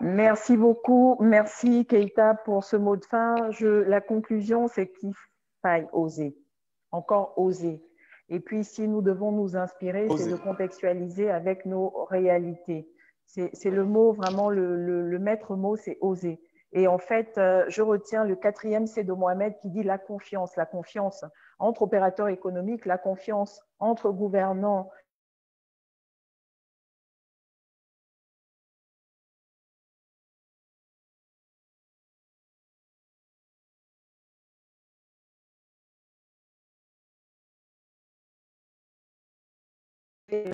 Merci beaucoup. Merci, Keïta, pour ce mot de fin. La conclusion, c'est qu'il faille oser. Encore oser. Et puis, si nous devons nous inspirer, c'est de contextualiser avec nos réalités. C'est le mot, vraiment, le maître mot, c'est oser. Et en fait, je retiens le 4e C de Mohamed qui dit la confiance entre opérateurs économiques, la confiance entre gouvernants.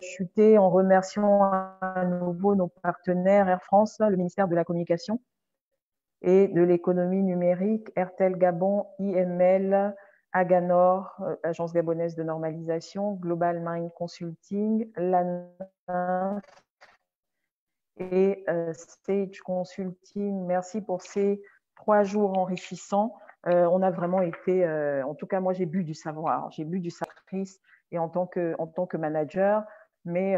Chuter en remerciant à nouveau nos partenaires Air France, le ministère de la Communication et de l'économie numérique, Airtel Gabon, IML, Aganor, Agence gabonaise de normalisation, Global Mind Consulting, l'ANIF et Stage Consulting. Merci pour ces 3 jours enrichissants. On a vraiment été, en tout cas moi j'ai bu du savoir, et en tant que manager, mais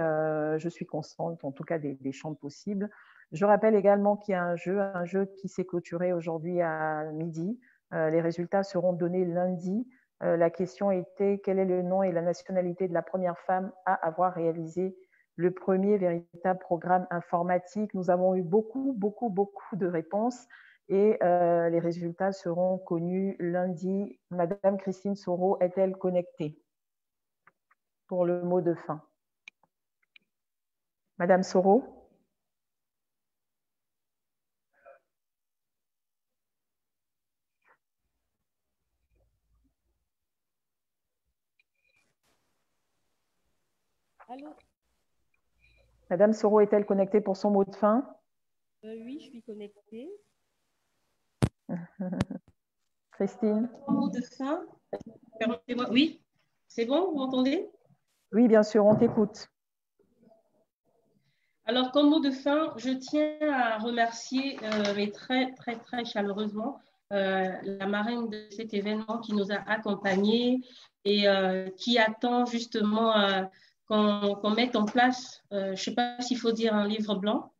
je suis constante en tout cas des champs possibles. Je rappelle également qu'il y a un jeu qui s'est clôturé aujourd'hui à midi. Les résultats seront donnés lundi. La question était quel est le nom et la nationalité de la première femme à avoir réalisé le premier véritable programme informatique. Nous avons eu beaucoup de réponses et les résultats seront connus lundi. Madame Christine Soro est-elle connectée pour le mot de fin? Madame Soro? Allô? Madame Soro est-elle connectée pour son mot de fin? Oui, je suis connectée. Christine? Mot de fin. Permettez-moi. Oui, c'est bon, vous m'entendez? Oui, bien sûr, on t'écoute. Alors, comme mot de fin, je tiens à remercier, mais très, très, très chaleureusement, la marraine de cet événement qui nous a accompagnés et qui attend justement qu'on mette en place, je ne sais pas s'il faut dire un livre blanc,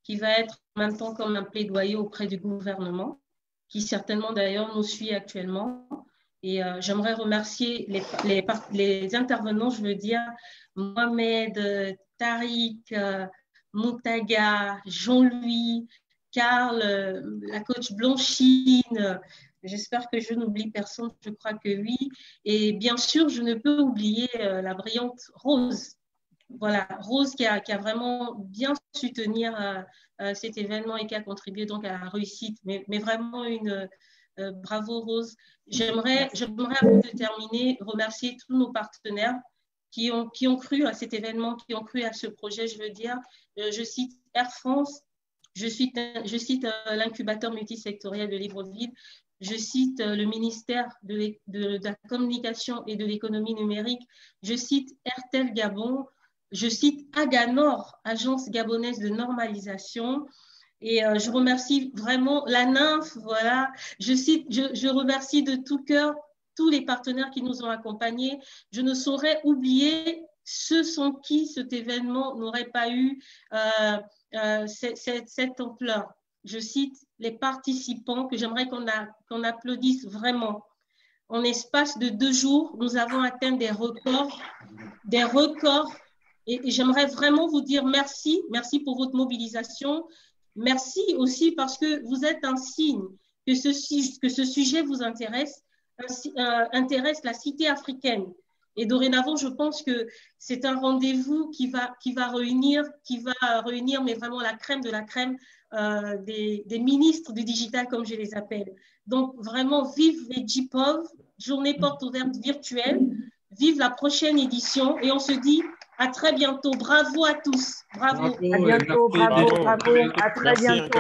qui va être en même temps comme un plaidoyer auprès du gouvernement, qui certainement d'ailleurs nous suit actuellement. Et j'aimerais remercier les intervenants, je veux dire, Mohamed, Tariq, Moutaga, Jean-Louis, Karl, la coach Blanchine. J'espère que je n'oublie personne, je crois que oui. Et bien sûr, je ne peux oublier la brillante Rose. Voilà, Rose qui a vraiment bien su tenir cet événement et qui a contribué donc à la réussite. Mais vraiment bravo Rose. J'aimerais, avant de terminer, remercier tous nos partenaires qui ont cru à cet événement, qui ont cru à ce projet, je veux dire. Je cite Air France, je cite l'incubateur multisectoriel de Libreville, je cite le ministère de la Communication et de l'Économie numérique, je cite Airtel Gabon, je cite Aganor, Agence gabonaise de normalisation, et je remercie vraiment la nymphe, voilà. Je remercie de tout cœur tous les partenaires qui nous ont accompagnés. Je ne saurais oublier ceux sans qui cet événement n'aurait pas eu cette ampleur. Je cite les participants que j'aimerais qu'on applaudisse vraiment. En espace de 2 jours, nous avons atteint des records. Et j'aimerais vraiment vous dire merci. Merci pour votre mobilisation. Merci aussi parce que vous êtes un signe que ce sujet vous intéresse la cité africaine. Et dorénavant, je pense que c'est un rendez-vous qui va réunir mais vraiment la crème de la crème des ministres du digital, comme je les appelle. Donc, vraiment, vive les JPOV, journée porte ouverte virtuelle. Vive la prochaine édition et on se dit à très bientôt. Bravo à tous. Bravo. À bientôt. Bravo. À très bientôt.